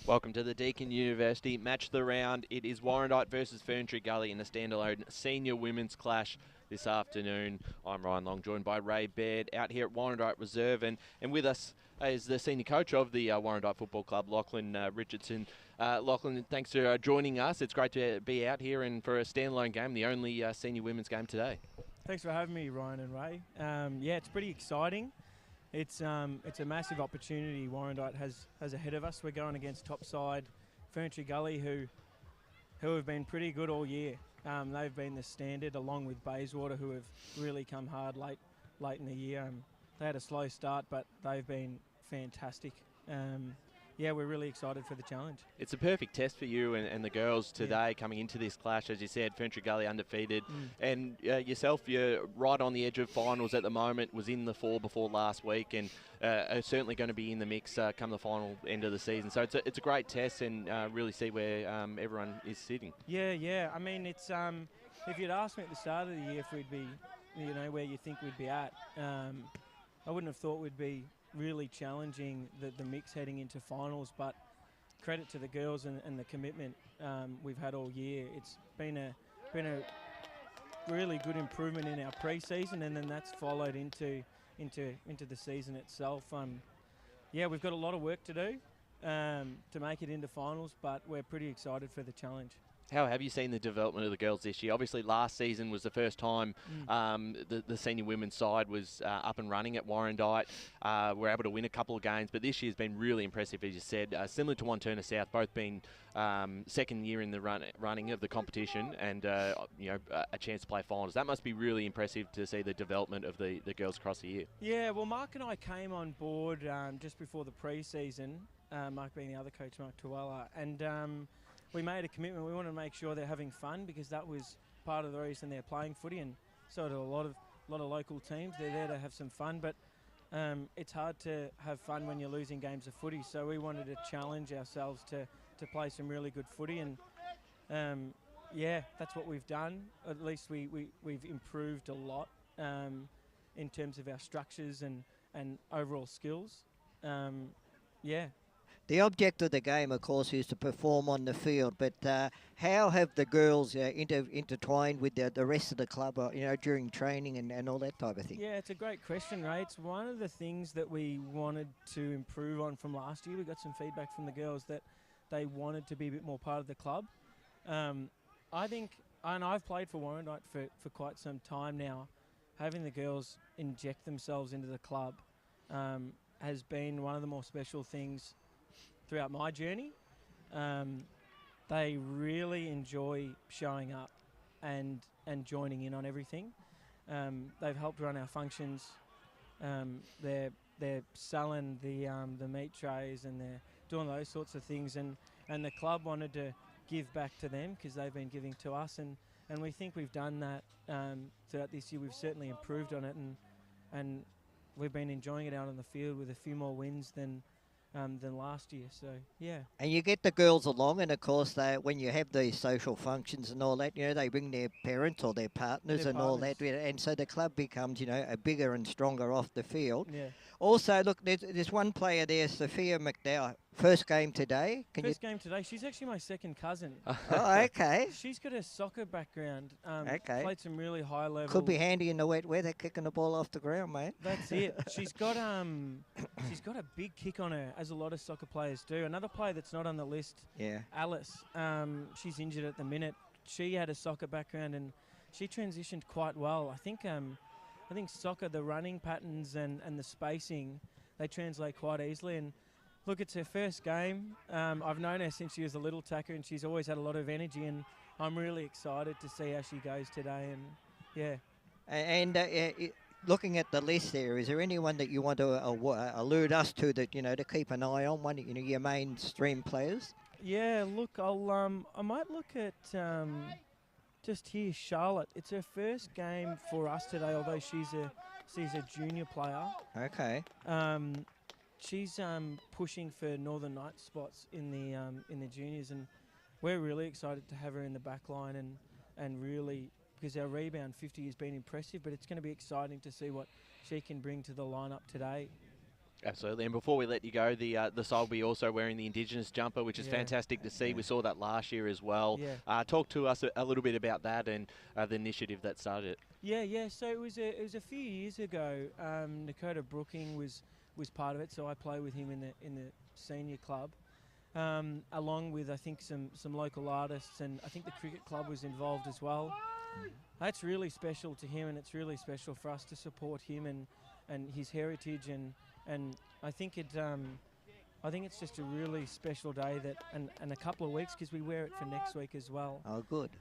Welcome to the Deakin University Match of the Round. It is Warrandyte versus Ferntree Gully in a standalone senior women's clash this afternoon. I'm Ryan Long, joined by Ray Baird out here at Warrandyte Reserve, and with us is the senior coach of the Warrandyte Football Club, Lachlan Richardson. Lachlan, thanks for joining us. It's great to be out here and for a standalone game, the only senior women's game today. Thanks for having me, Ryan and Ray. Yeah, it's pretty exciting. It's a massive opportunity Warrandyte has ahead of us. We're going against top side Ferntree Gully, who have been pretty good all year. They've been the standard, along with Bayswater, who have really come hard late in the year. They had a slow start, but they've been fantastic. Yeah, we're really excited for the challenge. It's a perfect test for you and the girls today, coming into this clash. As you said, Ferntree Gully undefeated. And yourself, you're right on the edge of finals at the moment, was in the four before last week, and are certainly going to be in the mix come the final end of the season. So it's a great test, and really see where everyone is sitting. Yeah. I mean, it's if you'd asked me at the start of the year if we'd be, where you think we'd be at, I wouldn't have thought we'd be really challenging the mix heading into finals, but credit to the girls and the commitment we've had all year. It's been a really good improvement in our pre-season, and then that's followed into the season itself. Yeah, we've got a lot of work to do to make it into finals, but we're pretty excited for the challenge. How have you seen the development of the girls this year? Obviously, last season was the first time the senior women's side was up and running at Warrandyte. We're able to win a couple of games, but this year's been really impressive, as you said. Similar to Wanturna South, both been second year in the running of the competition, and a chance to play finals. That must be really impressive to see the development of the girls across the year. Yeah, well, Mark and I came on board just before the pre-season. Mark being the other coach, Mark Tuala, and we made a commitment. We wanted to make sure they're having fun, because that was part of the reason they're playing footy, and so do a lot of local teams. They're there to have some fun, but it's hard to have fun when you're losing games of footy. So we wanted to challenge ourselves to play some really good footy, and yeah, that's what we've done. At least we've improved a lot in terms of our structures and overall skills. Yeah. The object of the game, of course, is to perform on the field, but how have the girls intertwined with the rest of the club, during training and all that type of thing? Yeah, it's a great question, Ray. It's one of the things that we wanted to improve on from last year. We got some feedback from the girls that they wanted to be a bit more part of the club. I think, and I've played for Warrandyte for quite some time now, having the girls inject themselves into the club has been one of the more special things throughout my journey. They really enjoy showing up and joining in on everything. They've helped run our functions. They're selling the meat trays, and they're doing those sorts of things. And the club wanted to give back to them, because they've been giving to us. And we think we've done that throughout this year. We've certainly improved on it, and we've been enjoying it out on the field with a few more wins than last year. So yeah. And you get the girls along, and of course, when you have these social functions and all that, they bring their parents or their partners all that, and so the club becomes, a bigger and stronger off the field. Yeah. Also, look, there's one player there, Sophia McDowell. First game today. First game today. She's actually my second cousin. Oh, okay. She's got a soccer background. Okay. Played some really high level. Could be handy in the wet weather, kicking the ball off the ground, mate. That's it. She's got a big kick on her, as a lot of soccer players do. Another player that's not on the list, Alice. She's injured at the minute. She had a soccer background, and she transitioned quite well. I think soccer, the running patterns and the spacing, they translate quite easily. And look, it's her first game. I've known her since she was a little tacker, and she's always had a lot of energy, and I'm really excited to see how she goes today. And yeah. And looking at the list there, is there anyone that you want to allude us to that, to keep an eye on, one your mainstream players? Yeah, look, I might look at just here, Charlotte. It's her first game for us today, although she's a junior player. Okay. She's pushing for Northern Night spots in the juniors, and we're really excited to have her in the back line, and really, because our rebound 50 has been impressive, but it's going to be exciting to see what she can bring to the lineup today. Absolutely. And before we let you go, the side will be also wearing the Indigenous jumper, which is fantastic to see. We saw that last year as well. Talk to us a little bit about that and the initiative that started it. Yeah. So it was a few years ago. Dakota Brooking was part of it. So I play with him in the senior club, along with I think some local artists, and I think the cricket club was involved as well. That's really special to him, and it's really special for us to support him and his heritage, and I think it's just a really special day and a couple of weeks, because we wear it for next week as well. Oh, good.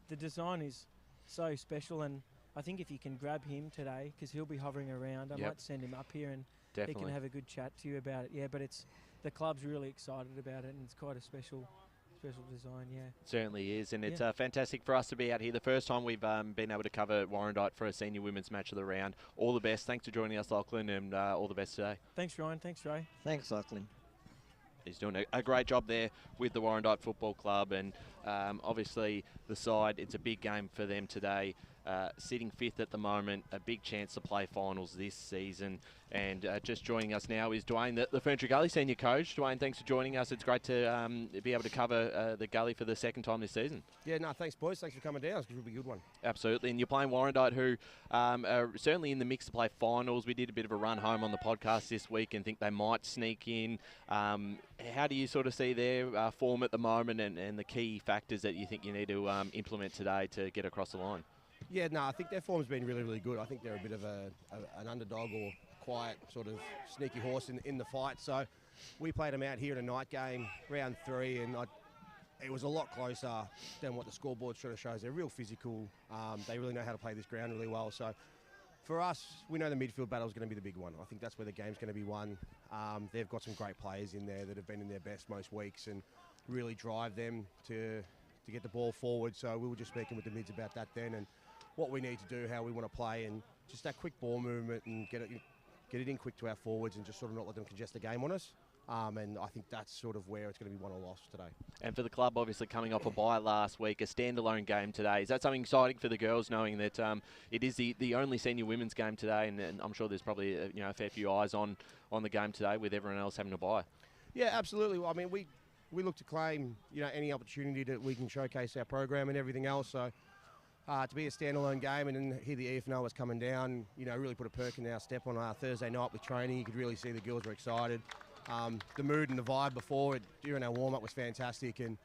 The design is so special, and I think if you can grab him today, because he'll be hovering around, I might send him up here and he can have a good chat to you about it. Yeah, but the club's really excited about it, and it's quite a special design, It certainly is, and it's fantastic for us to be out here. The first time we've been able to cover Warrandyte for a senior women's match of the round. All the best. Thanks for joining us, Lachlan, and all the best today. Thanks, Ryan. Thanks, Ray. Thanks, Lachlan. He's doing a great job there with the Warrandyte Football Club, and obviously the side, it's a big game for them today. Sitting 5th at the moment, a big chance to play finals this season. And just joining us now is Dwayne, the Ferntree Gully senior coach. Dwayne, thanks for joining us. It's great to be able to cover the Gully for the second time this season. Yeah, no, thanks, boys. Thanks for coming down. It's going to be a good one. Absolutely. And you're playing Warrandyte, who are certainly in the mix to play finals. We did a bit of a run home on the podcast this week and think they might sneak in. How do you sort of see their form at the moment and the key factors that you think you need to implement today to get across the line? Yeah, no, I think their form's been really, really good. I think they're a bit of an underdog or quiet sort of sneaky horse in the fight. So we played them out here in a night game, round 3, and it was a lot closer than what the scoreboard sort of shows. They're real physical. They really know how to play this ground really well. So for us, we know the midfield battle is going to be the big one. I think that's where the game's going to be won. They've got some great players in there that have been in their best most weeks and really drive them to get the ball forward. So we were just speaking with the mids about that then, and what we need to do, how we want to play, and just that quick ball movement and get it in quick to our forwards and just sort of not let them congest the game on us. And I think that's sort of where it's going to be won or lost today. And for the club, obviously coming off a bye last week, a standalone game today. Is that something exciting for the girls, knowing that it is the only senior women's game today, and I'm sure there's probably a fair few eyes on the game today with everyone else having a bye? Yeah, absolutely. Well, I mean, we look to claim any opportunity that we can showcase our program and everything else. So to be a standalone game and then hear the EFNL was coming down, really put a perk in our step on our Thursday night with training. You could really see the girls were excited. The mood and the vibe before it during our warm-up was fantastic. And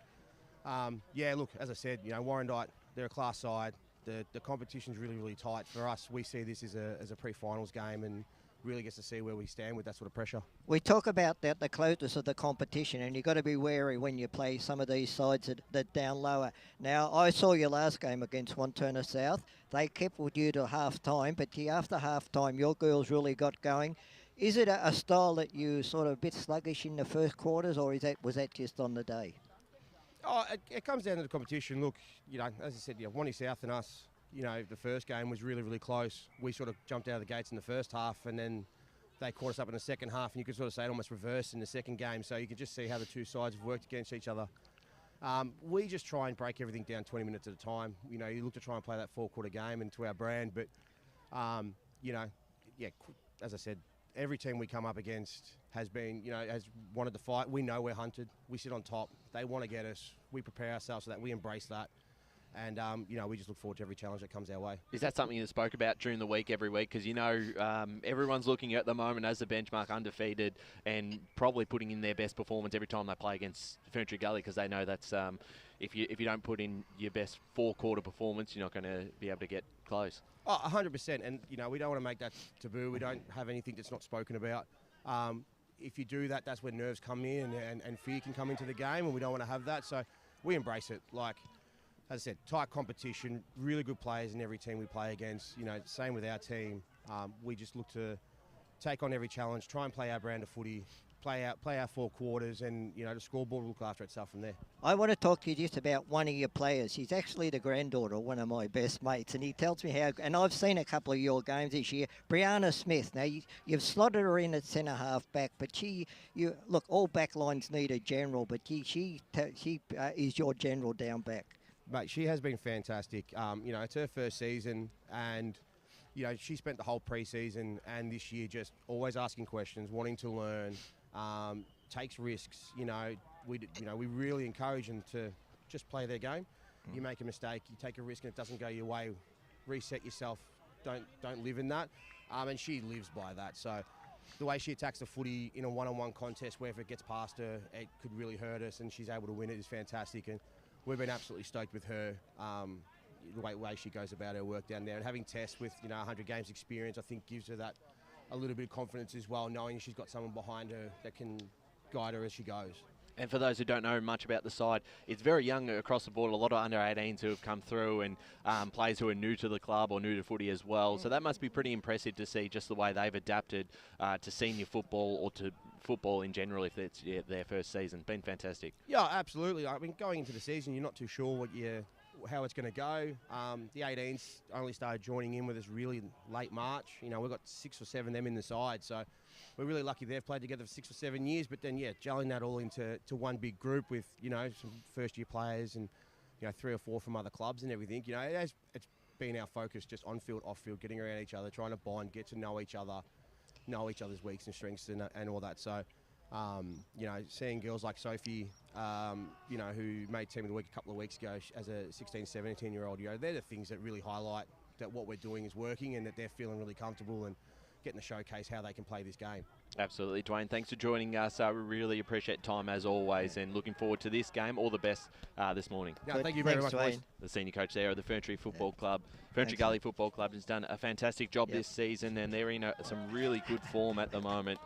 look, as I said, Warrandyte, they're a class side. The competition's really, really tight. For us, we see this as a pre-finals game and really gets to see where we stand with that sort of pressure. We talk about that, the closeness of the competition, and you've got to be wary when you play some of these sides that down lower. Now, I saw your last game against Wanturna South. They kept with you to half-time, but after half-time, your girls really got going. Is it a style that you sort of a bit sluggish in the first quarters, or was that just on the day? Oh, it comes down to the competition. Look, as I said, Wanty South and us, the first game was really, really close. We sort of jumped out of the gates in the first half, and then they caught us up in the second half, and you could sort of say it almost reversed in the second game. So you could just see how the two sides have worked against each other. We just try and break everything down 20 minutes at a time. You look to try and play that 4-quarter game into our brand, but, as I said, every team we come up against has wanted to fight. We know we're hunted. We sit on top. They want to get us. We prepare ourselves so that we embrace that. And, we just look forward to every challenge that comes our way. Is that something you spoke about during the week every week? Because, everyone's looking at the moment as the benchmark undefeated and probably putting in their best performance every time they play against Ferntree Gully, because they know that's if you don't put in your best 4-quarter performance, you're not going to be able to get close. Oh, 100%. And, we don't want to make that taboo. We don't have anything that's not spoken about. If you do that, that's where nerves come in and fear can come into the game, and we don't want to have that. So we embrace it. Like, as I said, tight competition, really good players in every team we play against. Same with our team. We just look to take on every challenge, try and play our brand of footy, play our 4 quarters, and, the scoreboard will look after itself from there. I want to talk to you just about one of your players. She's actually the granddaughter of one of my best mates, and he tells me how, and I've seen a couple of your games this year, Brianna Smith. Now, you've slotted her in at centre-half back, but look, all back lines need a general, but she is your general down back. Mate, she has been fantastic. It's her first season, and, you know, she spent the whole pre-season and this year just always asking questions, wanting to learn, takes risks. You know, we really encourage them to just play their game. You make a mistake, you take a risk, and it doesn't go your way. Reset yourself. Don't live in that. And she lives by that. So the way she attacks the footy in a one-on-one contest, where if it gets past her, it could really hurt us, and she's able to win it, is fantastic. And we've been absolutely stoked with her. The way she goes about her work down there, and having Tess with 100 games experience, I think gives her that a little bit of confidence as well, knowing she's got someone behind her that can guide her as she goes. And for those who don't know much about the side, it's very young across the board. A lot of under-18s who have come through, and players who are new to the club or new to footy as well. So that must be pretty impressive to see just the way they've adapted to senior football, or to football in general if it's their first season. Been fantastic. Yeah, absolutely. I mean, going into the season, you're not too sure how it's going to go. The 18s only started joining in with us really late March. We've got 6 or 7 of them in the side, so we're really lucky they've played together for 6 or 7 years. But then, gelling that all into one big group with, some first-year players and, 3 or 4 from other clubs and everything. It's been our focus just on-field, off-field, getting around each other, trying to bond, get to know each other, know each other's weaks and strengths and all that. So, seeing girls like Sophie, who made Team of the Week a couple of weeks ago as a 16, 17-year-old, they're the things that really highlight that what we're doing is working and that they're feeling really comfortable and getting to showcase how they can play this game. Absolutely, Dwayne. Thanks for joining us. We really appreciate time as always, and looking forward to this game. All the best this morning. No, thank you very much, boys. The senior coach there of the Ferntree Football Club, Ferntree Gully Football Club, has done a fantastic job this season, and they're in some really good form at the moment,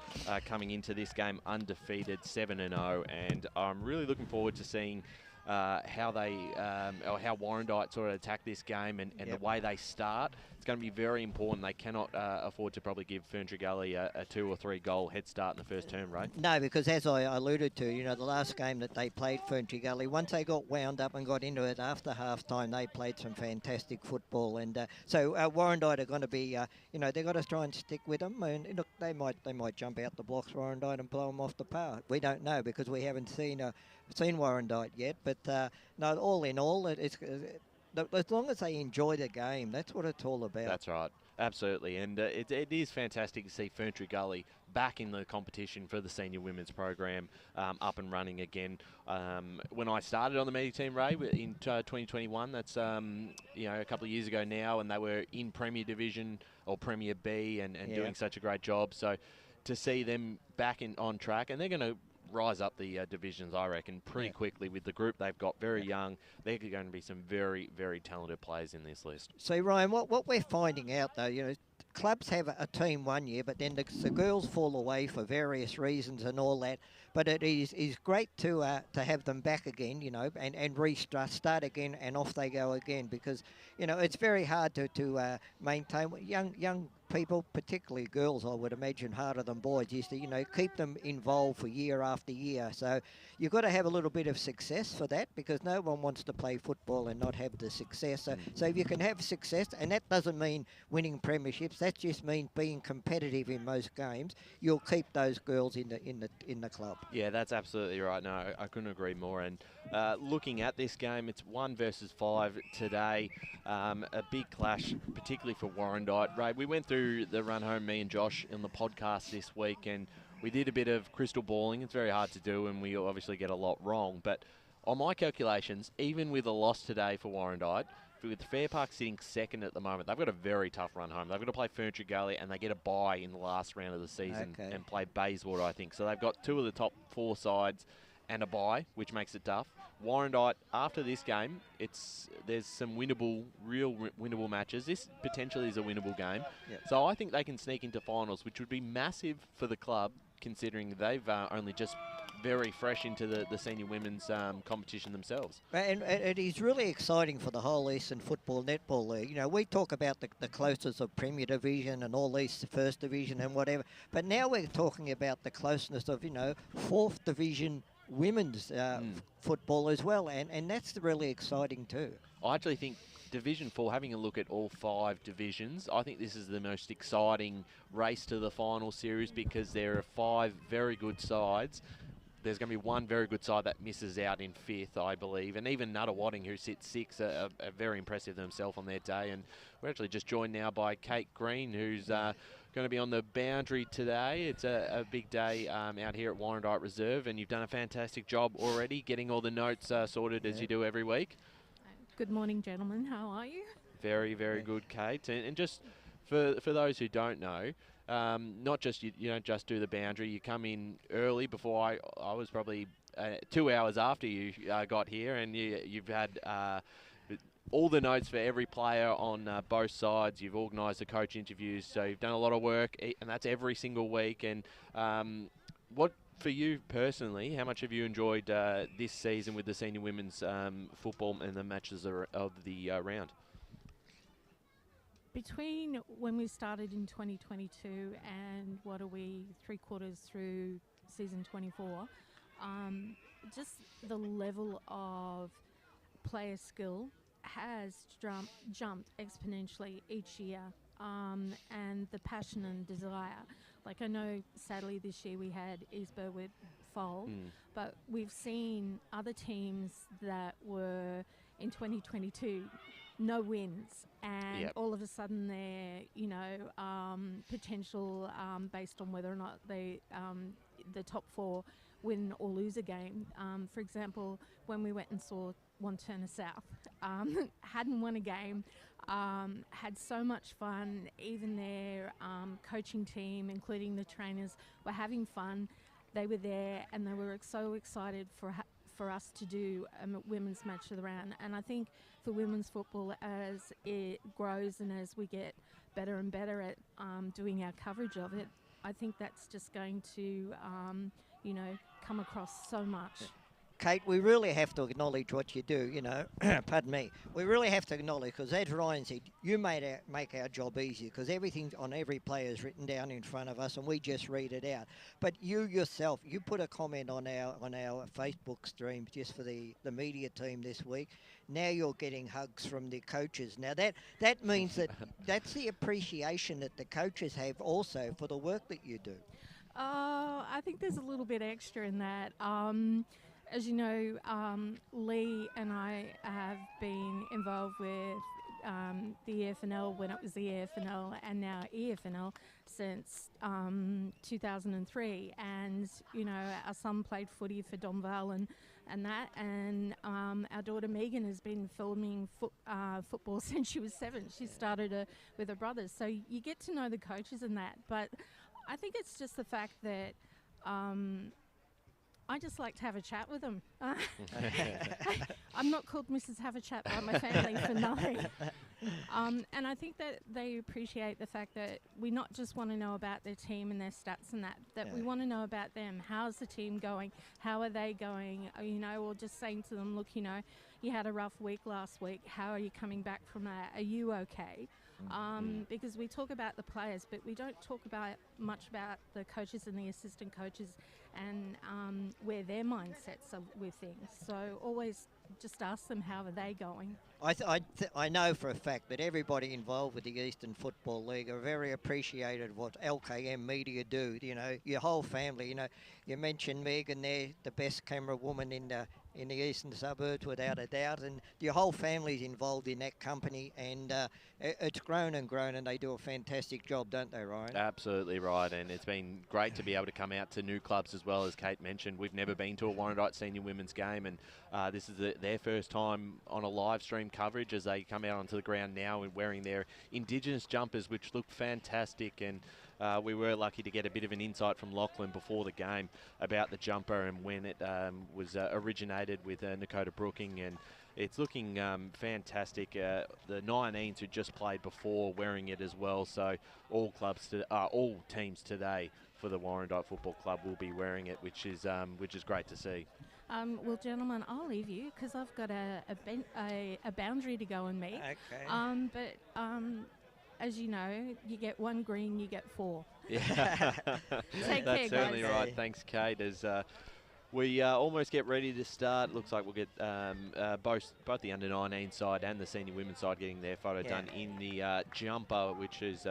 coming into this game undefeated, 7-0, and I'm really looking forward to seeing how Warrandyte sort of attack this game and the way they start. It's going to be very important. They cannot afford to probably give Ferntree Gully a 2 or 3 goal head start in the first term, right? No, because as I alluded to, the last game that they played, Ferntree Gully, once they got wound up and got into it after half-time, they played some fantastic football. And so Warrandyte are going to be, they've got to try and stick with them. And look, they might jump out the blocks, Warrandyte, and blow them off the park. We don't know because we haven't seen Warrandyte yet. But no, all in all, it's as long as they enjoy the game, that's what it's all about. That's right. Absolutely. And it is fantastic to see Ferntree Gully back in the competition for the senior women's program, up and running again. When I started on the media team, Ray, in 2021, that's a couple of years ago now, and they were in Premier Division or Premier B and doing such a great job. So to see them back on track, and they're going to rise up the divisions, I reckon, pretty quickly with the group they've got. Very young. They're going to be some very, very talented players in this list. So, Ryan, what we're finding out, though, clubs have a team one year, but then the girls fall away for various reasons and all that. But it is great to have them back again, and restart again, and off they go again, because, it's very hard to maintain young people, particularly girls, I would imagine, harder than boys, is to, keep them involved for year after year. So you've got to have a little bit of success for that, because no one wants to play football and not have the success. So if you can have success, and that doesn't mean winning premierships, that just means being competitive in most games, you'll keep those girls in the club. Yeah, that's absolutely right. No, I couldn't agree more. And looking at this game, it's 1 versus 5 today. A big clash, particularly for Warrandyte. Ray, we went through the run home, me and Josh, in the podcast this week, and we did a bit of crystal balling. It's very hard to do, and we obviously get a lot wrong. But on my calculations, even with a loss today for Warrandyte, with Fair Park sitting second at the moment, they've got a very tough run home. They've got to play Ferntree Gully, and they get a bye in the last round of the season and play Bayswater, I think. So they've got 2 of the top 4 sides and a bye, which makes it tough. Warrandyte, after this game, there's some real winnable matches. This potentially is a winnable game. Yep. So I think they can sneak into finals, which would be massive for the club, considering they've only just very fresh into the senior women's competition themselves. And it is really exciting for the whole Eastern Football Netball League. We talk about the closeness of Premier Division and all these First Division and whatever, but now we're talking about the closeness of, 4th Division women's football as well, and that's really exciting too. I actually think Division 4, having a look at all 5 divisions, I think this is the most exciting race to the final series, because there are 5 very good sides there's going to be one very good side that misses out in 5th, I believe, and even Nuttawading, who sits 6th, are very impressive themselves on their day. And we're actually just joined now by Kate Green, who's going to be on the boundary today. It's a big day out here at Warrandyte Reserve, and you've done a fantastic job already getting all the notes sorted as you do every week. Good morning, gentlemen. How are you? Very, very good, Kate. And just for those who don't know, not just you don't just do the boundary. You come in early. Before I was probably 2 hours after you got here, and you've had all the notes for every player on both sides. You've organised the coach interviews, so you've done a lot of work, and that's every single week. And what for you personally, how much have you enjoyed this season with the senior women's football and the matches of the round? Between when we started in 2022 and what are we 3/4 through season 24, just the level of player skill has jumped exponentially each year, and the passion and desire. Like I know sadly this year we had East Berwick fall, but we've seen other teams that were in 2022 no wins, and all of a sudden they're potential based on whether or not they the top 4 win or lose a game. For example, when we went and saw Wanturna South, hadn't won a game, had so much fun. Even their coaching team, including the trainers, were having fun. They were there and they were so excited for us to do a women's match of the round. And I think for women's football, as it grows and as we get better and better at doing our coverage of it, I think that's just going to, come across so much. Kate, we really have to acknowledge what you do, pardon me. We really have to acknowledge, because as Ryan said, you make our job easier, because everything on every player is written down in front of us and we just read it out. But you yourself, you put a comment on our Facebook stream just for the media team this week. Now you're getting hugs from the coaches. Now that means that that's the appreciation that the coaches have also for the work that you do. I think there's a little bit extra in that. As you know, Lee and I have been involved with the EFNL when it was the EFNL and now EFNL since 2003. And, our son played footy for Domvale and that. And our daughter Megan has been filming football since she was 7. She started with her brothers. So you get to know the coaches and that. But I think it's just the fact that I just like to have a chat with them. I'm not called Mrs. Have a Chat by my family for nothing. And I think that they appreciate the fact that we not just want to know about their team and their stats and that we want to know about them. How's the team going? How are they going? Or just saying to them, look, you had a rough week last week. How are you coming back from that? Are you okay? Because we talk about the players, but we don't talk much about the coaches and the assistant coaches and where their mindsets are with things. So always just ask them how are they going. I know for a fact that everybody involved with the Eastern Football League are very appreciated of what LKM Media do. Your whole family. You mentioned Megan there, the best camera woman in the eastern suburbs without a doubt, and your whole family's involved in that company, and it's grown and grown, and they do a fantastic job, don't they, Ryan? Absolutely right, and it's been great to be able to come out to new clubs as well. As Kate mentioned, we've never been to a Warrandyte senior women's game, and this is their first time on a live stream coverage as they come out onto the ground now and wearing their Indigenous jumpers, which look fantastic. And we were lucky to get a bit of an insight from Lachlan before the game about the jumper and when it was originated with Nakota Brooking, and it's looking fantastic. The 19s who just played before wearing it as well, so all teams today for the Warrandyte Football Club will be wearing it, which is great to see. Well, gentlemen, I'll leave you because I've got a boundary to go and meet. Okay. But as you know, you get 1 green, you get 4. Yeah, Take that's care, certainly guys. right. Thanks, Kate. As we almost get ready to start, looks like we'll get both the under-19 side and the senior women's side getting their photo done in the jumper, which is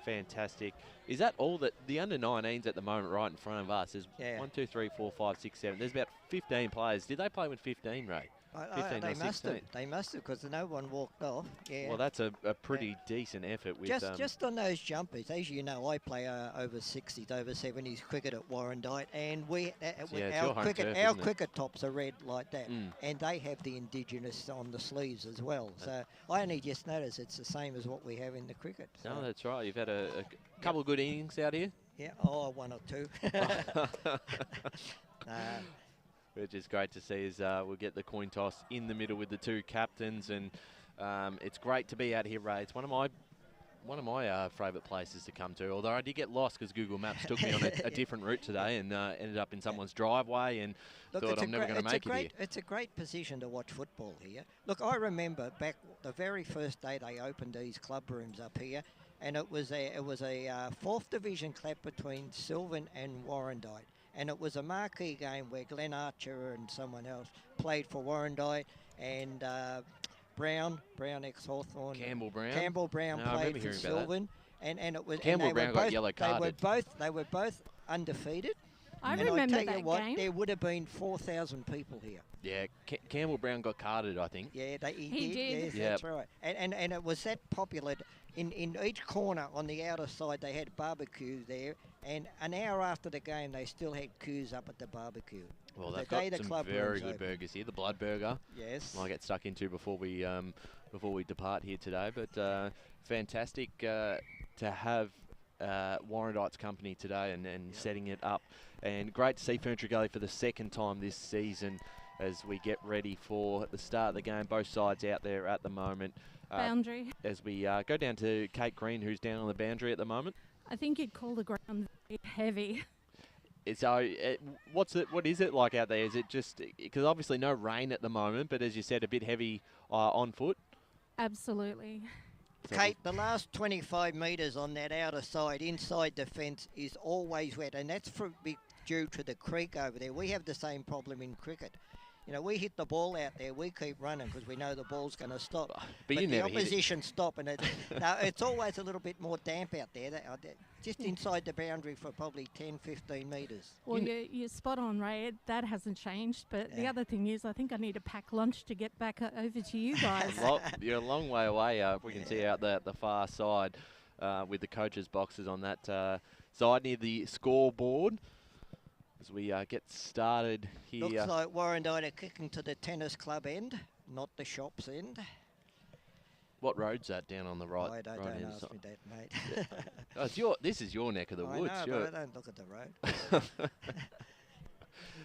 Fantastic. Is that all that the under-19s at the moment right in front of us? Is Yeah. 1, 2, 3, 4, 5, 6, 7. There's about 15 players. Did they play with 15, Ray? 15 they or must 16? have. They must have, because no one walked off. Yeah. Well, that's a pretty decent effort. With Just on those jumpers, as you know, I play over 60s, over 70s cricket at Warrandyte, and it's your home turf, our isn't it? cricket tops are red like that, and they have the Indigenous on the sleeves as well. So I only just noticed it's the same as what we have in the cricket. So. No, that's right. You've had a couple of good innings out here. Yeah, one or two. Which is great to see as we'll get the coin toss in the middle with the two captains, and it's great to be out here, Ray. It's one of my favourite places to come to, although I did get lost because Google Maps took me on a different route today and ended up in someone's driveway and thought I'm never going to make it here. It's a great position to watch football here. Look, I remember back the very first day they opened these club rooms up here, and it was a fourth division club between Sylvan and Warrandyte. And it was a marquee game where Glenn Archer and someone else played for Warrandyte, and Brown ex-Hawthorn. Campbell Brown played for Sylvan, and it was Campbell Brown got yellow carded. They were both undefeated. I and remember I tell that you what, game. there would have been 4,000 people here. Yeah, Campbell Brown got carded, I think. Yeah, He did. Yes, Yep. that's right. And it was that popular. In each corner on the outer side, they had barbecue there. And an hour after the game, they still had queues up at the barbecue. Well, The they've day got the some club very rooms good open. burgers here. The Blood Burger. Yes. I'll get stuck into before we depart here today. But fantastic to have Warrandyte's company today and setting it up. And great to see Ferntree Gully for the second time this season as we get ready for the start of the game. Both sides out there at the moment. Boundary. As we go down to Kate Green, who's down on the boundary at the moment. I think you'd call the ground very heavy. So, what is it like out there? Is it just because obviously no rain at the moment, but as you said, a bit heavy on foot? Absolutely. Kate, the last 25 metres on that outer side, inside the fence, is always wet, and that's due to the creek over there. We have the same problem in cricket. You know, we hit the ball out there, we keep running because we know the ball's going to stop. But you the never hit it. opposition stop, and it's always a little bit more damp out there. Just inside the boundary for probably 10, 15 metres. Well, you're spot on, Ray. That hasn't changed. But the other thing is, I think I need to pack lunch to get back over to you guys. You're a long way away. We can see out the far side with the coaches' boxes on that side near the scoreboard. As we get started here. Looks like Warrandyte are kicking to the tennis club end, not the shops end. What road's that down on the right? I don't ask me that, mate. This is your neck of the woods. I know, but I don't look at the road.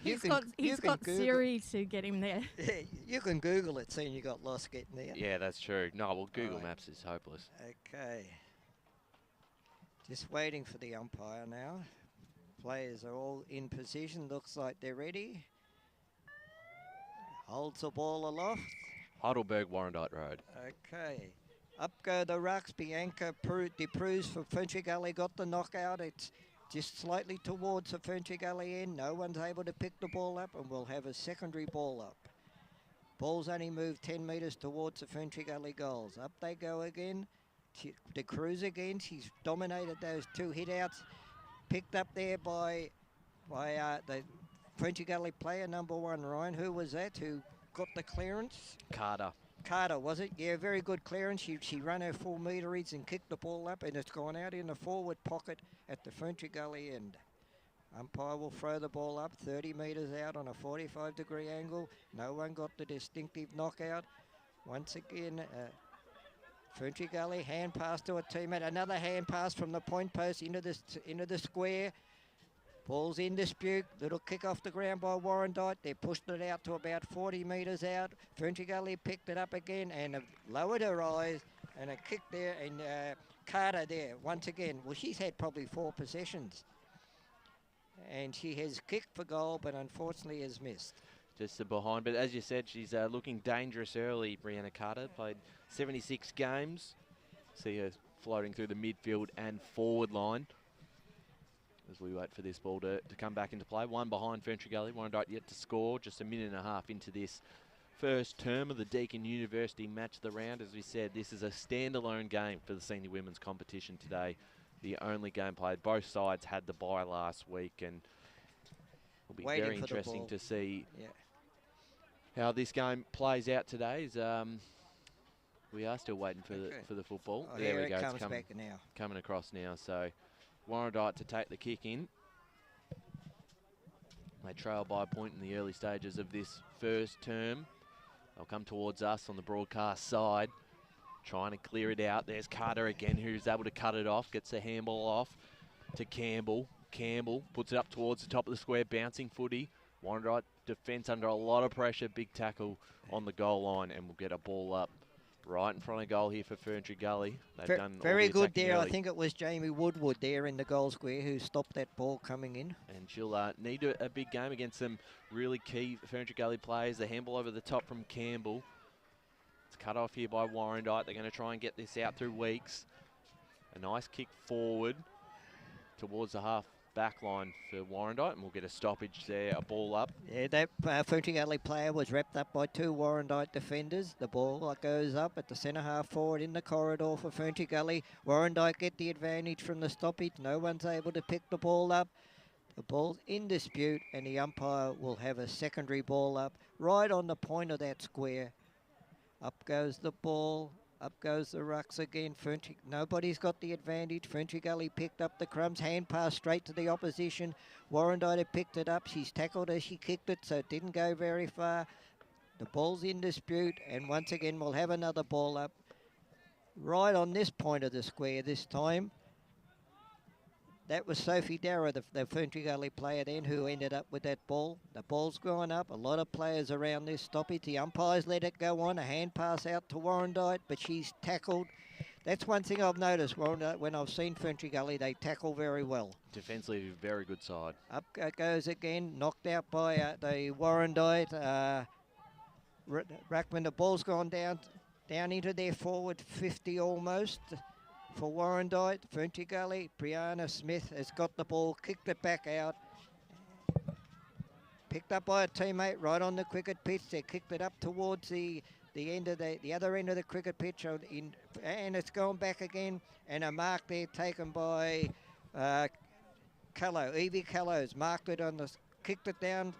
He's got Siri to get him there. You can Google it, seeing you got lost getting there. Yeah, that's true. No, well, Google Maps is hopeless. Okay. Just waiting for the umpire now. Players are all in position. Looks like they're ready. Holds the ball aloft. Heidelberg, Warrandyte Road. Okay. Up go the rucks. Bianca DePruz for Ferntree Gully got the knockout. It's just slightly towards the Ferntree Gully end. No one's able to pick the ball up, and we'll have a secondary ball up. Ball's only moved 10 metres towards the Ferntree Gully goals. Up they go again. DeCruz again. She's dominated those two hit-outs. Picked up there by the Ferntree Gully player, number 1, Ryan. Who was that? Who got the clearance? Carter, was it? Yeah, very good clearance. She ran her full meterage and kicked the ball up, and it's gone out in the forward pocket at the Ferntree Gully end. Umpire will throw the ball up 30 metres out on a 45-degree angle. No one got the distinctive knockout. Once again, Ferntree Gully, hand pass to a teammate. Another hand pass from the point post into the square. Ball's in dispute. Little kick off the ground by Warrandyte. They pushed it out to about 40 metres out. Ferntree Gully picked it up again and lowered her eyes. And a kick there. And Carter there once again. Well, she's had probably 4 possessions. And she has kicked for goal, but unfortunately has missed. Just the behind. But as you said, she's looking dangerous early, Brianna Carter. Played 76 games. See her floating through the midfield and forward line as we wait for this ball to come back into play. One behind Ferntree Gully. Warrandyte yet to score. Just a minute and a half into this first term of the Deakin University Match of the Round. As we said, this is a standalone game for the senior women's competition today. the only game played. Both sides had the bye last week, and it'll be Waiting very for the interesting ball. to see Yeah. how this game plays out today. We are still waiting for Okay. the football. Oh, There here we it go. comes It's back now. coming across now. So Warrandyte to take the kick in. They trail by a point in the early stages of this first term. They'll come towards us on the broadcast side, trying to clear it out. There's Carter again, who's able to cut it off, gets the handball off to Campbell. Campbell puts it up towards the top of the square, bouncing footy. Warrandyte defence under a lot of pressure, big tackle on the goal line, and we'll get a ball up right in front of goal here for Ferntree Gully. They've done all Very the good attacking there. I early. think it was Jamie Woodward there in the goal square who stopped that ball coming in. And she'll need a big game against some really key Ferntree Gully players. The handball over the top from Campbell. It's cut off here by Warrandyte. They're going to try and get this out through Weeks. A nice kick forward towards the half back line for Warrandyte, and we'll get a stoppage there, a ball up. Yeah, that Ferntree Gully player was wrapped up by two Warrandyte defenders. The ball goes up at the centre half forward in the corridor for Ferntree Gully. Warrandyte get the advantage from the stoppage. No one's able to pick the ball up. The ball's in dispute, and the umpire will have a secondary ball up right on the point of that square. Up goes the ball. Up goes the rucks again. Nobody's got the advantage. Ferntree Gully picked up the crumbs. Hand pass straight to the opposition. Warrandyte had picked it up. She's tackled as she kicked it, so it didn't go very far. The ball's in dispute, and once again we'll have another ball up right on this point of the square this time. That was Sophie Darrow, the Ferntree Gully player then, who ended up with that ball. The ball's gone up. A lot of players around this stoppage. The umpires let it go on. A hand pass out to Warrandyte, but she's tackled. That's one thing I've noticed, Warrandyte, when I've seen Ferntree Gully, they tackle very well. Defensively, very good side. Up it goes again, knocked out by the Warrandyte. Ruckman, the ball's gone down into their forward 50 almost. For Warrandyte, Ferntree Gully, Brianna Smith has got the ball, kicked it back out. Picked up by a teammate right on the cricket pitch. They kicked it up towards the end of the other end of the cricket pitch, and it's gone back again. And a mark there taken by Callow. Evie Callow's marked it kicked it down.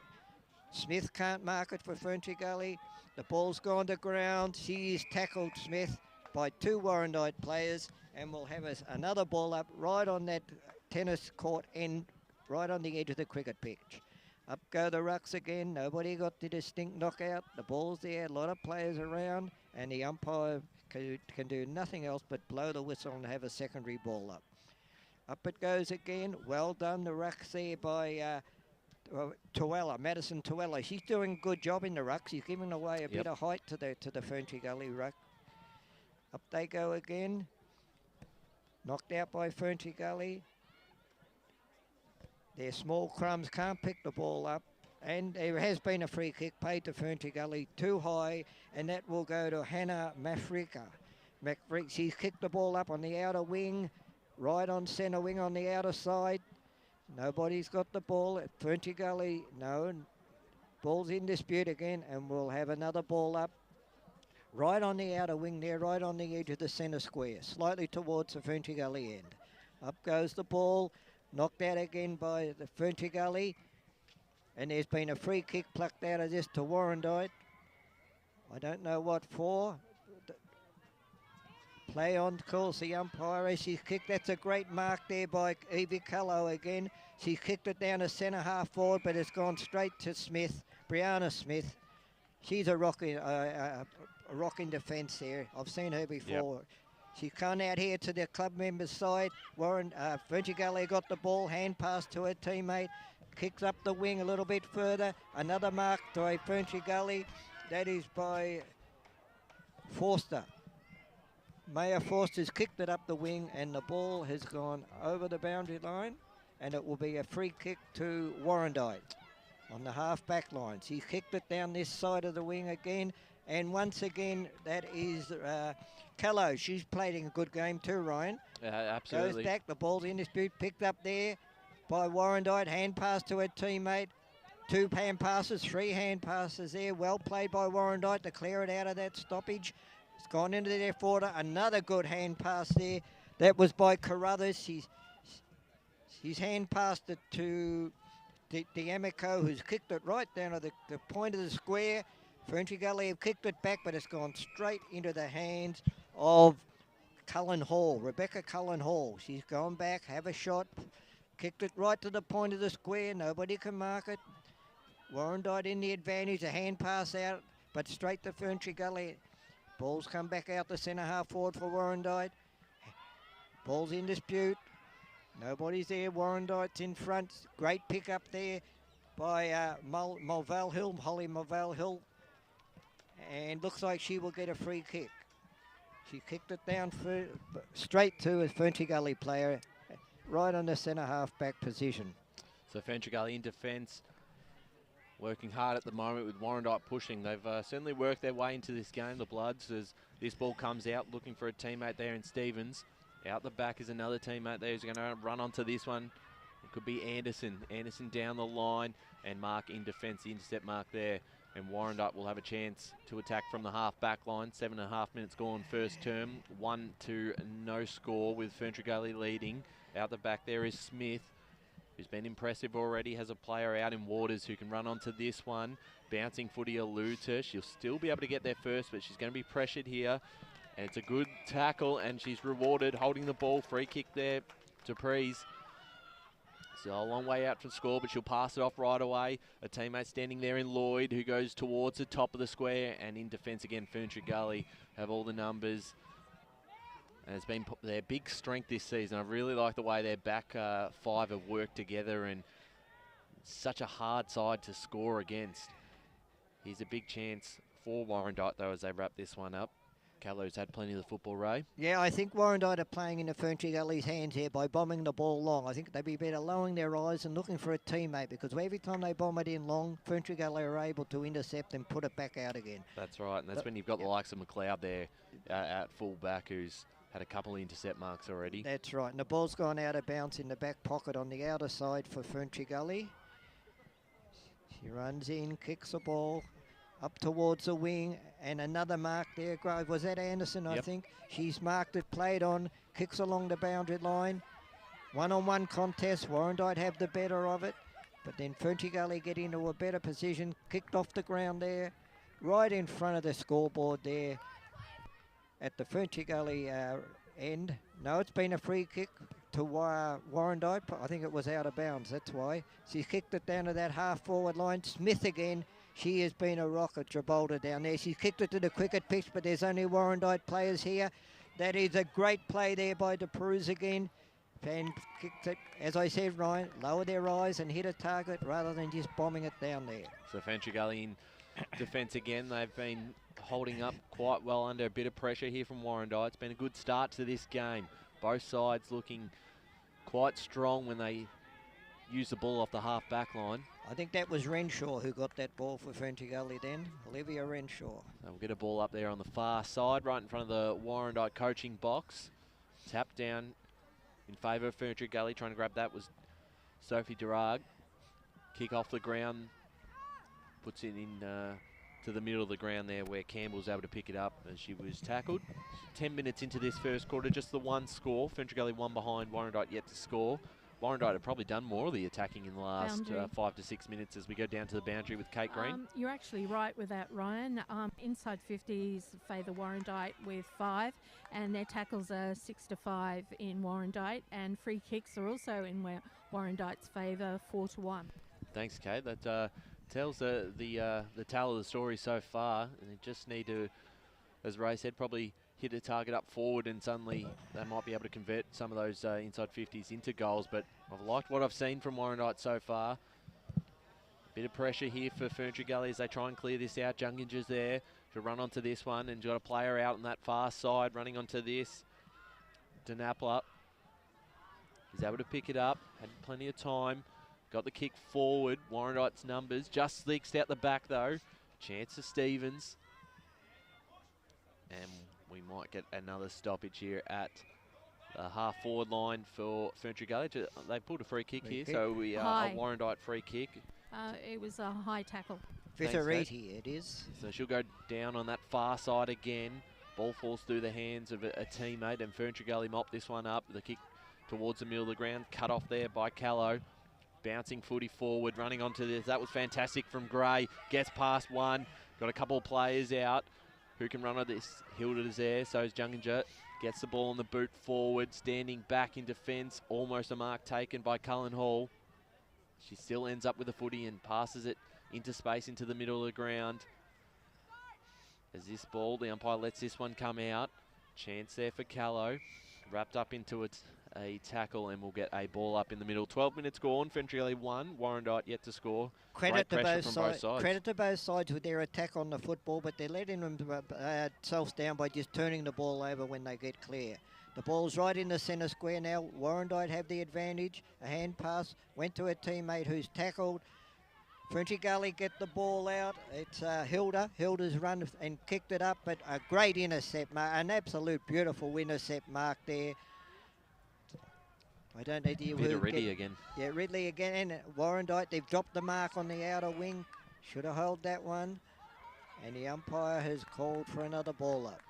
Smith can't mark it for Ferntree Gully. The ball's gone to ground. She's tackled Smith by two Warrandyte players, and we'll have another ball up right on that tennis court end, right on the edge of the cricket pitch. Up go the rucks again. Nobody got the distinct knockout. The ball's there, a lot of players around, and the umpire can do nothing else but blow the whistle and have a secondary ball up. Up it goes again. Well done, the rucks there by Tuella, Madison Tuella. She's doing a good job in the rucks. She's giving away a bit of height to the Ferntree Gully ruck. Up they go again. Knocked out by Ferntree Gully. Their small crumbs can't pick the ball up. And there has been a free kick paid to Ferntree Gully too high, and that will go to Hannah Mafrika. She's kicked the ball up on the outer wing, right on centre wing on the outer side. Nobody's got the ball at Ferntree Gully. No. Ball's in dispute again, and we'll have another ball up. Right on the outer wing there, right on the edge of the centre square, slightly towards the Ferntree Gully end. Up goes the ball, knocked out again by the Ferntree Gully. And there's been a free kick plucked out of this to Warrandyte. I don't know what for. Play on calls the umpire as she's kicked. That's a great mark there by Evie Callow again. She's kicked it down to centre half forward, but it's gone straight to Smith, Brianna Smith. She's a rock in defence there. I've seen her before. Yep. She's come out here to the club members' side. Ferntree Gully got the ball, hand pass to her teammate. Kicks up the wing a little bit further. Another mark by Ferntree Gully. That is by Forster. Maya Forster's kicked it up the wing, and the ball has gone over the boundary line, and it will be a free kick to Warrandyte on the half-back line. She's kicked it down this side of the wing again, and once again, that is Callow. She's played a good game too, Ryan. Absolutely. Goes back, the ball's in dispute, picked up there by Warrandyte, hand pass to her teammate. 2 hand passes, 3 hand passes there. Well played by Warrandyte to clear it out of that stoppage. It's gone into their forward. Another good hand pass there That was by Carruthers. He's hand passed it to D'Amico, who's kicked it right down to the point of the square. Ferntree Gully have kicked it back, but it's gone straight into the hands of Cullen Hall, Rebecca Cullen Hall. She's gone back, have a shot, kicked it right to the point of the square. Nobody can mark it. Warrandyte in the advantage, a hand pass out, but straight to Ferntree Gully. Ball's come back out the centre half forward for Warrandyte. Ball's in dispute. Nobody's there. Warrandyte's in front. Great pick up there by Mulvale Hill, Holly Mulvale Hill. And looks like she will get a free kick. She kicked it down straight to a Ferntree Gully player, right on the centre half back position. So Ferntree Gully in defence, working hard at the moment with Warrandyte pushing. They've certainly worked their way into this game, the Bloods, as this ball comes out, looking for a teammate there in Stevens. Out the back is another teammate there who's going to run onto this one. It could be Anderson. Anderson down the line, and Mark in defence, the intercept mark there. And Warrandyte will have a chance to attack from the half-back line. 7.5 minutes gone first term. 1-0 score with Ferntree Gully leading. Out the back there is Smith, who's been impressive already. Has a player out in Waters who can run onto this one. Bouncing footy eludes her. She'll still be able to get there first, but she's going to be pressured here. And it's a good tackle, and she's rewarded holding the ball. Free kick there to Prees. So a long way out from score, but she'll pass it off right away. A teammate standing there in Lloyd, who goes towards the top of the square, and in defence again, Ferntree Gully have all the numbers. And it's been their big strength this season. I really like the way their back five have worked together, and such a hard side to score against. Here's a big chance for Warrandyte, though, as they wrap this one up. Callo's had plenty of the football, Ray. Yeah, I think Warrandyte are playing into Ferntree Gully's hands here by bombing the ball long. I think they'd be better lowering their eyes and looking for a teammate, because every time they bomb it in long, Ferntree Gully are able to intercept and put it back out again. That's right, and that's when you've got the likes of McLeod there at full back, who's had a couple of intercept marks already. That's right, and the ball's gone out of bounds in the back pocket on the outer side for Ferntree Gully. She runs in, kicks the ball up towards the wing, and another mark there. Was that Anderson, I think? She's marked it, played on, kicks along the boundary line. One-on-one contest, Warrandyte have the better of it, but then Ferntree Gully get into a better position, kicked off the ground there, right in front of the scoreboard there at the Ferntree Gully end. No, it's been a free kick to Warrandyte. I think it was out of bounds, that's why. She's kicked it down to that half-forward line. Smith again. She has been a rocket, Travolta down there. She's kicked it to the cricket pitch, but there's only Warrandyte players here. That is a great play there by De Cruz again. And kicked it, as I said, Ryan, lower their eyes and hit a target rather than just bombing it down there. So Ferntree Gully in defence again. They've been holding up quite well under a bit of pressure here from Warrandyte. It's been a good start to this game. Both sides looking quite strong when they use the ball off the half-back line. I think that was Renshaw who got that ball for Ferntree Gully then, Olivia Renshaw. So we'll get a ball up there on the far side, right in front of the Warrandyte coaching box. Tap down in favour of Ferntree Gully. Trying to grab that was Sophie Durag. Kick off the ground, puts it in to the middle of the ground there where Campbell's able to pick it up as she was tackled. 10 minutes into this first quarter, just the one score. Ferntree Gully one behind, Warrandyte yet to score. Warrandyte have probably done more of the attacking in the last 5 to 6 minutes as we go down to the boundary with Kate Green. You're actually right with that, Ryan. Inside 50s favour Warrandyte with 5, and their tackles are 6 to 5 in Warrandyte, and free kicks are also in Warrandyte's favour, 4 to 1. Thanks, Kate. That tells the tale of the story so far, and they just need to, as Ray said, probably hit a target up forward, and suddenly they might be able to convert some of those inside 50s into goals. But I've liked what I've seen from Warrandyte so far. Bit of pressure here for Ferntree Gully as they try and clear this out. Junginger's there to run onto this one, and got a player out on that far side running onto this. Denapla is able to pick it up, had plenty of time. Got the kick forward. Warrandyte's numbers just leaks out the back though. Chance for Stevens. And we might get another stoppage here at the half-forward line for Ferntree Gully. They pulled a free kick here, so we are a Warrandyte free kick. It was a high tackle. Vitariti it is. So she'll go down on that far side again. Ball falls through the hands of a teammate, and Ferntree Gully mop this one up. The kick towards the middle of the ground, cut off there by Callow. Bouncing footy forward, running onto this. That was fantastic from Gray. Gets past one. Got a couple of players out. Who can run on this? Hilda's there, so is Junginger. Gets the ball on the boot forward, standing back in defence. Almost a mark taken by Cullen Hall. She still ends up with the footy and passes it into space, into the middle of the ground. As this ball, the umpire lets this one come out. Chance there for Callow. Wrapped up into a tackle, and we'll get a ball up in the middle. 12 minutes gone. Ferntree Gully 1. Warrandyte yet to score. Credit to Great both pressure from both sides. Credit to both sides with their attack on the football, but they're letting themselves down by just turning the ball over when they get clear. The ball's right in the centre square now. Warrandyte have the advantage. A hand pass went to a teammate who's tackled. Ferntree Gully get the ball out. It's Hilda. Hilda's run and kicked it up, but a great intercept, an absolute beautiful intercept mark there. I don't know Peter Ridley again. Yeah, Ridley again, and Warrandyte, they've dropped the mark on the outer wing. Should have held that one. And the umpire has called for another ball up.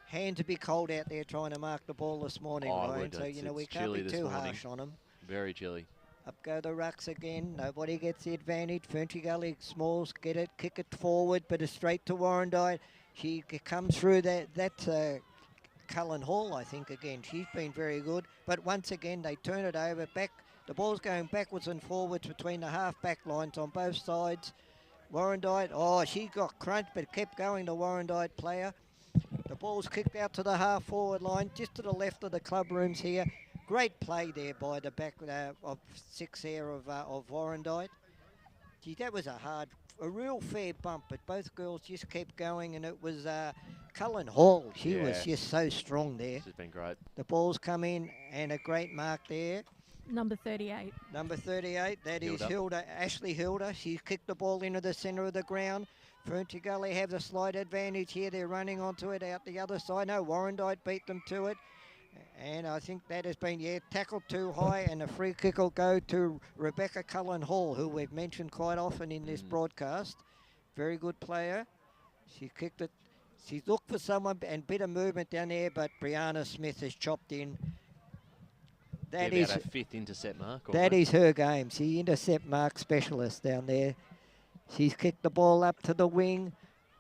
Hand to be cold out there trying to mark the ball this morning, Ryan. So, you know, we can't be too harsh on them. Very chilly. Up go the rucks again. Nobody gets the advantage. Ferntree Gully Smalls get it, kick it forward, but it's straight to Warrandyte. She comes through that. That's Cullen Hall, I think, again. She's been very good. But once again, they turn it over. Back. The ball's going backwards and forwards between the half-back lines on both sides. Warrandyte, oh, she got crunched, but kept going, the Warrandyte player. The ball's kicked out to the half-forward line, just to the left of the club rooms here. Great play there by the back of 6 there of Warrandyte. Gee, that was a real fair bump, but both girls just kept going, and it was Cullen Hall. She was just so strong there. This has been great. The ball's come in, and a great mark there. Number 38. Number 38, that is Hilda, Ashley Hilda. She's kicked the ball into the centre of the ground. Ferntree Gully have the slight advantage here. They're running onto it out the other side. No, Warrandyte beat them to it. And I think that has been, tackled too high, and the free kick will go to Rebecca Cullen Hall, who we've mentioned quite often in this broadcast. Very good player. She kicked it. She's looked for someone and bit of movement down there, but Brianna Smith has chopped in. That is a 5th intercept mark. That is her game. She's intercept mark specialist down there. She's kicked the ball up to the wing,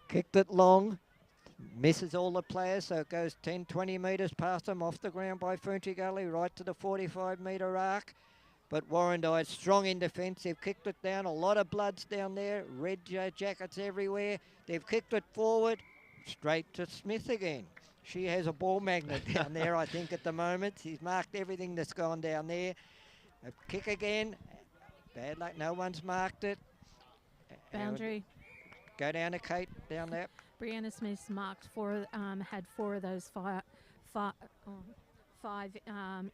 kicked it long. Misses all the players, so it goes 10, 20 metres past them, off the ground by Ferntree Gully, right to the 45-metre arc. But Warrandyte strong in defence. They've kicked it down. A lot of bloods down there. Red jackets everywhere. They've kicked it forward, straight to Smith again. She has a ball magnet down there, I think, at the moment. She's marked everything that's gone down there. A kick again. Bad luck. No one's marked it. Boundary. Go down to Kate, down there. Brianna Smith's marked had 4 of those five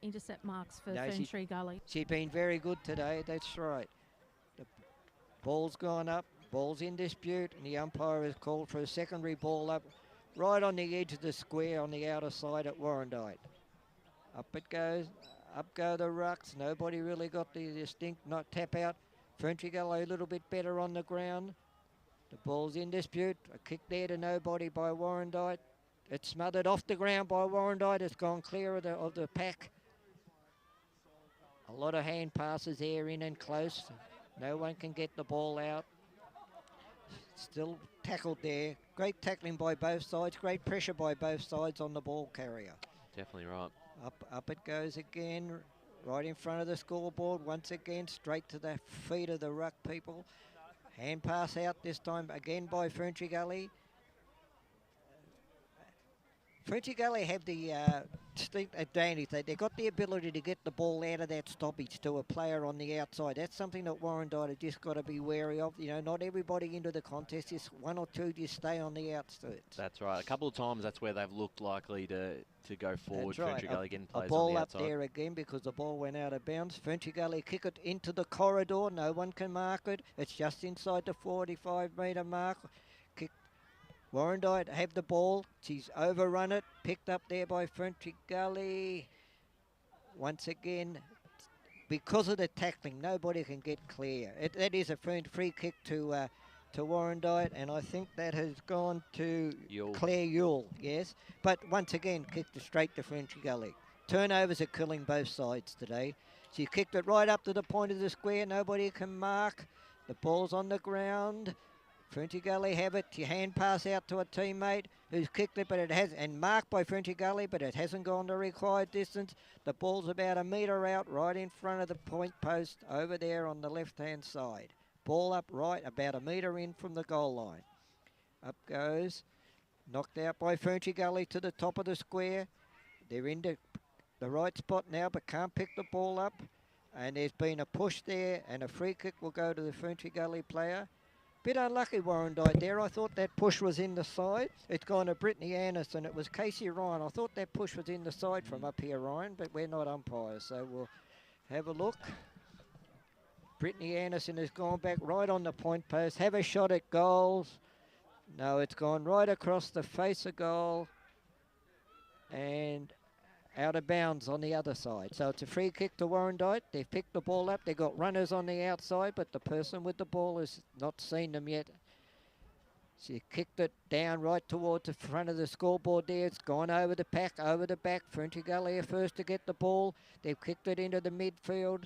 intercept marks for Ferntree Gully. She's been very good today, that's right. The ball's gone up, ball's in dispute, and the umpire has called for a secondary ball up right on the edge of the square on the outer side at Warrandyte. Up it goes, up go the rucks. Nobody really got the distinct tap out. Ferntree Gully a little bit better on the ground. The ball's in dispute. A kick there to nobody by Warrandyte. It's smothered off the ground by Warrandyte. It's gone clear of the pack. A lot of hand passes there in and close. No one can get the ball out. Still tackled there. Great tackling by both sides. Great pressure by both sides on the ball carrier. Definitely right. Up it goes again. Right in front of the scoreboard. Once again, straight to the feet of the ruck people. Hand pass out this time again by Ferntree Gully. Ferntree Gully have the distinct advantage. They've got the ability to get the ball out of that stoppage to a player on the outside. That's something that Warrandyte have just got to be wary of. You know, not everybody into the contest. Just 1 or 2 just stay on the outskirts. That's right. A couple of times that's where they've looked likely to go forward. That's right. Ferntree Gully getting players a ball on the up outside. there again because the ball went out of bounds. Ferntree Gully kick it into the corridor. No one can mark it. It's just inside the 45-metre mark. Warrandyte have the ball. She's overrun it. Picked up there by Ferntree Gully. Once again, because of the tackling, nobody can get clear. That is a free kick to to Warrandyte, and I think that has gone to Yule. Claire Yule, yes. But once again, kicked it straight to Ferntree Gully. Turnovers are killing both sides today. She kicked it right up to the point of the square. Nobody can mark. The ball's on the ground. Ferntree Gully have it. You hand pass out to a teammate who's kicked it, but it has, and marked by Ferntree Gully, but it hasn't gone the required distance. The ball's about a metre out, right in front of the point post over there on the left-hand side. Ball up right, about a metre in from the goal line. Up goes. Knocked out by Ferntree Gully to the top of the square. They're into the right spot now, but can't pick the ball up. And there's been a push there, and a free kick will go to the Ferntree Gully player. Bit unlucky, Warrandyte there. I thought that push was in the side. It's gone to Brittany Anderson. It was Casey Ryan. I thought that push was in the side from up here, Ryan, but we're not umpires, so we'll have a look. Brittany Anderson has gone back right on the point post. Have a shot at goals. No, it's gone right across the face of goal and out of bounds on the other side. So it's a free kick to Warrandyte. They've picked the ball up. They've got runners on the outside, but the person with the ball has not seen them yet. She kicked it down right towards the front of the scoreboard there. It's gone over the pack, over the back. Ferntree Gully are first to get the ball. They've kicked it into the midfield.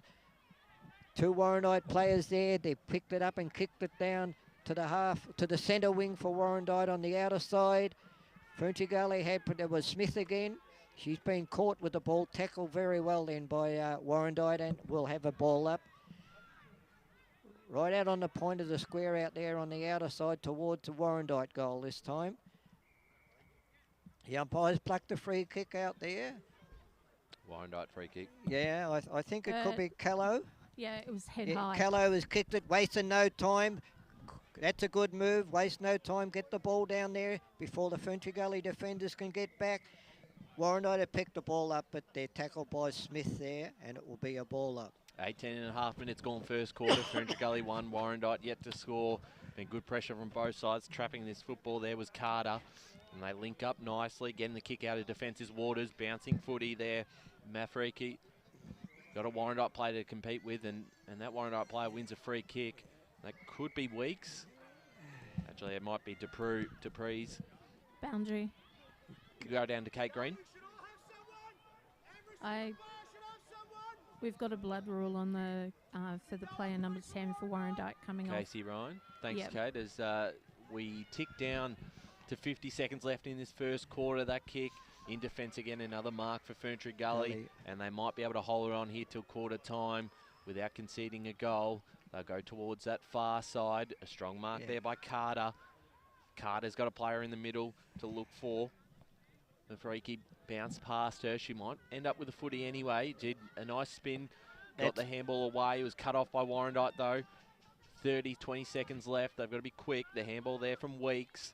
Two Warrandyte players there. They've picked it up and kicked it down to the half, to the centre wing for Warrandyte on the outer side. Ferntree Gully had, it was Smith again. She's been caught with the ball, tackled very well then by Warrandyte, and will have a ball up. Right out on the point of the square out there on the outer side towards the Warrandyte goal this time. The umpires plucked the free kick out there. Warrandyte free kick. Yeah, I think it could be Callow. Yeah, it was head high. Callow has kicked it, wasting no time. That's a good move, waste no time, get the ball down there before the Ferntree Gully defenders can get back. Warrandyte have picked the ball up, but they're tackled by Smith there, and it will be a ball up. 18.5 minutes gone first quarter. Ferntree Gully 1, Warrandyte yet to score. Been good pressure from both sides. Trapping this football there was Carter. And they link up nicely, getting the kick out of defence's waters. Bouncing footy there. Mafriki got a Warrandyte player to compete with, and that Warrandyte player wins a free kick. That could be Weeks. Actually, it might be Dupree's. Boundary. Go down to Kate Green. We've got a blood rule on the for the player number 10 for Warrandyte coming off. Casey Ryan. Thanks, Yep. Kate. As we tick down to 50 seconds left in this first quarter, that kick in defence again, another mark for Ferntree Gully, and they might be able to hold it on here till quarter time without conceding a goal. They'll go towards that far side. A strong mark there by Carter. Carter's got a player in the middle to look for. The freaky bounced past her. She might end up with a footy anyway. Did a nice spin. Got the handball away. It was cut off by Warrandyte though. 20 seconds left. They've got to be quick. The handball there from Weeks.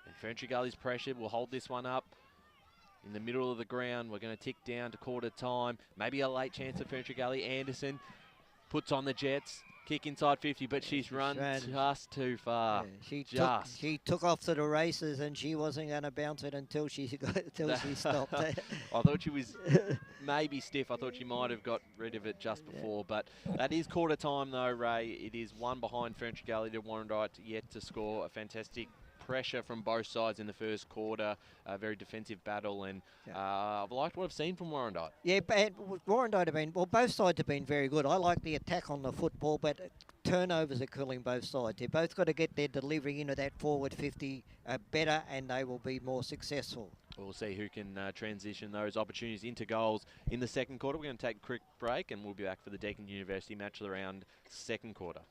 And Ferntree Gully's pressured. We'll hold this one up in the middle of the ground. We're going to tick down to quarter time. Maybe a late chance of Ferntree Gully. Anderson puts on the Jets. Kick inside 50, but she's run just too far. Yeah, she took off to the races, and she wasn't going to bounce it until she stopped. I thought she was maybe stiff. I thought she might have got rid of it just before. But that is quarter time, though, Ray. It is one behind Ferntree Gully to Warrandyte yet to score. A fantastic pressure from both sides in the first quarter. A very defensive battle, and I've liked what I've seen from Warrandyte. Yeah, but Warrandyte have been, well, both sides have been very good. I like the attack on the football, but turnovers are killing both sides. They've both got to get their delivery into that forward 50 better, and they will be more successful. We'll see who can transition those opportunities into goals in the second quarter. We're going to take a quick break, and we'll be back for the Deakin University match of the round, second quarter.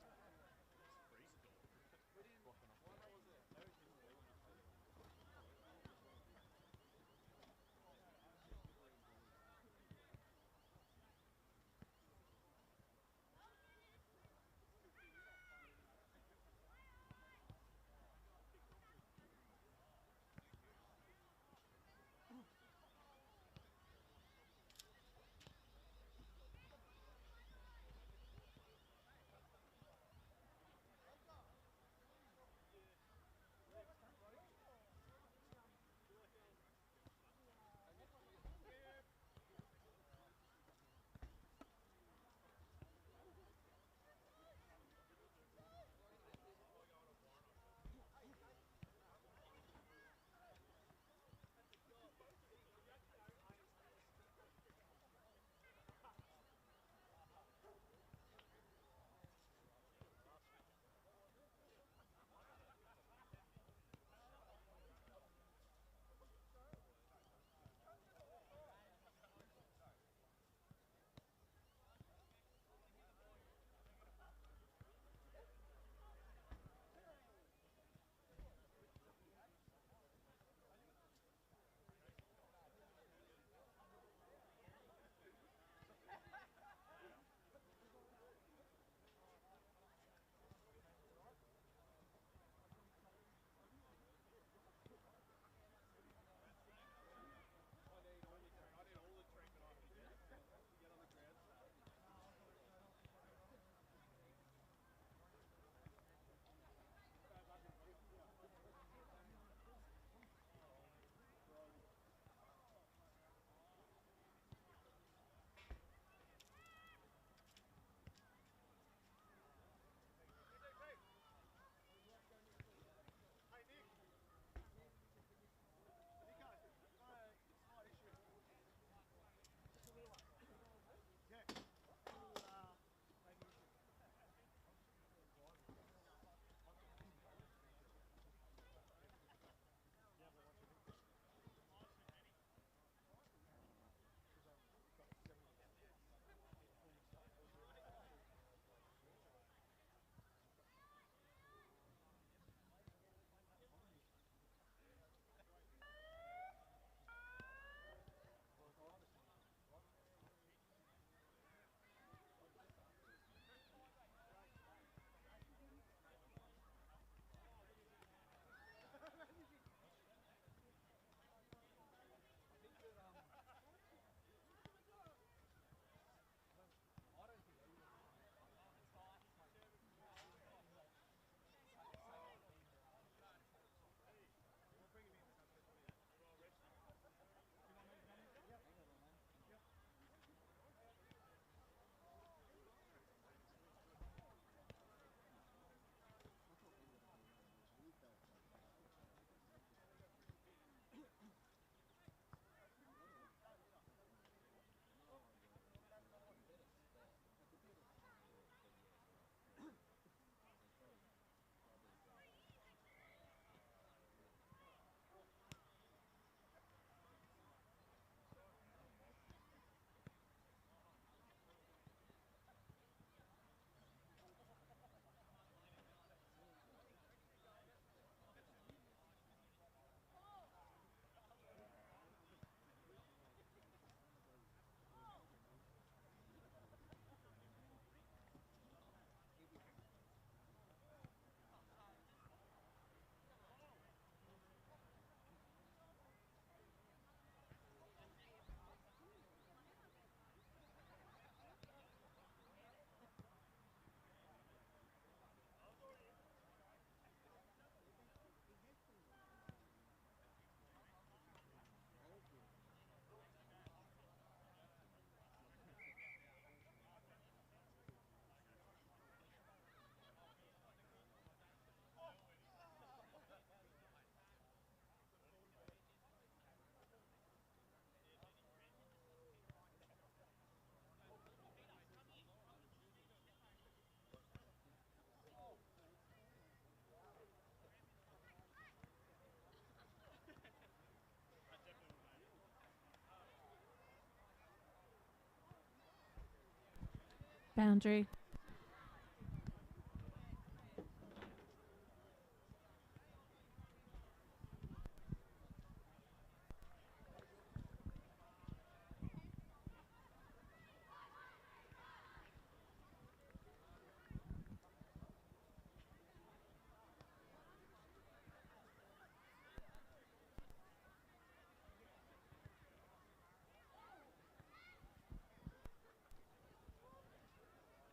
Boundary.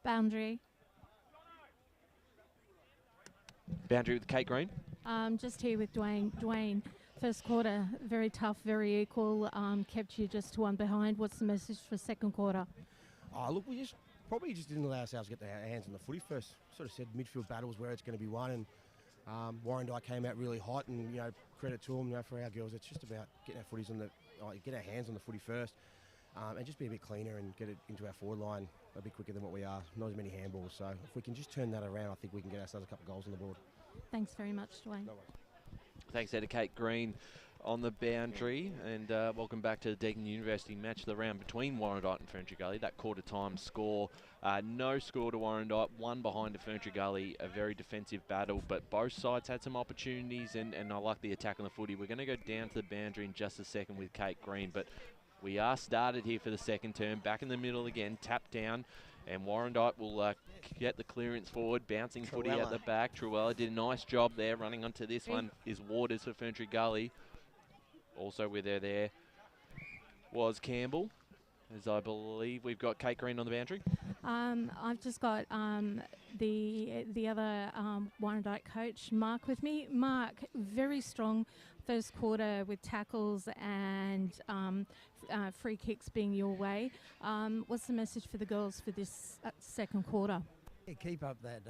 Boundary. Boundary with Kate Green. Just here with Dwayne. Dwayne, first quarter, very tough, very equal, kept you just one behind. What's the message for second quarter? Oh, look, we probably just didn't allow ourselves to get our hands on the footy first. Sort of said midfield battles where it's going to be won, and Warrandyte came out really hot, and credit to them. For our girls, it's just about getting our hands on the footy first, and just be a bit cleaner and get it into our forward line a bit quicker than what we are. Not as many handballs, so if we can just turn that around, I think we can get ourselves a couple of goals on the board. Thanks very much, Dwayne. No worries. Thanks there to Kate Green on the boundary, and welcome back to the Deakin University match of the round between Warrandyte and Ferntree Gully. That quarter time score, no score to Warrandyte, one behind to Ferntree Gully, a very defensive battle, but both sides had some opportunities, and I like the attack on the footy. We're going to go down to the boundary in just a second with Kate Green, but we are started here for the second term, back in the middle again, tap down, and Warrandyte will get the clearance forward, bouncing footy at the back. Truella did a nice job there, running onto this one is Waters for Ferntree Gully. Also with her there was Campbell, as I believe we've got Kate Green on the boundary. I've just got the other Warrandyte coach, Mark, with me. Mark, very strong first quarter with tackles and free kicks being your way. What's the message for the girls for this second quarter? Yeah, keep up that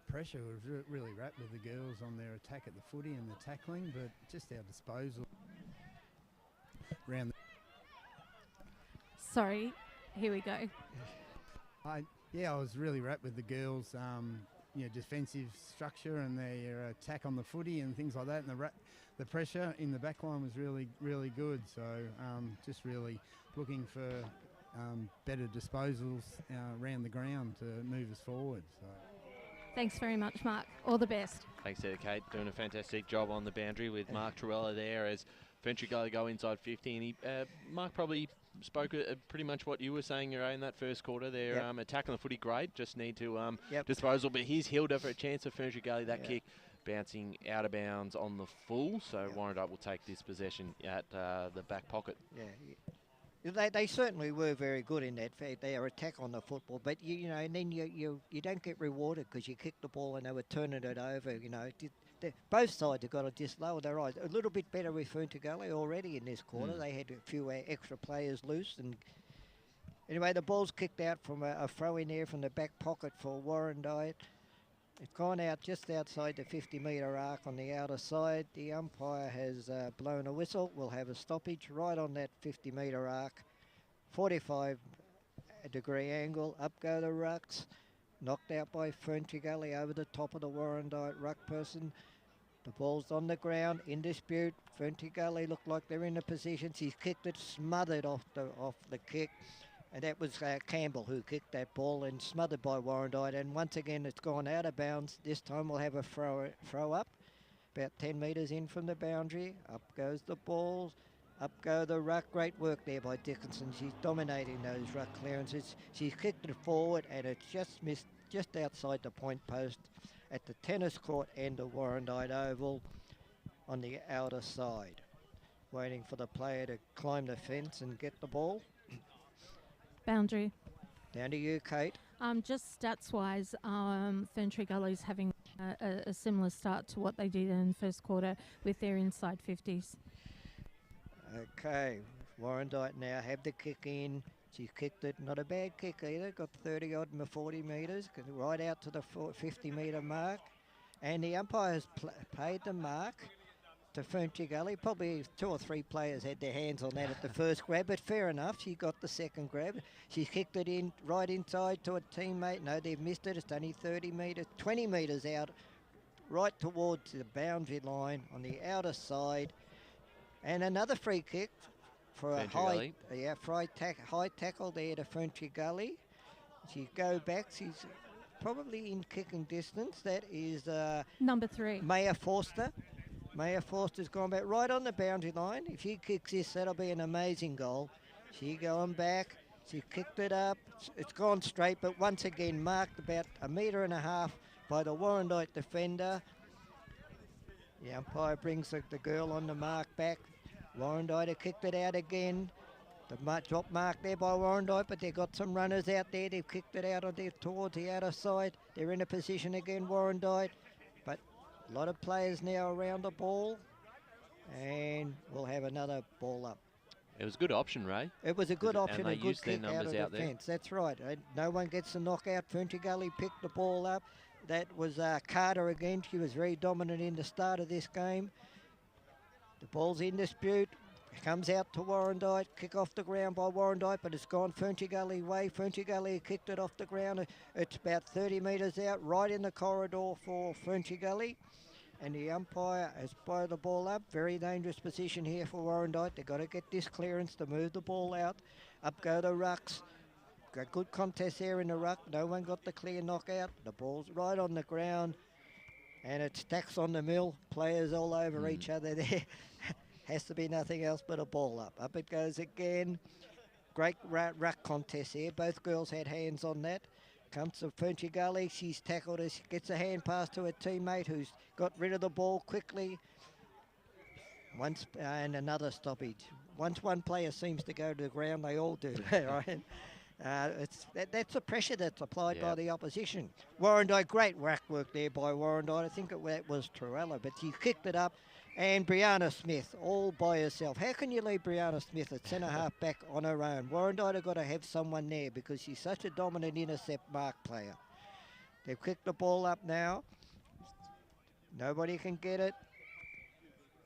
pressure. We're really wrapped with the girls on their attack at the footy and the tackling, but just our disposal around. Sorry, here we go. I was really wrapped with the girls' defensive structure and their attack on the footy and things like that, and the pressure in the back line was really, really good. So just really looking for better disposals around the ground to move us forward. So. Thanks very much, Mark. All the best. Thanks there, Kate. Doing a fantastic job on the boundary with Mark Truella there as Ferntree Gully go inside 50. And Mark probably spoke pretty much what you were saying in that first quarter. Their attack on the footy great, just need to disposal. But here's Hilda for a chance for Ferntree Gully. That kick bouncing out of bounds on the full. So Warrandyte will take this possession at the back pocket. They certainly were very good in that, their attack on the football, but and then you don't get rewarded because you kicked the ball and they were turning it over. Both sides have got to just lower their eyes. A little bit better with Ferntree Gully already in this quarter. They had a few extra players loose, and anyway, the ball's kicked out from a throw in there from the back pocket for Warrandyte. It's gone out just outside the 50-metre arc on the outer side. The umpire has blown a whistle. We'll have a stoppage right on that 50-metre arc. 45-degree angle. Up go the rucks. Knocked out by Ferntree Gully over the top of the Warrandyte ruck person. The ball's on the ground, in dispute. Ferntree Gully look like they're in a position. She's kicked it, smothered off the kick. And that was Campbell who kicked that ball and smothered by Warrandyte. And once again, it's gone out of bounds. This time we'll have a throw up, about 10 metres in from the boundary. Up goes the ball. Up go the ruck. Great work there by Dickinson. She's dominating those ruck clearances. She's kicked it forward and it's just missed just outside the point post at the tennis court end of Warrandyte Oval on the outer side. Waiting for the player to climb the fence and get the ball. Boundary. Down to you, Kate. Just stats-wise, Ferntree Gully's having a similar start to what they did in the first quarter with their inside 50s. Okay, Warrandyte now have the kick in. She's kicked it, not a bad kick either, got 30-odd 40 metres, right out to the 50-metre mark. And the umpire has paid the mark to Ferntree Gully. Probably 2 or 3 players had their hands on that at the first grab, but fair enough, she got the second grab. She's kicked it in right inside to a teammate. No, they've missed it. It's only 30 metres, 20 metres out, right towards the boundary line on the outer side. And another free kick for a high tackle there to Ferntree Gully. She go back. She's probably in kicking distance. That is Number 3. Maya Forster. Maya Forster's gone back right on the boundary line. If she kicks this, that'll be an amazing goal. She going back. She kicked it up. It's gone straight, but once again marked about 1.5 metres by the Warrandyte defender. The umpire brings the girl on the mark back. Warrandyte kicked it out again. The drop mark there by Warrandyte, but they've got some runners out there. They've kicked it out towards the outer side. They're in a position again, Warrandyte. But a lot of players now around the ball. And we'll have another ball up. It was a good option, Ray. It was a good option, and a good kick out of the fence. That's right. No one gets the knockout. Ferntree Gully picked the ball up. That was Carter again. She was very dominant in the start of this game. The ball's in dispute. Comes out to Warrandyte. Kick off the ground by Warrandyte, but it's gone Ferntree Gully way. Ferntree Gully kicked it off the ground. It's about 30 metres out, right in the corridor for Ferntree Gully. And the umpire has bowled the ball up. Very dangerous position here for Warrandyte. They've got to get this clearance to move the ball out. Up go the rucks. Got good contest there in the ruck. No one got the clear knockout. The ball's right on the ground. And it stacks on the mill. Players all over each other there. Has to be nothing else but a ball up. Up it goes again. Great ruck contest here. Both girls had hands on that. Comes to Ferntree Gully. She's tackled her. She gets a hand pass to her teammate who's got rid of the ball quickly. And another stoppage. Once one player seems to go to the ground, they all do. Right? That's the pressure that's applied by the opposition. Warrandyte, great rack work there by Warrandyte. I think that was Torella, but she kicked it up. And Brianna Smith, all by herself. How can you leave Brianna Smith at centre-half back on her own? Warrandyte have got to have someone there because she's such a dominant intercept mark player. They've kicked the ball up now. Nobody can get it.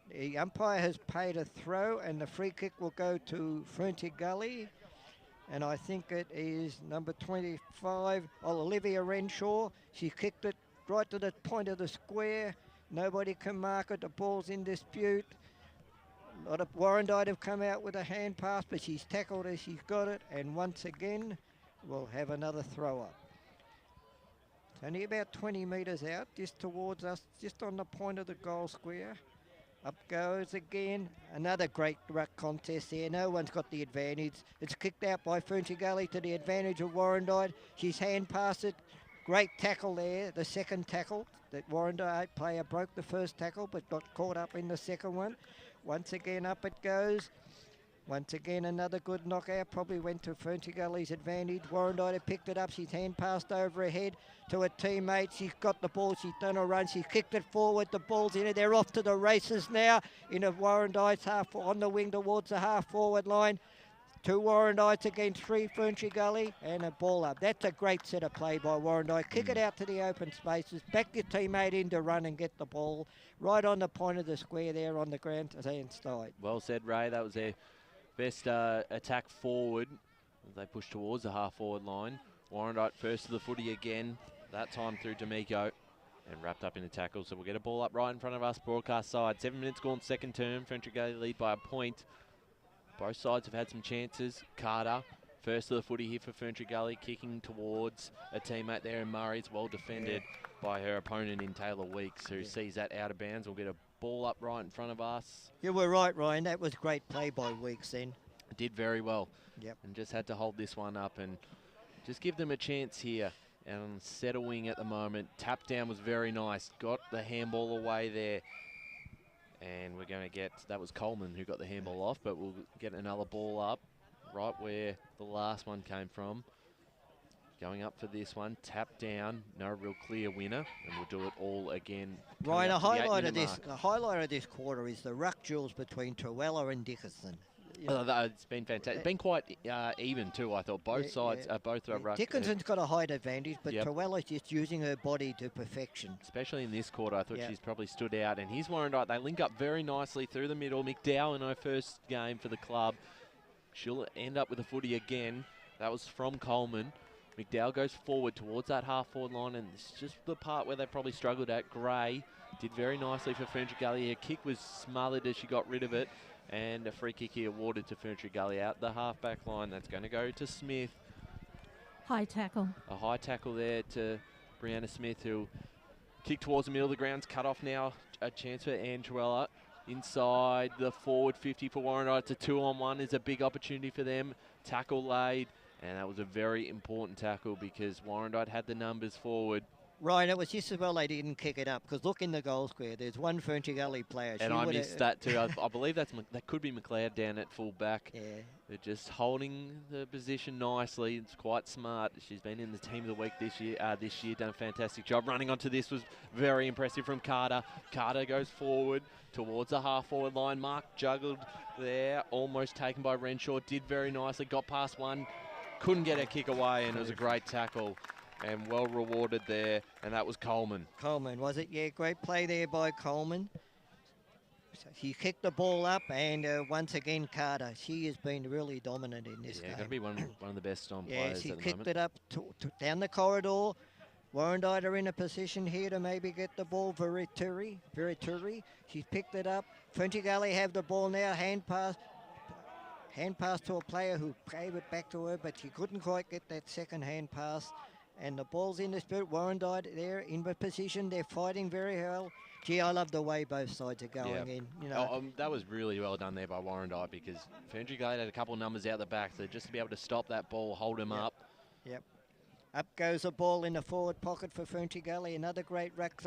The umpire has paid a throw, and the free kick will go to Ferntree Gully. And I think it is number 25, Olivia Renshaw. She kicked it right to the point of the square. Nobody can mark it. The ball's in dispute. A lot of Warrandyte have come out with a hand pass, but she's tackled her. She's got it. And once again, we'll have another throw up. It's only about 20 metres out, just towards us, just on the point of the goal square. Up goes again. Another great ruck contest there. No one's got the advantage. It's kicked out by Ferntree Gully to the advantage of Warrandyte. She's hand passed it. Great tackle there, the second tackle. That Warrandyte player broke the first tackle but got caught up in the second one. Once again up it goes. Once again another good knockout. Probably went to Ferntree Gully's advantage. Warrandyte picked it up. She's hand passed over her head to her teammate. She's got the ball. She's done a run. She's kicked it forward. The ball's in it. They're off to the races now. In a Warrandyte's half on the wing towards the half forward line. 2 Warrandytes against 3 Ferntree Gully and a ball up. That's a great set of play by Warrandyte. Kick it out to the open spaces. Back your teammate in to run and get the ball right on the point of the square there on the ground side. Well said, Ray. That was their best attack forward. They pushed towards the half forward line. Warrandyte first to the footy again. That time through D'Amico and wrapped up in a tackle. So we'll get a ball up right in front of us, broadcast side. 7 minutes gone, second term. Ferntree Gully lead by a point. Both sides have had some chances. Carter, first to the footy here for Ferntree Gully, kicking towards a teammate there in Murray's, well defended by her opponent in Taylor Weeks, who sees that out of bounds. We'll get a ball up right in front of us. You were right, Ryan. That was great play by Weeks then. Did very well. Yep. And just had to hold this one up and just give them a chance here. And settling at the moment. Tap down was very nice. Got the handball away there. And we're going to get, that was Coleman who got the handball off, but we'll get another ball up right where the last one came from. Going up for this one, tap down, no real clear winner, and we'll do it all again. Ryan, a highlight of this quarter is the ruck duels between Torella and Dickinson. It's been fantastic. It's been quite even too, I thought. Both sides, both are ruck. Dickinson's got a height advantage, but Torella's just using her body to perfection. Especially in this quarter, I thought she's probably stood out. And here's Warrandyte. They link up very nicely through the middle. McDowell in her first game for the club. She'll end up with a footy again. That was from Coleman. McDowell goes forward towards that half-forward line, and this is just the part where they probably struggled at. Gray did very nicely for Ferntree Gully. Her kick was smothered as she got rid of it. And a free kick here awarded to Ferntree Gully out the half-back line. That's going to go to Smith. High tackle. A high tackle there to Brianna Smith, who'll kick towards the middle of the grounds. Cut off now. A chance for Ann Truella. Inside the forward 50 for Warrandyte. It's a 2-on-1. Is a big opportunity for them. Tackle laid. And that was a very important tackle because Warrandyte had the numbers forward. Ryan, it was just as well they didn't kick it up because look in the goal square. There's one Ferntree Gully player. And I missed that too. I believe that could be McLeod down at full back. Yeah. They're just holding the position nicely. It's quite smart. She's been in the team of the week this year. Done a fantastic job. Running onto this was very impressive from Carter. Carter goes forward towards the half-forward line. Mark juggled there, almost taken by Renshaw. Did very nicely. Got past one. Couldn't get her kick away, and it was a great tackle. And well rewarded there, and that was Coleman. Coleman, was it? Yeah, great play there by Coleman. So he kicked the ball up, and once again, Carter. She has been really dominant in this game. Yeah, got to be one of the best on yeah, players she at the kicked moment. it up down the corridor. Warrandyte are in a position here to maybe get the ball. Verituri. She's picked it up. Ferntree Gully have the ball now. Hand pass to a player who gave it back to her, but she couldn't quite get that second hand pass. And the ball's in the spirit. Warrandyte there in the position. They're fighting very well. Gee, I love the way both sides are going in. You know. That was really well done there by Warrandyte because Ferntree Gully had a couple of numbers out the back, so just to be able to stop that ball, hold him up. Yep. Up goes the ball in the forward pocket for Ferntree Gully. Another great ruck.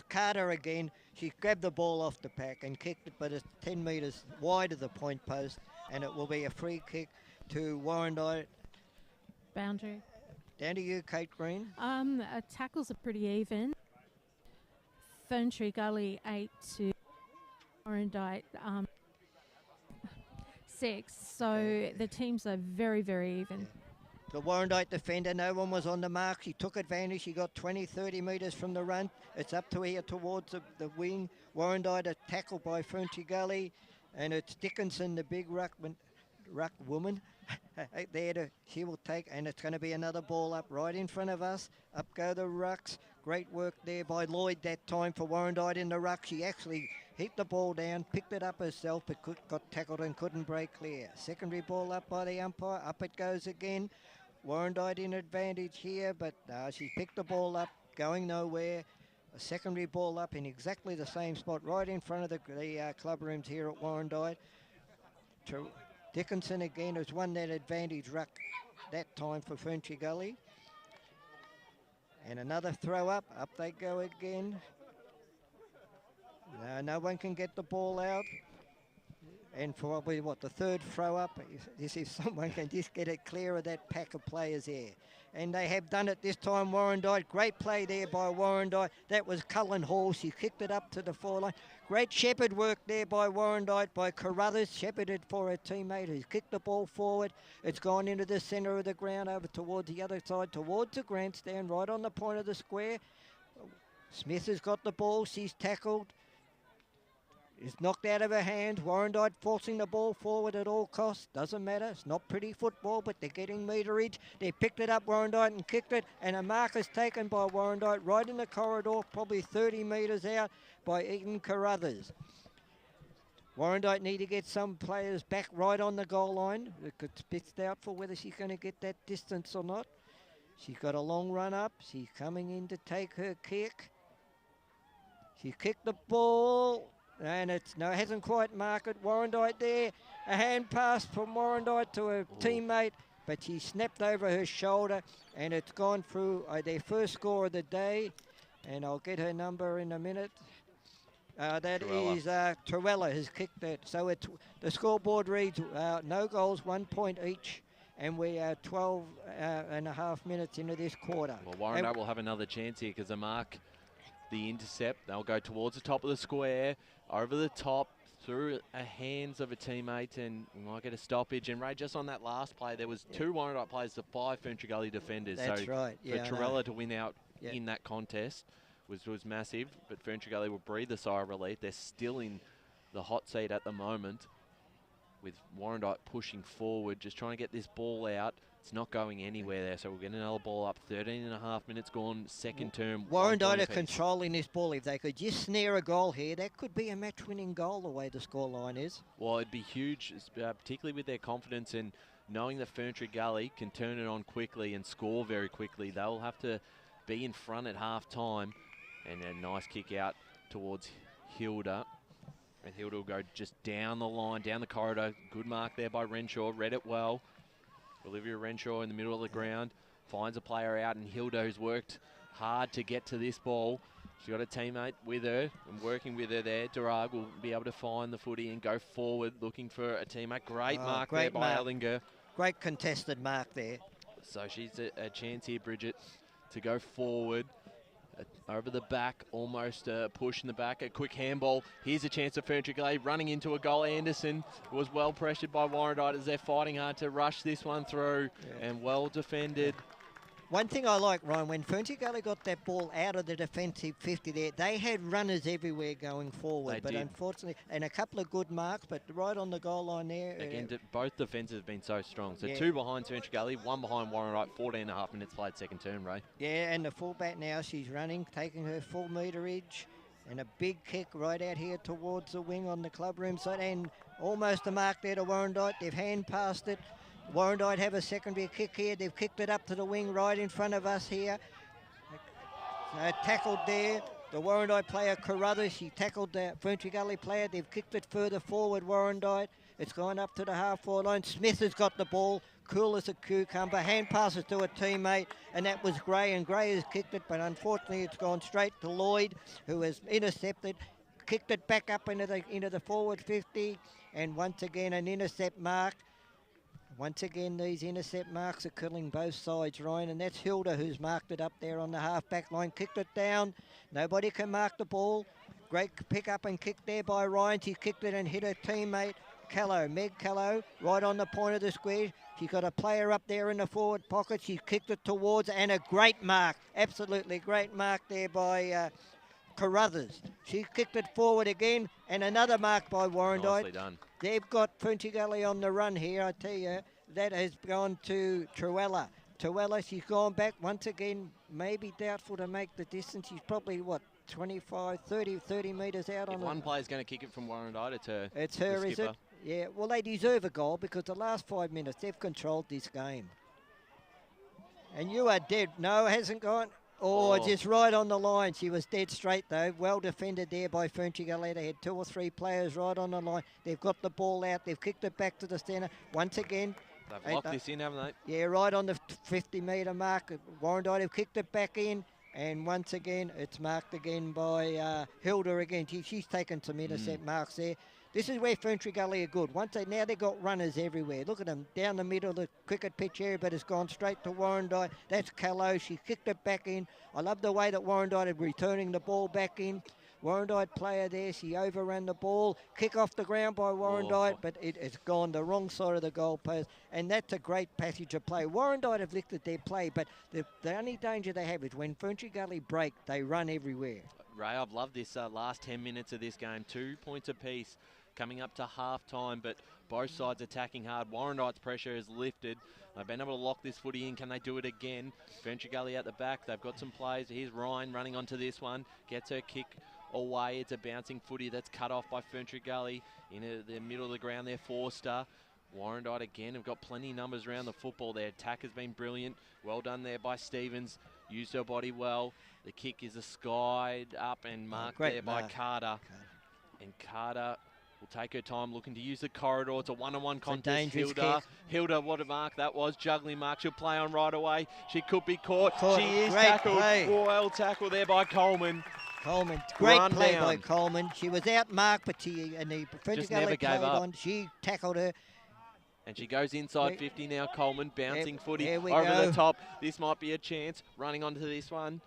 Carter again. She grabbed the ball off the pack and kicked it, but it's 10 metres wide of the point post, and it will be a free kick to Warrandyte. Boundary. Down to you, Kate Green. Tackles are pretty even. Ferntree Gully 8 to Warrandyte 6. So the teams are very, very even. The Warrandyte defender, no one was on the mark. She took advantage. She got 20, 30 metres from the run. It's up to here towards the wing. Warrandyte a tackle by Ferntree Gully, and it's Dickinson, the big ruck woman. She will take, and it's going to be another ball up right in front of us. Up go the rucks. Great work there by Lloyd that time for Warrandyte in the ruck. She actually hit the ball down, picked it up herself, but got tackled and couldn't break clear. Secondary ball up by the umpire. Up it goes again. Warrandyte in advantage here, but she picked the ball up, going nowhere. A secondary ball up in exactly the same spot, right in front of the club rooms here at Warrandyte. Dickinson again has won that advantage ruck that time for Ferntree Gully. And another throw up. Up they go again. No one can get the ball out. And probably, the third throw up, this is someone can just get it clear of that pack of players there. And they have done it this time, Warrandyte. Great play there by Warrandyte. That was Cullen Hall. She kicked it up to the foreline. Great shepherd work there by Warrandyte, by Carruthers. Shepherded for her teammate who's kicked the ball forward. It's gone into the centre of the ground, over towards the other side, towards the grandstand, right on the point of the square. Smith has got the ball. She's tackled. It's knocked out of her hand. Warrandyte forcing the ball forward at all costs. Doesn't matter. It's not pretty football, but they're getting meterage. They picked it up, Warrandyte, and kicked it. And a mark is taken by Warrandyte right in the corridor, probably 30 metres out by Eden Carruthers. Warrandyte need to get some players back right on the goal line. It's a bit doubtful whether she's going to get that distance or not. She's got a long run up. She's coming in to take her kick. She kicked the ball. And it hasn't quite marked it. Warrandyte there. A hand pass from Warrandyte to a teammate, but she snapped over her shoulder, and it's gone through their first score of the day. And I'll get her number in a minute. That is Torella has kicked it. So the scoreboard reads no goals, 1 point each. And we are 12 and a half minutes into this quarter. Well, Warrandyte will have another chance here because they mark the intercept. They'll go towards the top of the square, over the top, through the hands of a teammate, and we might get a stoppage. And Ray, just on that last play, there was 2 Warrandyte players to 5 Ferntree Gully defenders. That's so right. for Torella to win out in that contest was massive. But Ferntree Gully will breathe a sigh of relief. They're still in the hot seat at the moment, with Warrandyte pushing forward, just trying to get this ball out. It's not going anywhere there, so we'll get another ball up. 13 and a half minutes gone, second term. Warrandyte are controlling this ball. If they could just snare a goal here, that could be a match-winning goal the way the scoreline is. Well, it'd be huge, particularly with their confidence and knowing that Ferntree Gully can turn it on quickly and score very quickly, they'll have to be in front at half time. And a nice kick out towards Hilda. And Hilda will go just down the line, down the corridor. Good mark there by Renshaw, read it well. Olivia Renshaw in the middle of the ground, finds a player out, and Hilda, who's worked hard to get to this ball. She's got a teammate with her and working with her there. Durag will be able to find the footy and go forward, looking for a teammate. Great mark there by Ellinger. Great contested mark there. So she's a chance here, Bridget, to go forward. Over the back, almost a push in the back, a quick handball. Here's a chance for Ferntree Gully, running into a goal. Anderson was well pressured by Warrandyte as they're fighting hard to rush this one through, and well defended. One thing I like, Ryan, when Ferntree Gully got that ball out of the defensive 50 there, they had runners everywhere going forward. But unfortunately, and a couple of good marks, but right on the goal line there. Again, both defences have been so strong. So 2 behind Ferntree Gully, 1 behind Warrandyte, 14.5 minutes played second term, Ray. Yeah, and the fullback now, she's running, taking her full meterage. And a big kick right out here towards the wing on the clubroom side. And almost a mark there to Warrandyte. They've hand passed it. Warrandyte have a secondary kick here. They've kicked it up to the wing right in front of us here. Tackled there. The Warrandyte player, Carruthers, she tackled the Ferntree Gully player. They've kicked it further forward, Warrandyte. It's gone up to the half-forward line. Smith has got the ball. Cool as a cucumber. Hand passes to a teammate, and that was Gray, and Gray has kicked it, but unfortunately it's gone straight to Lloyd, who has intercepted, kicked it back up into the forward 50, and once again an intercept mark. Once again, these intercept marks are killing both sides, Ryan, and that's Hilda who's marked it up there on the half-back line. Kicked it down. Nobody can mark the ball. Great pick up and kick there by Ryan. She kicked it and hit her teammate, Callow, Meg Callow, right on the point of the square. She's got a player up there in the forward pocket. She's kicked it towards, and a great mark, absolutely great mark there by Carruthers. She kicked it forward again, and another mark by Warrandyte. Nicely done. They've got Ferntree Gully on the run here, I tell you. That has gone to Truella. Truella, she's gone back once again, maybe doubtful to make the distance. She's probably, what, 25, 30 metres out on one player's going to kick it from Warrandyte, it's her, is it? Yeah, well, they deserve a goal because the last 5 minutes, they've controlled this game. And you are dead. No, it hasn't gone. Oh, just right on the line. She was dead straight, though. Well defended there by Ferntree Gully. They had 2 or 3 players right on the line. They've got the ball out. They've kicked it back to the centre. Once again. They've locked this in, haven't they? Yeah, right on the 50-metre mark. Warrandyte have kicked it back in. And once again, it's marked again by Hilda again. She's taken some intercept marks there. This is where Ferntree Gully are good. Now they've got runners everywhere. Look at them down the middle of the cricket pitch area, but it's gone straight to Warrandyte. That's Callow. She kicked it back in. I love the way that Warrandyte are returning the ball back in. Warrandyte player there. She overran the ball. Kick off the ground by Warrandyte, but it's gone the wrong side of the goalpost. And that's a great passage of play. Warrandyte have lifted their play, but the only danger they have is when Ferntree Gully break, they run everywhere. Ray, I've loved this last 10 minutes of this game. 2 points apiece. Coming up to half-time, but both sides attacking hard. Warrandyte's pressure is lifted. They've been able to lock this footy in. Can they do it again? Ferntree Gully at the back. They've got some plays. Here's Ryan running onto this one. Gets her kick away. It's a bouncing footy that's cut off by Ferntree Gully. In the middle of the ground there, Forster. Warrandyte again have got plenty of numbers around the football. Their attack has been brilliant. Well done there by Stevens. Used her body well. The kick is a skied up and marked there by Carter. And Carter will take her time looking to use the corridor. It's a one-on-one contest. Hilda, what a mark that was. Juggling mark. She'll play on right away. She could be caught. She is tackled. Well tackle there by Coleman. Great play by Coleman. She was outmarked, but the Ferntree Gully played on. She tackled her. And she goes inside 50 now, Coleman. Bouncing footy over the top. This might be a chance. Running onto this one.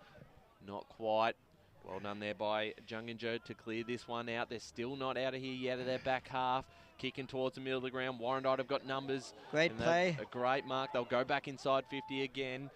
Not quite. Well done there by Junginjo to clear this one out. They're still not out of here yet of their back half. Kicking towards the middle of the ground. Warrandyte have got numbers. Great play. A great mark. They'll go back inside 50 again.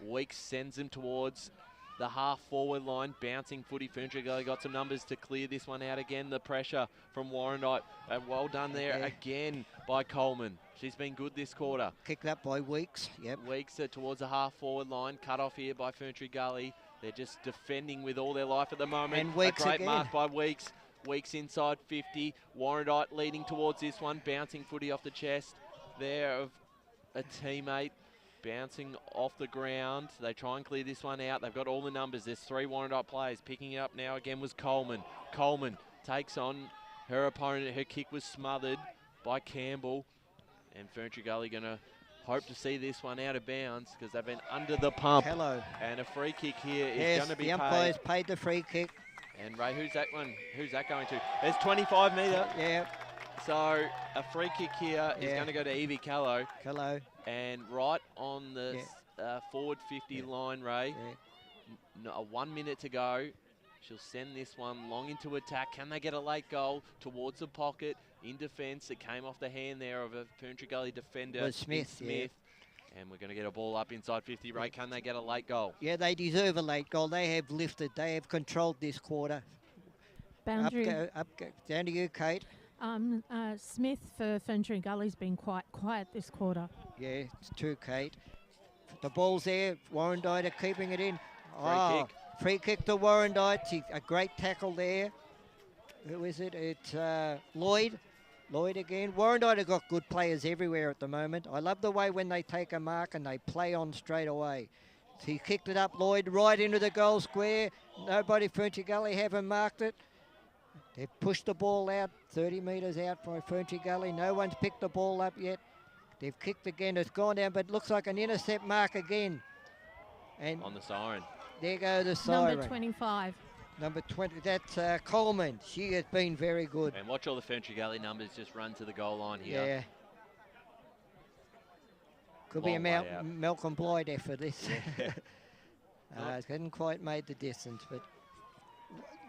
Weeks sends them towards the half-forward line. Bouncing footy. Ferntree Gully got some numbers to clear this one out again. The pressure from Warrandyte. And well done there again by Coleman. She's been good this quarter. Kicked up by Weeks. Weeks towards the half-forward line. Cut off here by Ferntree Gully. They're just defending with all their life at the moment. And Weeks a great mark by Weeks. Weeks inside 50. Warrandyte leading towards this one. Bouncing footy off the chest there of a teammate bouncing off the ground. They try and clear this one out. They've got all the numbers. There's 3 Warrandyte players. Picking it up now again was Coleman. Coleman takes on her opponent. Her kick was smothered by Campbell. And Ferntree Gully going to hope to see this one out of bounds because they've been under the pump. Hello. And a free kick here is Yes, going to be the umpires paid the free kick. And Ray, who's that one? Who's that going to? It's 25 metre. Yeah. So a free kick here is going to go to Evie Callow. Callow. And right on the forward 50 line, Ray. Yeah. 1 minute to go. She'll send this one long into attack. Can they get a late goal towards the pocket in defence? It came off the hand there of a Ferntree Gully defender. Was Smith. Yeah. And we're going to get a ball up inside 50. Ray, can they get a late goal? Yeah, they deserve a late goal. They have lifted. They have controlled this quarter. Boundary. Up go. Down to you, Kate. Smith for Ferntree Gully's been quite quiet this quarter. Yeah, it's 2, Kate. The ball's there. Warrandyte are keeping it in. Free kick to Warrandyte. A great tackle there. Who is it? It's Lloyd. Lloyd again. Warrandyte have got good players everywhere at the moment. I love the way when they take a mark and they play on straight away. He kicked it up, Lloyd, right into the goal square. Nobody, Ferntree Gully, haven't marked it. They've pushed the ball out, 30 metres out by Ferntree Gully. No one's picked the ball up yet. They've kicked again. It's gone down, but looks like an intercept mark again. And on the siren. There goes the siren. Number 25. Number 20, that's Coleman. She has been very good. And watch all the Ferntree Gully numbers just run to the goal line here. Yeah. Could be a Malcolm Blythe effort, this. It hadn't quite made the distance, but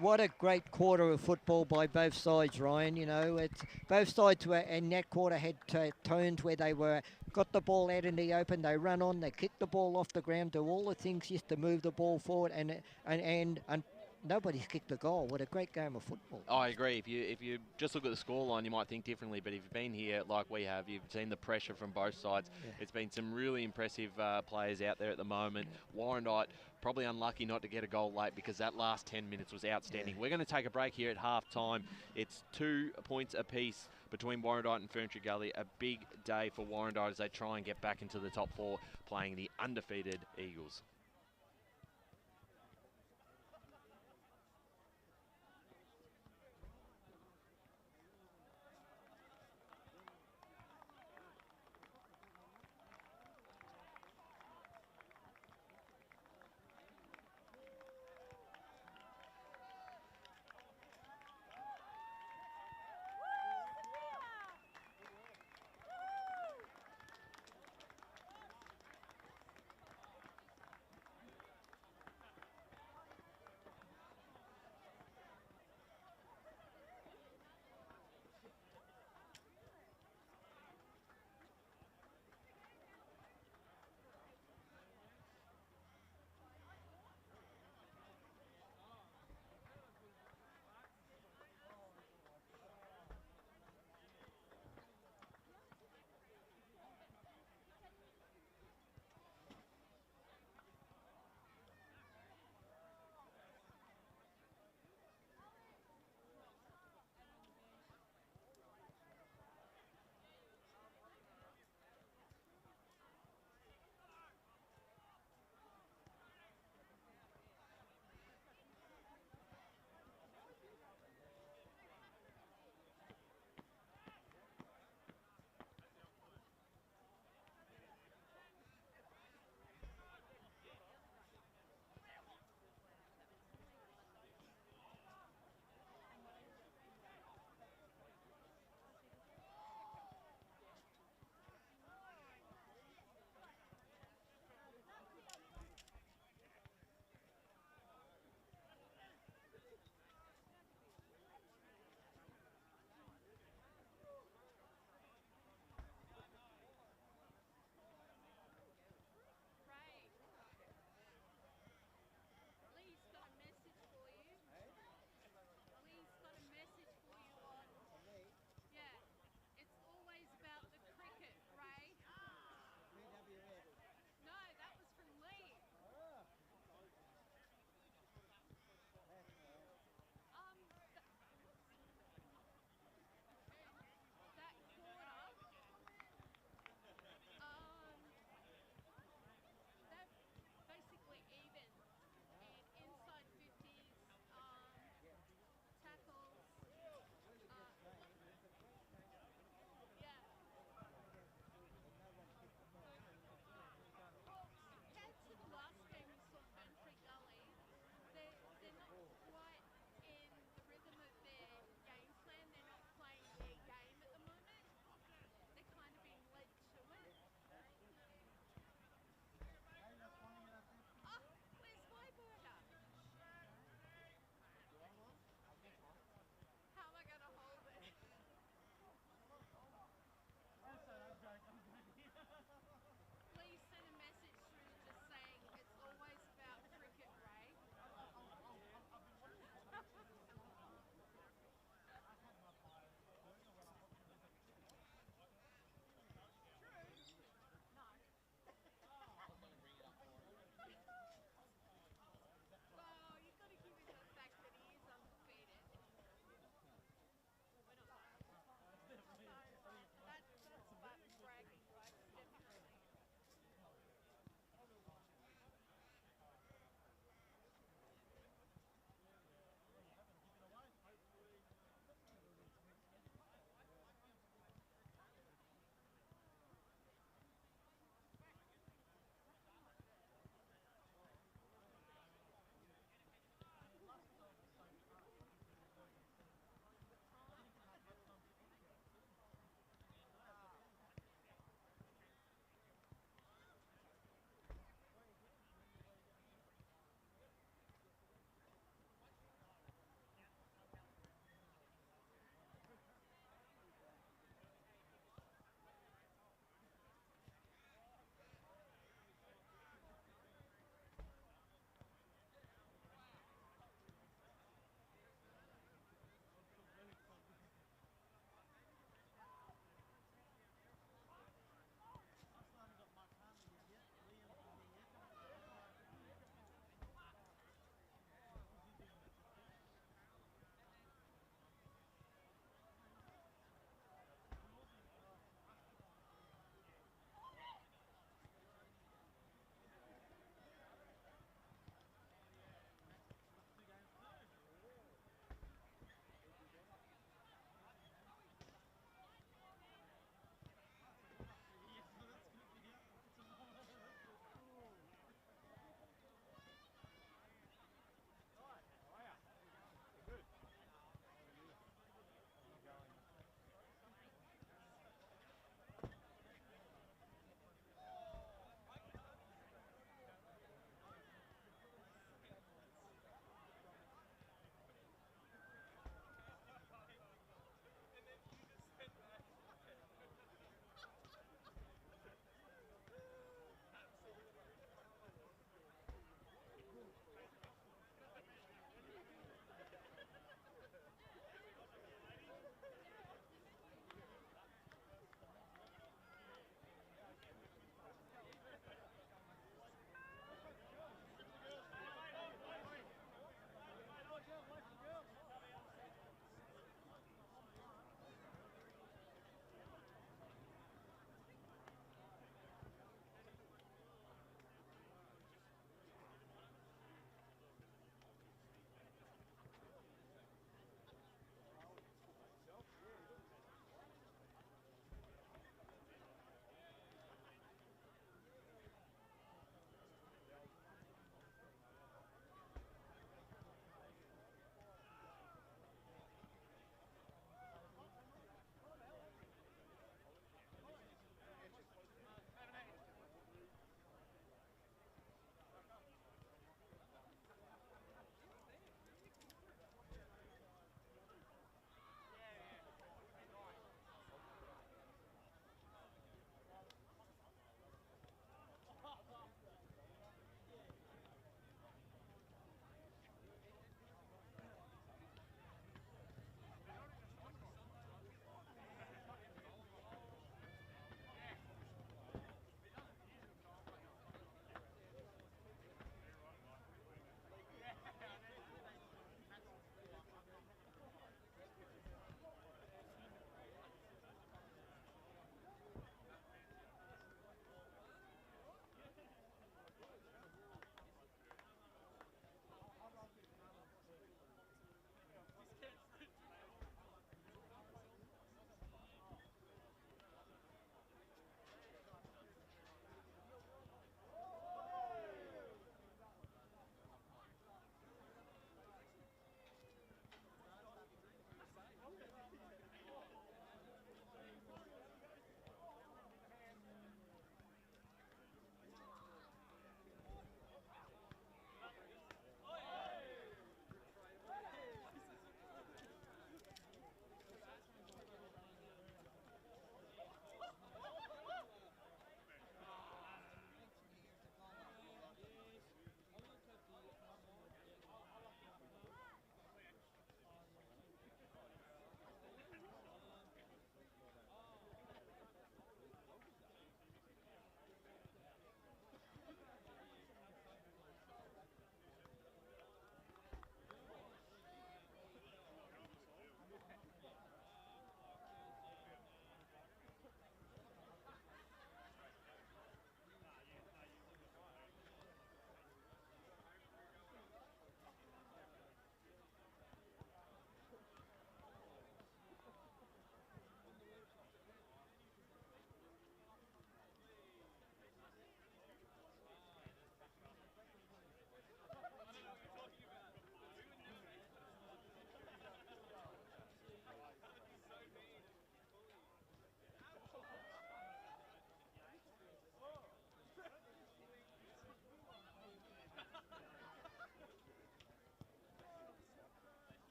what a great quarter of football by both sides, Ryan. You know, it's both sides were, and that quarter had turns where they got the ball out in the open, they run on, they kick the ball off the ground, do all the things just to move the ball forward, and nobody's kicked a goal. What a great game of football. I agree. If you just look at the scoreline, you might think differently, but if you've been here like we have, you've seen the pressure from both sides. Yeah. It's been some really impressive players out there at the moment. Yeah. Warrandyte probably unlucky not to get a goal late because that last 10 minutes was outstanding. Yeah. We're going to take a break here at half-time. It's 2 points apiece between Warrandyte and Ferntree Gully. A big day for Warrandyte as they try and get back into the top 4, playing the undefeated Eagles.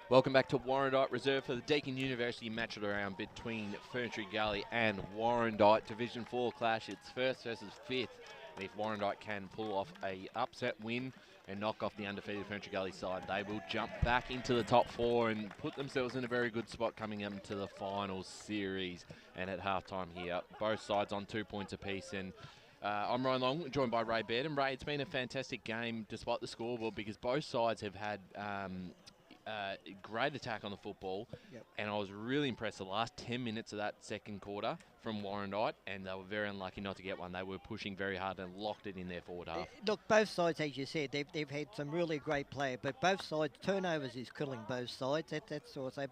Welcome back to Warrandyte, reserved for the Deakin University match around between Ferntree Gully and Warrandyte. Division 4 clash, it's first versus fifth. And if Warrandyte can pull off a upset win and knock off the undefeated Ferntree Gully side, they will jump back into the top 4 and put themselves in a very good spot coming into the finals series. And at halftime here, both sides on 2 points apiece. And I'm Ryan Long, joined by Ray Baird. And Ray, it's been a fantastic game despite the scoreboard because both sides have had great attack on the football, and I was really impressed the last 10 minutes of that second quarter from Warrandyte, and they were very unlucky not to get one. They were pushing very hard and locked it in their forward half. Look, both sides, as you said, they've had some really great play, but both sides, turnovers is killing both sides. That's also,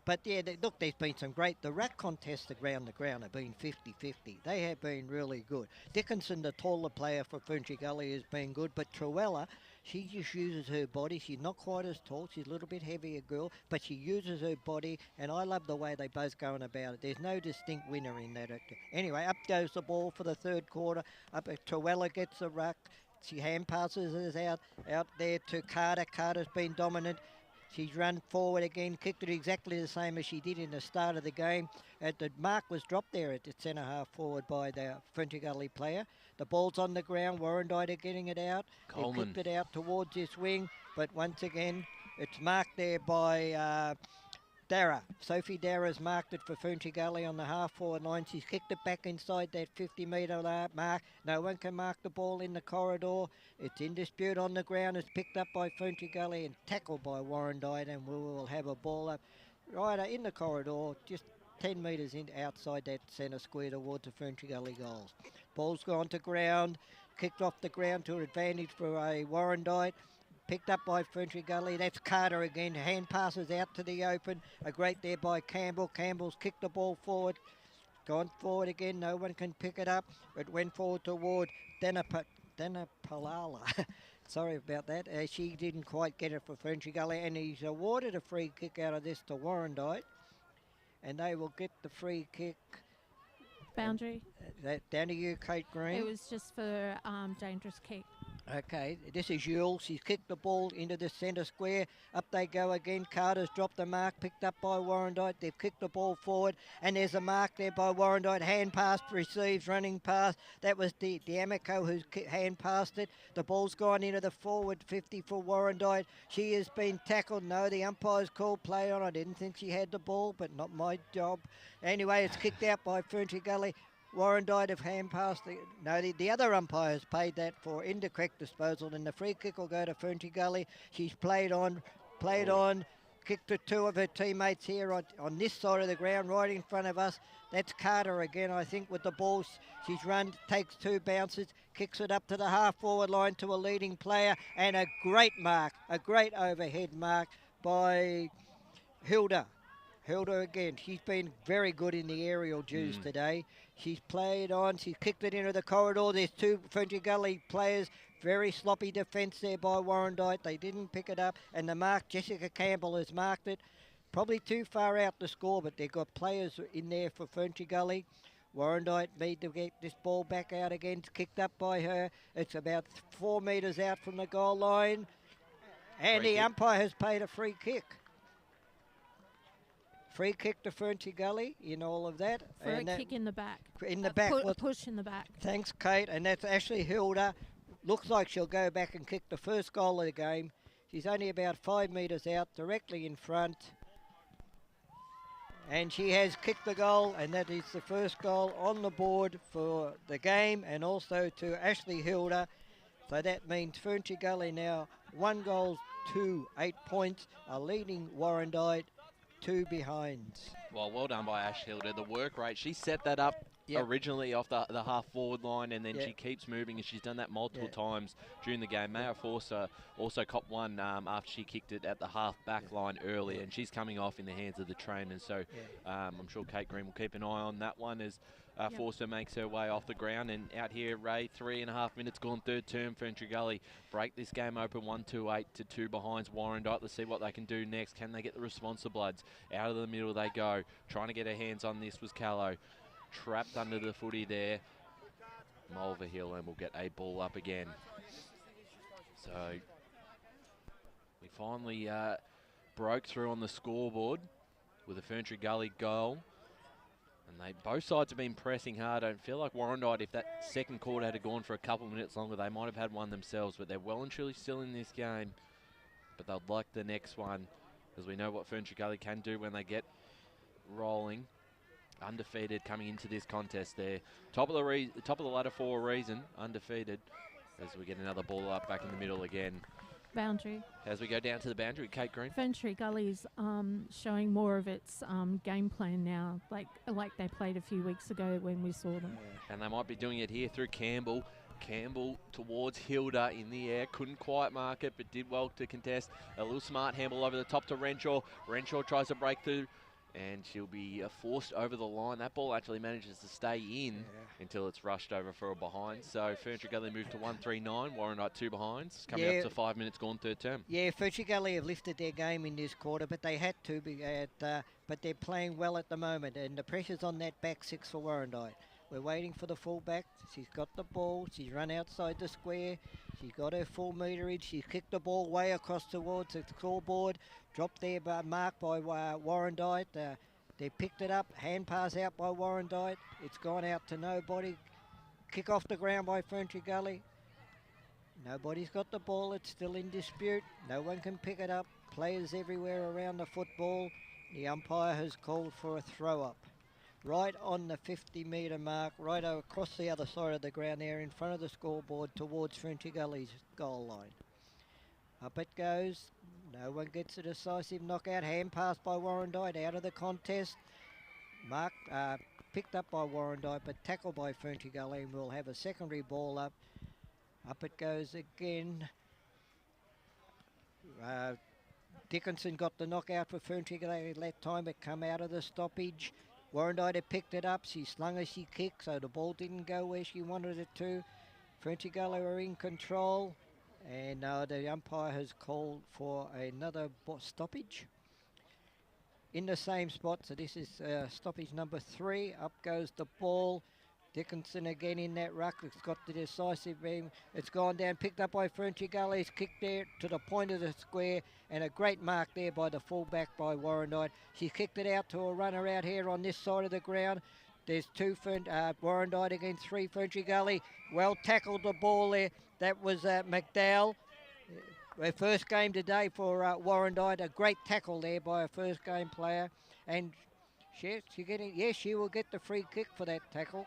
but yeah, look, there's been some great, the ruck contests around the ground have been 50-50. They have been really good. Dickinson, the taller player for Ferntree Gully, has been good, but Truella, she just uses her body. She's not quite as tall. She's a little bit heavier girl, but she uses her body, and I love the way they both going about it. There's no distinct winner in that. Anyway, up goes the ball for the third quarter. Up, Truella gets the ruck. She hand passes it out there to Carter. Carter's been dominant. She's run forward again, kicked it exactly the same as she did in the start of the game. The mark was dropped there at the centre half forward by the Ferntree Gully player. The ball's on the ground. Warrandyte are getting it out. Coleman. They kicked it out towards this wing, but once again, it's marked there by Dara. Sophie Dara's marked it for Ferntree Gully on the half-forward line. She's kicked it back inside that 50-metre mark. No one can mark the ball in the corridor. It's in dispute on the ground. It's picked up by Ferntree Gully and tackled by Warrandyte, and we will have a ball up right in the corridor, just 10 metres outside that centre square towards the Ferntree Gully goals. Ball's gone to ground, kicked off the ground to advantage for a Warrandyte. Picked up by Ferntree Gully. That's Carter again. Hand passes out to the open. A great there by Campbell. Campbell's kicked the ball forward. Gone forward again. No one can pick it up. It went forward toward Dana Palala. Sorry about that. She didn't quite get it for Ferntree Gully. And he's awarded a free kick out of this to Warrandyte. And they will get the free kick. Boundary. Down to you, Kate Green. It was just for dangerous kick. Okay, this is Yule. She's kicked the ball into the centre square. Up they go again. Carter's dropped the mark, picked up by Warrandyte. They've kicked the ball forward, and there's a mark there by Warrandyte. Hand pass, receives, running pass. That was D'Amico who's hand passed it. The ball's gone into the forward 50 for Warrandyte. She has been tackled. No, the umpire's called play on. I didn't think she had the ball, but not my job. Anyway, it's kicked out by Ferntree Gully. Warrandyte have hand passed. The other umpires paid that for incorrect disposal, and the free kick will go to Ferntree Gully. She's played on, kicked to two of her teammates here on this side of the ground, right in front of us. That's Carter again, I think, with the ball. She's run, takes two bounces, kicks it up to the half-forward line to a leading player, and a great mark, a great overhead mark by Hilda. Hilda again. She's been very good in the aerial duels today. She's played on. She's kicked it into the corridor. There's two Ferntree Gully players. Very sloppy defence there by Warrandyte. They didn't pick it up. And the mark, Jessica Campbell has marked it. Probably too far out to score, but they've got players in there for Ferntree Gully. Warrandyte need to get this ball back out again. It's kicked up by her. It's about 4 metres out from the goal line. And the umpire has paid a free kick. Free kick to Ferntree Gully in all of that. For a kick in the back. In the back. A push in the back. Thanks, Kate. And that's Ashley Hilda. Looks like she'll go back and kick the first goal of the game. She's only about 5 metres out, directly in front. And she has kicked the goal, and that is the first goal on the board for the game, and also to Ashley Hilda. So that means Ferntree Gully now 1 goal to 8 points, are leading Warrandyte 2 behind. Well done by Ash Hilda. The work rate, she set that up originally off the half-forward line, and then she keeps moving, and she's done that multiple times during the game. Maya Forster also copped one after she kicked it at the half-back line earlier, and she's coming off in the hands of the trainers. So I'm sure Kate Green will keep an eye on that one as Forster makes her way off the ground. And out here, Ray, 3.5 minutes gone, third term. Ferntree Gully break this game open 1-2-8 to 2 behind Warrandyte. Let's see what they can do next. Can they get the response of Bloods? Out of the middle they go. Trying to get her hands on this was Callow. Trapped under the footy there. Mulverhill, and we'll get a ball up again. So we finally broke through on the scoreboard with a Ferntree Gully goal. And both sides have been pressing hard. I don't feel like Warrandyte, if that second quarter had gone for a couple of minutes longer, they might have had one themselves, but they're well and truly still in this game. But they'd like the next one, because we know what Ferntree Gully can do when they get rolling. Undefeated coming into this contest there. Top of the ladder for a reason, undefeated, as we get another ball up back in the middle again. Boundary. As we go down to the boundary, Kate Green. Ferntree Gully's showing more of its game plan now, like they played a few weeks ago when we saw them. And they might be doing it here through Campbell. Campbell towards Hilda in the air. Couldn't quite mark it, but did well to contest. A little smart handball over the top to Renshaw. Renshaw tries to break through, and she'll be forced over the line. That ball actually manages to stay in until it's rushed over for a behind. So Ferntree Gully moved to 1-3-9. Warrandyte 2 behinds. Coming up to 5 minutes gone, third term. Yeah, Ferntree Gully have lifted their game in this quarter, but they had to be but they're playing well at the moment, and the pressure's on that back six for Warrandyte. We're waiting for the fullback. She's got the ball. She's run outside the square. She's got her full meterage. She's kicked the ball way across towards the scoreboard. Dropped there, marked by Warrandyte. They picked it up. Hand pass out by Warrandyte. It's gone out to nobody. Kick off the ground by Ferntree Gully. Nobody's got the ball. It's still in dispute. No one can pick it up. Players everywhere around the football. The umpire has called for a throw up. Right on the 50-metre mark, right across the other side of the ground there in front of the scoreboard towards Ferntree Gully's goal line. Up it goes. No one gets a decisive knockout. Hand pass by Warrandyte out of the contest. Picked up by Warrandyte, but tackled by Ferntree Gully, and we'll have a secondary ball up. Up it goes again. Dickinson got the knockout for Ferntree Gully that time. It come out of the stoppage. Warrandyte had picked it up. She slung as she kicked, so the ball didn't go where she wanted it to. Ferntree Gully were in control, and the umpire has called for another stoppage in the same spot. So this is stoppage number 3. Up goes the ball. Dickinson again in that ruck. It's got the decisive beam. It's gone down, picked up by Ferntree Gully. It's kicked there to the point of the square, and a great mark there by the fullback by Warrandyte. She kicked it out to a runner out here on this side of the ground. There's 2 Warrandyte against 3 Ferntree Gully. Well tackled the ball there. That was McDowell. Her first game today for Warrandyte. A great tackle there by a first game player, and she will get the free kick for that tackle.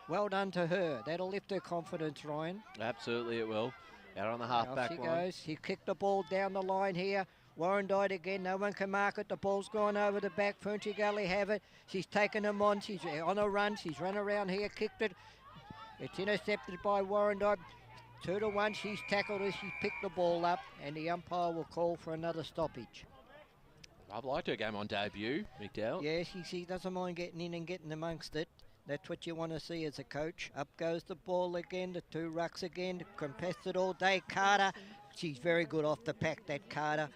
Well done to her. That'll lift her confidence, Ryan. Absolutely it will. Out on the half-back line. She goes. She kicked the ball down the line here. Warrandyte again. No one can mark it. The ball's gone over the back. Ferntree Gully have it. She's taken them on. She's on a run. She's run around here, kicked it. It's intercepted by Warrandyte. 2-1. She's tackled as she picked the ball up, and the umpire will call for another stoppage. I've liked her game on debut, McDowell. Yeah, she doesn't mind getting in and getting amongst it. That's what you want to see as a coach. Up goes the ball again, the 2 rucks again, contested all day. Carter, she's very good off the pack, that Carter.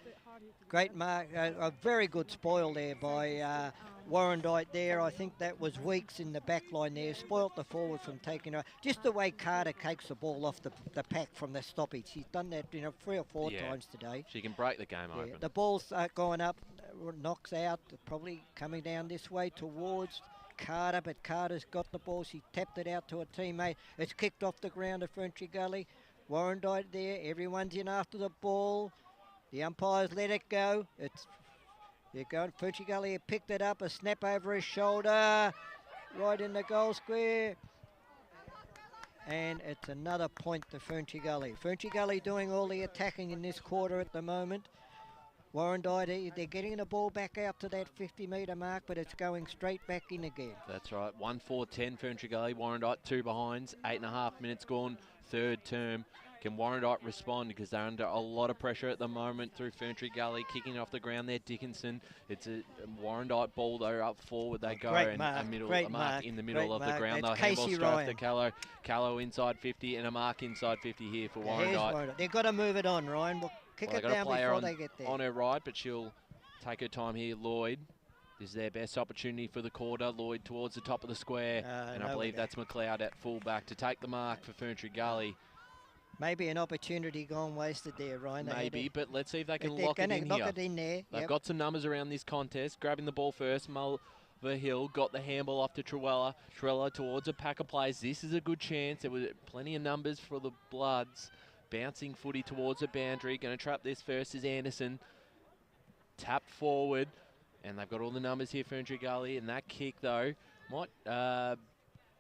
Great mark, a very good spoil there by Warrandyte there. I think that was Weeks in the back line there. Spoilt the forward from taking her. Just the way Carter takes the ball off the pack from the stoppage. She's done that 3 or 4 times today. She can break the game open. The ball's going up, knocks out, probably coming down this way towards Carter, but Carter's got the ball. She tapped it out to a teammate. It's kicked off the ground of Ferntree Gully. Warrandyte there. Everyone's in after the ball. The umpires let it go. They're going. Ferntree Gully picked it up. A snap over his shoulder, right in the goal square. And it's another point to Ferntree Gully. Ferntree Gully doing all the attacking in this quarter at the moment. Warrandyte, they're getting the ball back out to that 50-metre mark, but it's going straight back in again. That's right. 1-4-10 Ferntree Gully. Warrandyte 2 behinds. 8.5 minutes gone. Third term. Can Warrandyte respond, because they're under a lot of pressure at the moment through Ferntree Gully, kicking off the ground there. Dickinson. It's a Warrandyte ball though, up forward they go. Great mark. A mark in the middle of the ground. They'll handball straight to Callow. Callow inside 50 and a mark inside 50 here for Warrandyte. They've got to move it on, Ryan. We'll kick it down before they get there. On her right, but she'll take her time here. Lloyd. This is their best opportunity for the quarter. Lloyd towards the top of the square. And I believe that's McLeod at fullback to take the mark for Ferntree Gully. Maybe an opportunity gone wasted there, Ryan. Maybe, but let's see if they can They're lock it gonna in lock here. it in there. They've got some numbers around this contest. Grabbing the ball first, Mulverhill got the handball off to Truella. Truella towards a pack of players. This is a good chance. There were plenty of numbers for the Bloods. Bouncing footy towards the boundary. Going to trap this first is Anderson. Tapped forward. And they've got all the numbers here for Ferntree Gully. And that kick, though, might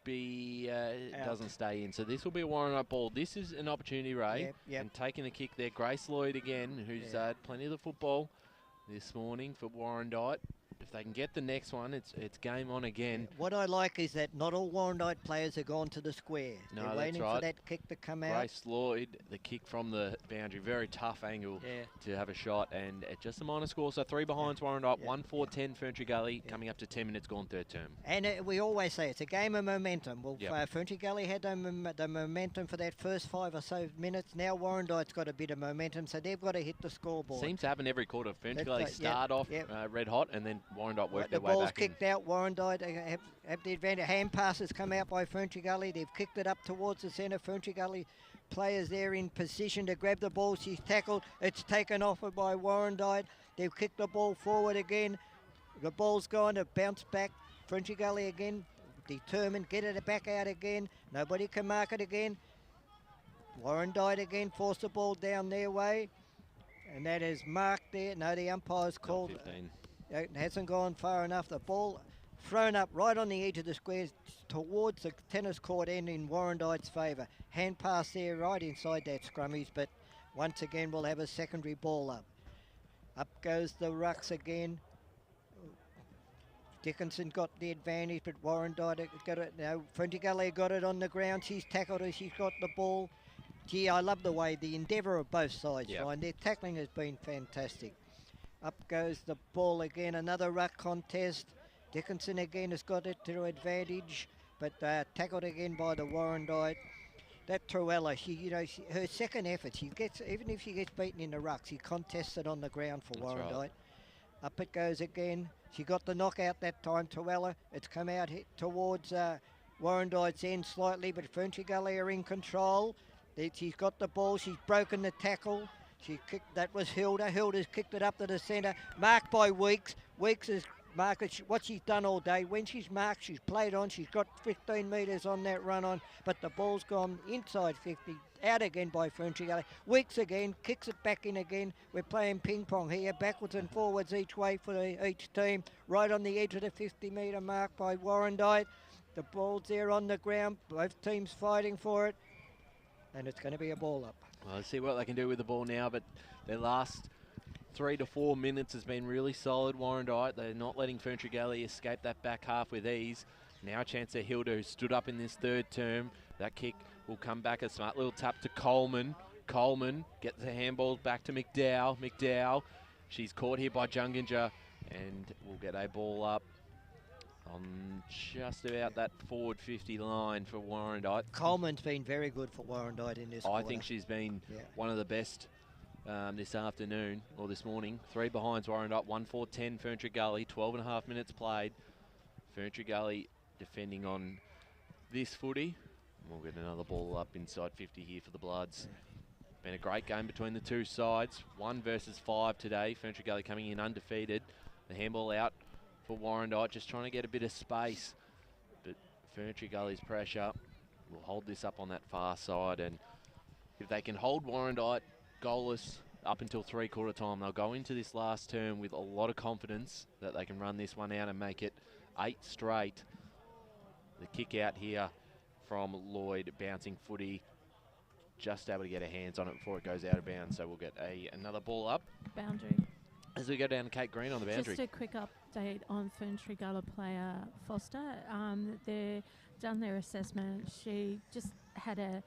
doesn't stay in. So this will be a Warrandyte ball. This is an opportunity, Ray. Yep. And taking the kick there, Grace Lloyd again, who's had plenty of the football this morning for Warrandyte. If they can get the next one, it's game on again. What I like is that not all Warrandyte players have gone to the square. No, They're that's waiting right. for that kick to come out. Grace Lloyd, the kick from the boundary, very tough angle to have a shot, and just a minor score. So 3 behinds Warrandyte, 1-4-10 Ferntree Gully, coming up to 10 minutes gone third term. And we always say it's a game of momentum. Well, Yep. Ferntree Gully had the momentum for that first 5 or so minutes. Now Warrandyte's got a bit of momentum, so they've got to hit the scoreboard. Seems to happen every quarter. Ferntree That's Gully right, start off red hot, and then Warrandyte work their way The ball's back in. kicked out. Warrandyte have the advantage. Hand passes come out by Ferntree Gully. They've kicked it up towards the centre. Ferntree Gully players there in position to grab the ball. She's tackled. It's taken off by Warrandyte. They've kicked the ball forward again. The ball's gone to bounce back. Ferntree Gully again, determined, get it back out again. Nobody can mark it again. Warrandyte again, force the ball down their way. And that is marked there. No, the umpire's called. 15. It hasn't gone far enough. The ball thrown up right on the edge of the square towards the tennis court end in Warrandyte's favour. Hand pass there right inside that scrummies, but once again we'll have a secondary ball up. Up goes the rucks again. Dickinson got the advantage, but Warrandyte got it. Now Ferntree Gully got it on the ground. She's tackled her. She's got the ball. Gee, I love the way the endeavour of both sides, Ryan. Their tackling has been fantastic. Up goes the ball again. Another ruck contest. Dickinson again has got it to advantage, but tackled again by the Warrandyte. That Truella, her second effort, she gets, even if she gets beaten in the ruck, she contests it on the ground for Warrandyte. Right. Up it goes again. She got the knockout that time, Truella. It's come out towards Warrandyte's end slightly, but Ferntree Gully are in control. She's got the ball. She's broken the tackle. She kicked. That was Hilda. Hilda's kicked it up to the centre. Marked by Weeks. Weeks is marked what she's done all day. When she's marked, she's played on. She's got 15 metres on that run on, but the ball's gone inside 50. Out again by Ferntree Gully. Weeks again, kicks it back in again. We're playing ping pong here, backwards and forwards each way for each team. Right on the edge of the 50-metre mark by Warrandyte. The ball's there on the ground. Both teams fighting for it, and it's going to be a ball up. Well, let's see what they can do with the ball now, but their last 3 to 4 minutes has been really solid, Warrandyte. They're not letting Ferntree Gully escape that back half with ease. Now a chance at Hilda, who stood up in this third term. That kick will come back, a smart little tap to Coleman. Coleman gets the handball back to McDowell. McDowell, she's caught here by Junginger, and will get a ball up on just about that forward 50 line for Warrandyte. Coleman's been very good for Warrandyte in this quarter. I think she's been one of the best this afternoon, or this morning. 3 behinds Warrandyte, 1-4-10 Ferntree Gully, 12.5 minutes played. Ferntree Gully defending on this footy. We'll get another ball up inside 50 here for the Bloods. Been a great game between the two sides. 1 versus 5 today. Ferntree Gully coming in undefeated. The handball out for Warrandyte, just trying to get a bit of space. But Ferntree Gully's pressure will hold this up on that far side. And if they can hold Warrandyte goalless up until 3/4 time, they'll go into this last term with a lot of confidence that they can run this one out and make it 8 straight. The kick out here from Lloyd, bouncing footy, just able to get her hands on it before it goes out of bounds. So we'll get another ball up. Boundary. As we go down to Kate Green on the boundary. Just a quick update on Ferntree Gully player Foster. They've done their assessment. She just had a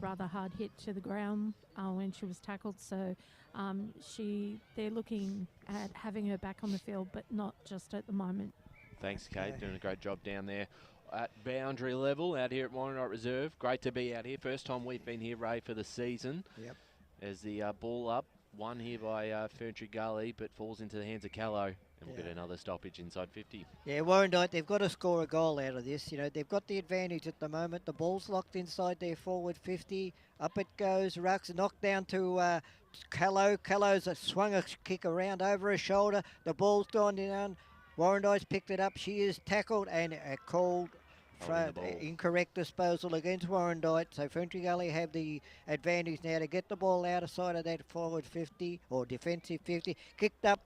rather hard hit to the ground when she was tackled. So they're looking at having her back on the field, but not just at the moment. Thanks, Kate. Doing a great job down there at boundary level out here at Warrandyte Reserve. Great to be out here. First time we've been here, Ray, for the season. Yep. As the ball up, won here by Ferntree Gully, but falls into the hands of Callow. And we'll get another stoppage inside 50. Yeah, Warrandyte, they've got to score a goal out of this. You know, they've got the advantage at the moment. The ball's locked inside their forward 50. Up it goes. Rucks knocked down to Callow. Callow's swung a kick around over her shoulder. The ball's gone down. Warrandyte's picked it up. She is tackled and called for incorrect disposal against Warrandyte. So Ferntree Gully have the advantage now to get the ball out of side of that forward 50 or defensive 50. Kicked up.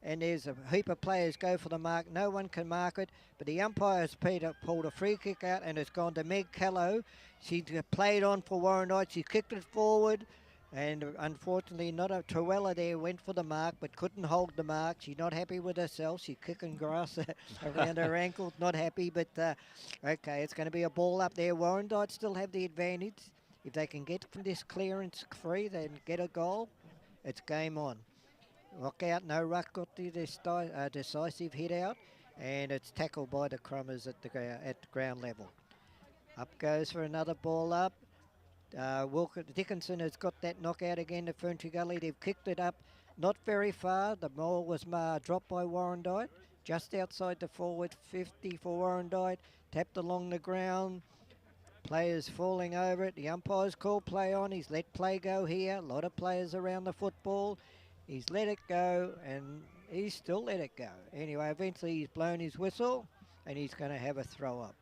And there's a heap of players go for the mark. No one can mark it, but the umpire has pulled a free kick out and it's gone to Meg Callow. She played on for Warrandyte. She kicked it forward, and unfortunately not a Truella there went for the mark but couldn't hold the mark. She's not happy with herself. She's kicking grass around her ankles. Not happy, but okay, it's going to be a ball up there. Warrandyte still have the advantage. If they can get from this clearance free, they can get a goal. It's game on. Rock out, no ruck got the decisive hit out, and it's tackled by the Crummers at the ground level. Up goes for another ball up. Dickinson has got that knockout again to Ferntree Gully. They've kicked it up, not very far. The ball was dropped by Warrandyte, just outside the forward 50 for Warrandyte. Tapped along the ground. Players falling over it. The umpire's called play on. He's let play go here. A lot of players around the football. He's let it go, and he's still let it go. Anyway, eventually he's blown his whistle, and he's going to have a throw up.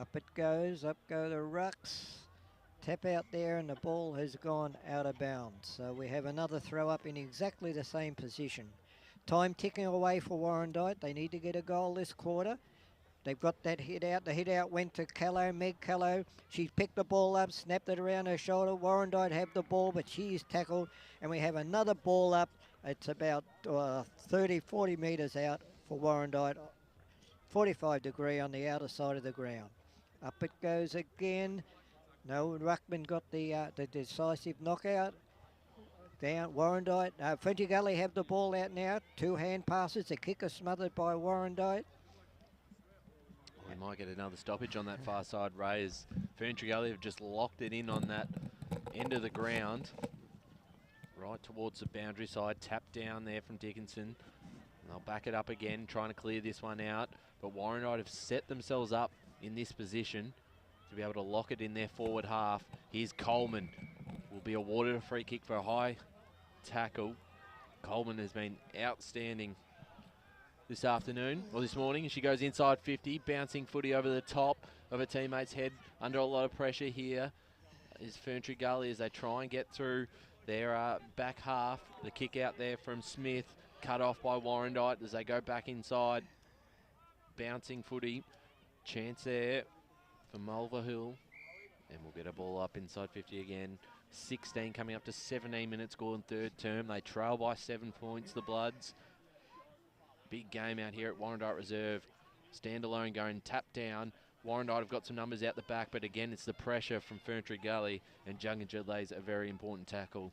Up it goes, up go the rucks. Tap out there, and the ball has gone out of bounds. So we have another throw up in exactly the same position. Time ticking away for Warrandyte. They need to get a goal this quarter. They've got that hit out. The hit out went to Callow, Meg Callow. She picked the ball up, snapped it around her shoulder. Warrandyte have the ball, but she is tackled. And we have another ball up. It's about 30, 40 metres out for Warrandyte. 45 degree on the outer side of the ground. Up it goes again. No, Ruckman got the decisive knockout. Down, Warrandyte. Ferntree Gully have the ball out now. Two hand passes. The kicker smothered by Warrandyte. We might get another stoppage on that far side, Ray, as Ferntree Gully have just locked it in on that end of the ground. Right towards the boundary side, tap down there from Dickinson. And they'll back it up again, trying to clear this one out. But Warrandyte have set themselves up in this position to be able to lock it in their forward half. Here's Coleman. Will be awarded a free kick for a high tackle. Coleman has been outstanding this afternoon, or this morning, and she goes inside 50, bouncing footy over the top of her teammate's head, under a lot of pressure here is Ferntree Gully as they try and get through their back half. The kick out there from Smith, cut off by Warrandyte as they go back inside. Bouncing footy, chance there for Mulverhill, and we'll get a ball up inside 50 again. 16 coming up to 17 minutes gone third term. They trail by 7 points, the Bloods. Big game out here at Warrandyte Reserve. Standalone going tap down. Warrandyte have got some numbers out the back, but again, it's the pressure from Ferntree Gully, and Junganjid lays a very important tackle.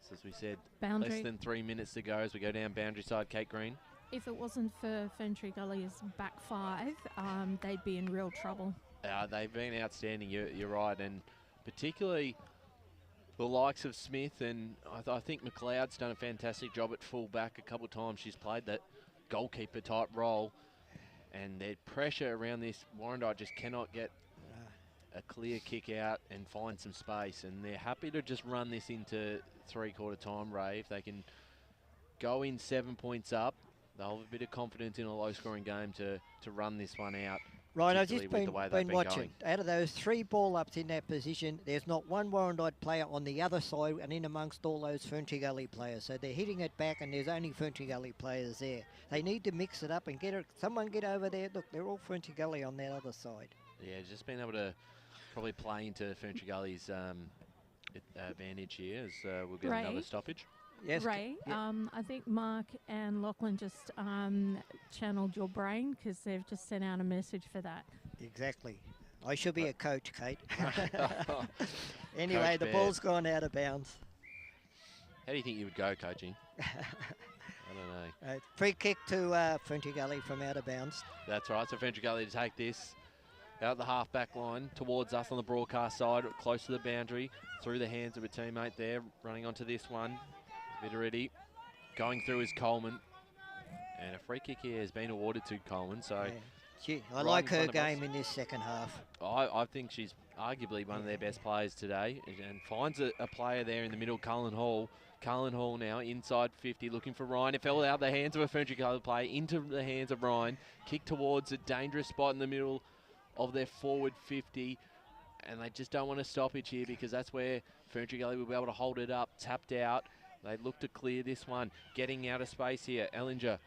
So as we said, boundary. Less than 3 minutes to go as we go down boundary side, Kate Green. If it wasn't for Ferntree Gully's back five, they'd be in real trouble. They've been outstanding, you're right, and particularly the likes of Smith, and I think McLeod's done a fantastic job at full back a couple of times. She's played that goalkeeper type role, and their pressure around this, Warrandyte just cannot get a clear kick out and find some space, and they're happy to just run this into three-quarter time, Ray. If they can go in 7 points up, they'll have a bit of confidence in a low-scoring game to run this one out. Right, I've just been watching. Out of those 3 ball-ups in that position, there's not one Warrandyte player on the other side and in amongst all those Ferntree Gully players. So they're hitting it back, and there's only Ferntree Gully players there. They need to mix it up and someone get over there. Look, they're all Ferntree Gully on that other side. Yeah, just being able to probably play into Ferntree Gully's advantage here as we'll get another stoppage. Yes, Ray, I think Mark and Lachlan just channeled your brain because they've just sent out a message for that. Exactly. I should be a coach, Kate. Anyway, Coach the Bear. ball's gone out of bounds. How do you think you would go coaching? I don't know. Free kick to Ferntree Gully from out of bounds. That's right, so Ferntree Gully to take this out the half-back line towards us on the broadcast side, close to the boundary, through the hands of a teammate there, running onto this one. Vitteretti Going through is Coleman. And a free kick here has been awarded to Coleman. So Yeah. I right like in her front of us. game in this second half. I think she's arguably one of their best players today, and finds a player there in the middle, Cullen Hall. Cullen Hall now inside 50, looking for Ryan. It fell out of the hands of a Ferntree Gully player into the hands of Ryan. Kick towards a dangerous spot in the middle of their forward 50, and they just don't want to stoppage here because that's where Ferntree Gully will be able to hold it up. Tapped out. They look to clear this one. Getting out of space here, Ellinger.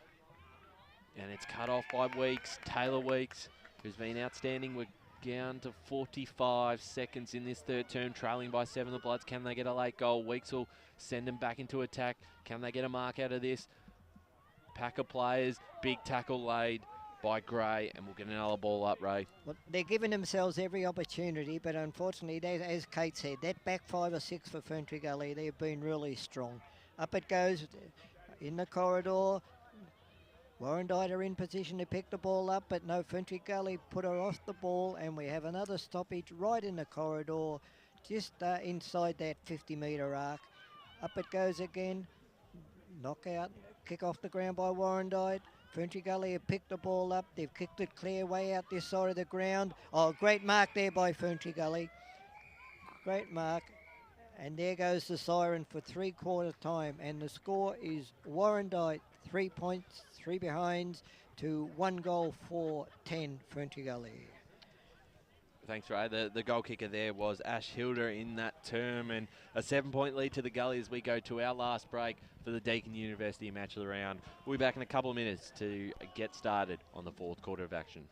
And it's cut off by Weeks, Taylor Weeks, who's been outstanding. We're down to 45 seconds in this third term, trailing by 7 the Bloods. Can they get a late goal? Weeks will send them back into attack. Can they get a mark out of this? Pack of players, big tackle laid by Gray, and we'll get another ball up, Ray. Well, they're giving themselves every opportunity, but unfortunately, as Kate said, that back 5 or 6 for Ferntree Gully, they've been really strong. Up it goes in the corridor. Warrandyte are in position to pick the ball up, but no, Ferntree Gully put her off the ball, and we have another stoppage right in the corridor, just inside that 50-metre arc. Up it goes again. Knockout, kick off the ground by Warrandyte. Ferntree Gully have picked the ball up. They've kicked it clear way out this side of the ground. Oh, great mark there by Ferntree Gully. Great mark. And there goes the siren for three-quarter time. And the score is Warrandyte 3 points, 3 behinds to 1 goal for 10 Ferntree Gully. Thanks, Ray. The goal kicker there was Ash Hilder in that term, and a 7-point lead to the Gully as we go to our last break for the Deakin University match of the round. We'll be back in a couple of minutes to get started on the fourth quarter of action.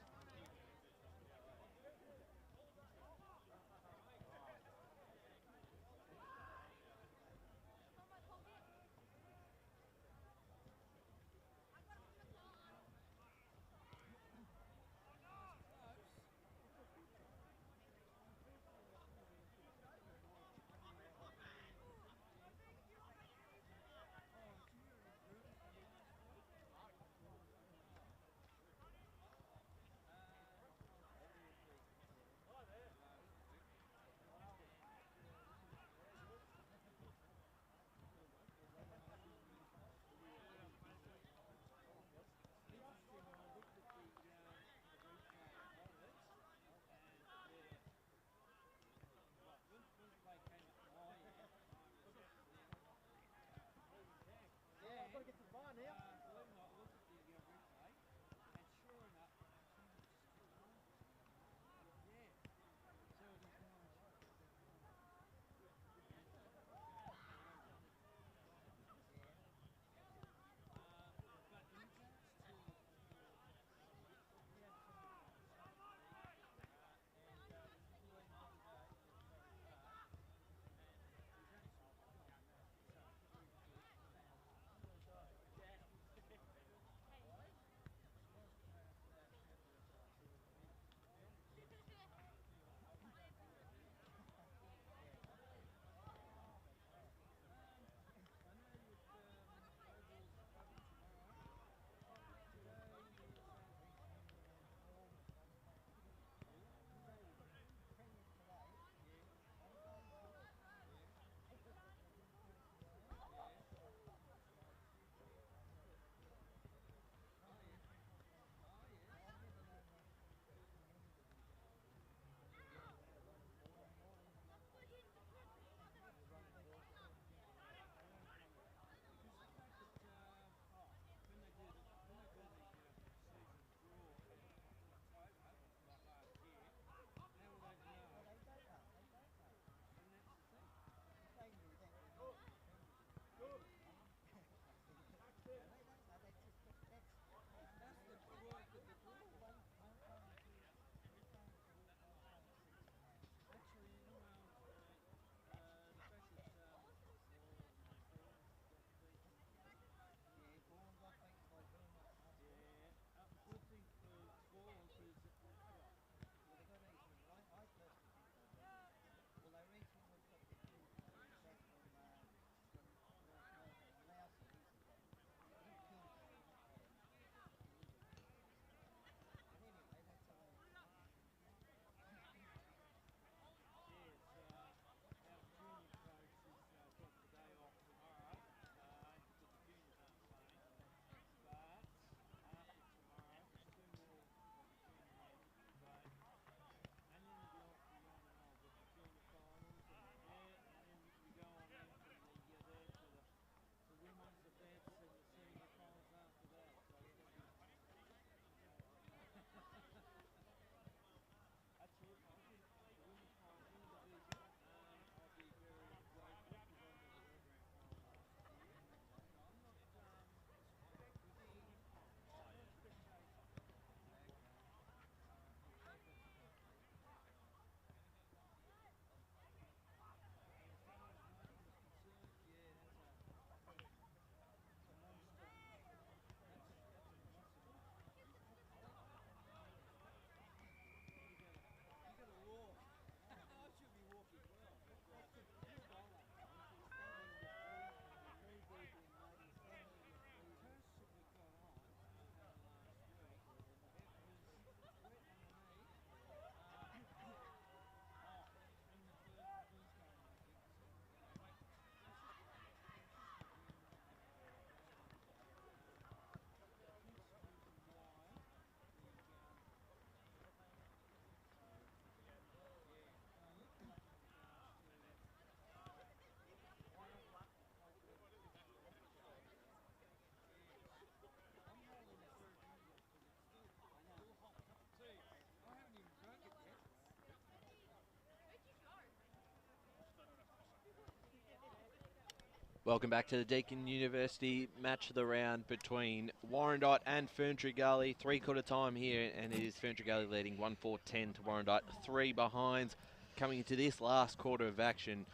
Welcome back to the Deakin University match of the round between Warrandyte and Ferntree Gully. Three-quarter time here, and it is Ferntree Gully leading 1-4-10 to Warrandyte. 3 behinds coming into this last quarter of action.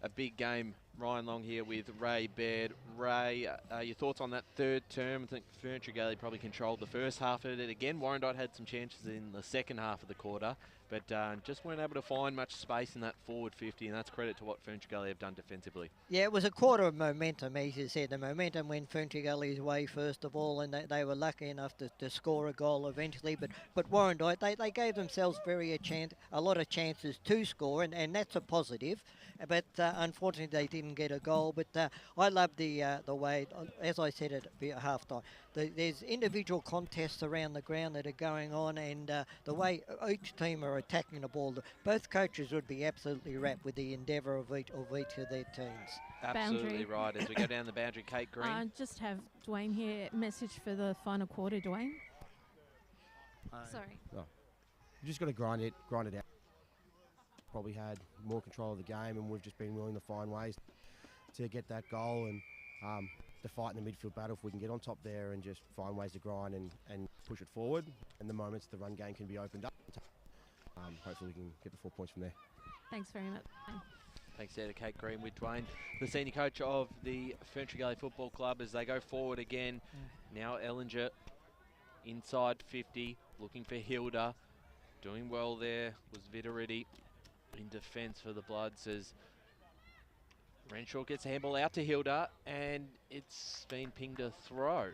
A big game. Ryan Long here with Ray Baird. Ray, your thoughts on that third term? I think Ferntree Gully probably controlled the first half of it. Again, Warrandyte had some chances in the second half of the quarter, but just weren't able to find much space in that forward 50, and that's credit to what Ferntree Gully have done defensively. Yeah, it was a quarter of momentum, as you said. The momentum went Ferntree Gully's way first of all, and they were lucky enough to score a goal eventually. But Warrandyte, they gave themselves a lot of chances to score, and that's a positive. But unfortunately, they didn't get a goal. But I love the way, as I said at half time, there's individual contests around the ground that are going on, and the way each team are attacking the ball. Both coaches would be absolutely wrapped with the endeavour of each of their teams. Absolutely Boundary. right. As we go down the boundary, Kate Green. Just have Dwayne here. Message for the final quarter, Dwayne. Sorry. Oh. You've just got to grind it out. Probably had more control of the game, and we've just been willing to find ways to get that goal and to fight in the midfield battle if we can get on top there and just find ways to grind and push it forward. And the moments the run game can be opened up, hopefully we can get the 4 points from there. Thanks very much. Thanks there to Kate Green with Dwayne, the senior coach of the Ferntree Gully Football Club, as they go forward again. Now Ellinger inside 50, looking for Hilda. Doing well there was Vitariti in defence for the Bloods as Renshaw gets a handball out to Hilda, and it's been pinged a throw.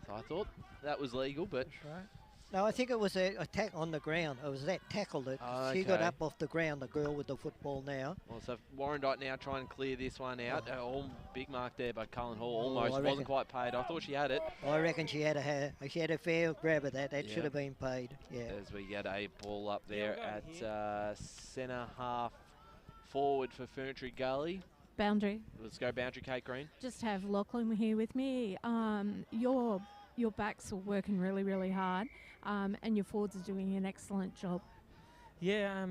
So I thought that was legal, but... That's right. No, I think it was a attack on the ground. It was that tackle that she got up off the ground, the girl with the football now. Well, so Warrandyte now trying to clear this one out. Big mark there by Cullen Hall. Almost I wasn't quite paid. I thought she had it. I reckon she had a fair grab of that. That should have been paid. Yeah. As we get a ball up there at centre half forward for Ferntree Gully. Boundary. Let's go boundary, Kate Green. Just have Lachlan here with me. Your backs are working really, really hard, and your forwards are doing an excellent job. Yeah,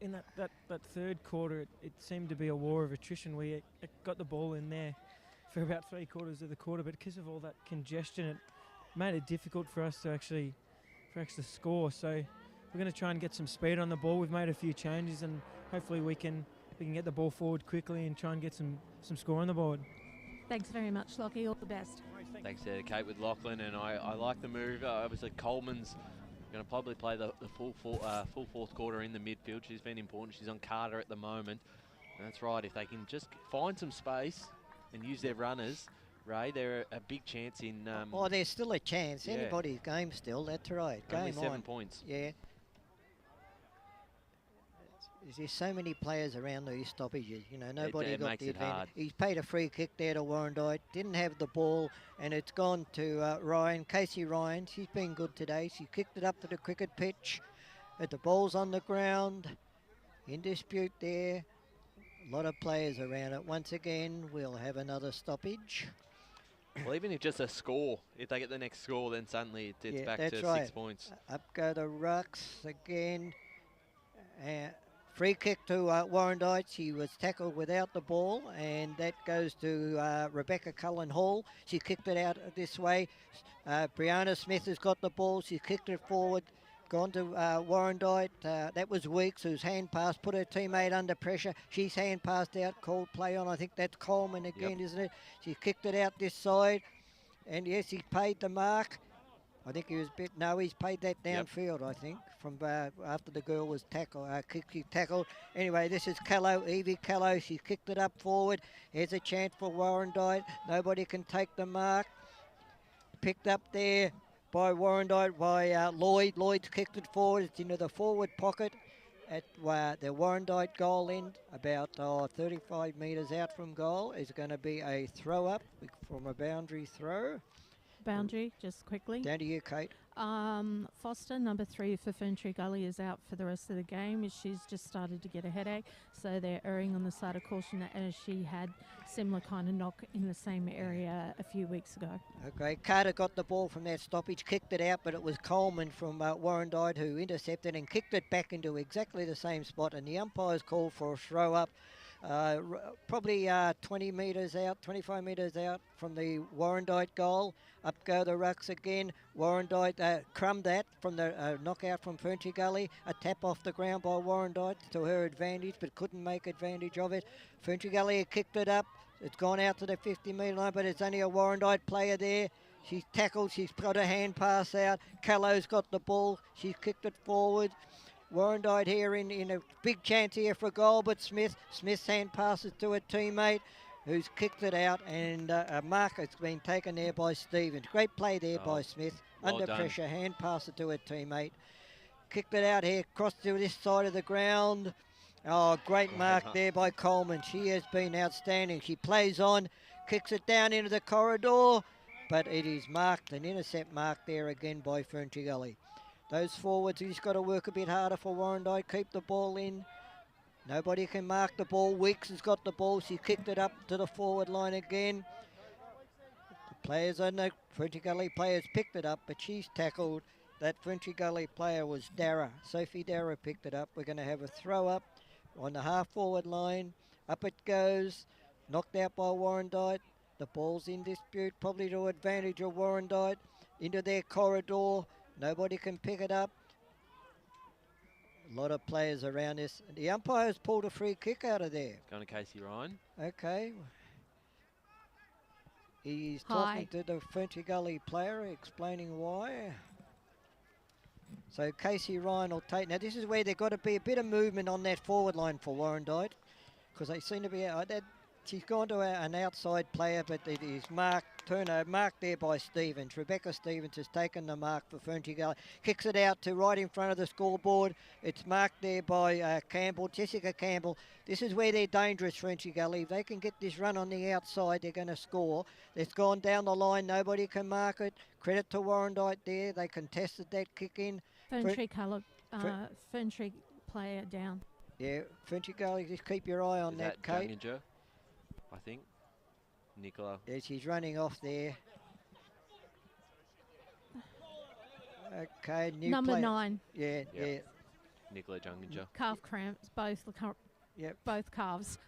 in that third quarter, it seemed to be a war of attrition. We got the ball in there for about 3/4 of the quarter, but because of all that congestion, it made it difficult for us to actually score. So we're going to try and get some speed on the ball. We've made a few changes, and hopefully we can get the ball forward quickly and try and get some score on the board. Thanks very much, Lockie. All the best. Thanks there to Kate with Lachlan, and I like the move. Obviously, Coleman's going to probably play the full fourth quarter in the midfield. She's been important. She's on Carter at the moment. And that's right. If they can just find some space and use their runners, Ray, they're a big chance in... there's still a chance. Yeah. Anybody's game still. That's right. Only Game 7 on. points. Yeah. There's so many players around these stoppages. You know, nobody it got makes the it hard. advantage. He's paid a free kick there to Warrandyte. Didn't have the ball, and it's gone to Casey Ryan. She's been good today. She kicked it up to the cricket pitch. But the ball's on the ground. In dispute there. A lot of players around it. Once again, we'll have another stoppage. Well, even if just a score, if they get the next score, then suddenly it's back to 6 points. Up go the rucks again. Free kick to Warrandyte. She was tackled without the ball, and that goes to Rebecca Cullen Hall. She kicked it out this way. Brianna Smith has got the ball. She kicked it forward, gone to Warrandyte. That was Weeks, whose hand pass put her teammate under pressure. She's hand passed out, called play on. I think that's Coleman again, isn't it? She kicked it out this side, and yes, he paid the mark. I think he was he's paid that downfield, I think, from after the girl was tackled. Anyway, this is Evie Callow. She kicked it up forward. Here's a chance for Warrandyte. Nobody can take the mark. Picked up there by Warrandyte, by Lloyd. Lloyd's kicked it forward. It's into the forward pocket at the Warrandyte goal end, about 35 metres out from goal. Is going to be a throw up from a boundary throw. Boundary, just quickly. Down to you, Kate. Foster, number 3 for Ferntree Gully, is out for the rest of the game. She's just started to get a headache, so they're erring on the side of caution, as she had similar kind of knock in the same area a few weeks ago. Okay, Carter got the ball from that stoppage, kicked it out, but it was Coleman from Warrandyte who intercepted and kicked it back into exactly the same spot, and the umpires called for a throw up. Probably 20 metres out, 25 metres out from the Warrandyte goal. Up go the rucks again. Warrandyte crumbed that from the knockout from Ferntree Gully. A tap off the ground by Warrandyte to her advantage, but couldn't make advantage of it. Ferntree Gully kicked it up. It's gone out to the 50-metre line, but it's only a Warrandyte player there. She's tackled. She's got a hand pass out. Callow's got the ball. She's kicked it forward. Warrandyte here in a big chance here for a goal, but Smith's hand passes to a teammate who's kicked it out, and a mark has been taken there by Stevens. Great play there by Smith. Well Under done. pressure, hand pass it to a teammate. Kicked it out here, crossed to this side of the ground. Oh, great mark there by Coleman. She has been outstanding. She plays on, kicks it down into the corridor, but it is marked, an intercept mark there again by Ferntree Gully. Those forwards, he's got to work a bit harder for Warrandyte. Keep the ball in. Nobody can mark the ball. Weeks has got the ball. She kicked it up to the forward line again. The players on the Ferntree Gully players picked it up, but she's tackled. That Ferntree Gully player was Dara. Sophie Dara picked it up. We're going to have a throw up on the half forward line. Up it goes. Knocked out by Warrandyte. The ball's in dispute, probably to advantage of Warrandyte. Into their corridor. Nobody can pick it up. A lot of players around this. The umpire's pulled a free kick out of there. Going to Casey Ryan. Okay. He's Hi. talking to the Ferntree Gully player, explaining why. So Casey Ryan will take. Now this is where they've got to be a bit of movement on that forward line for Warrandyte, because they seem to be out. She's gone to an outside player, but it is marked there by Stevens. Rebecca Stevens has taken the mark for Ferntree Gully. Kicks it out to right in front of the scoreboard. It's marked there by Campbell, Jessica Campbell. This is where they're dangerous, Ferntree Gully. If they can get this run on the outside, they're going to score. It's gone down the line. Nobody can mark it. Credit to Warrandyte there. They contested that kick in. Ferntree Ferntree player down. Yeah, Ferntree Gully, just keep your eye on Is that, Kate. Junginger, I think. Nicola. Yeah, she's running off there. Okay, new Number player. 9. Yeah, Yep. yeah. Nicola Junginger. Calf cramps, both Yep. both calves.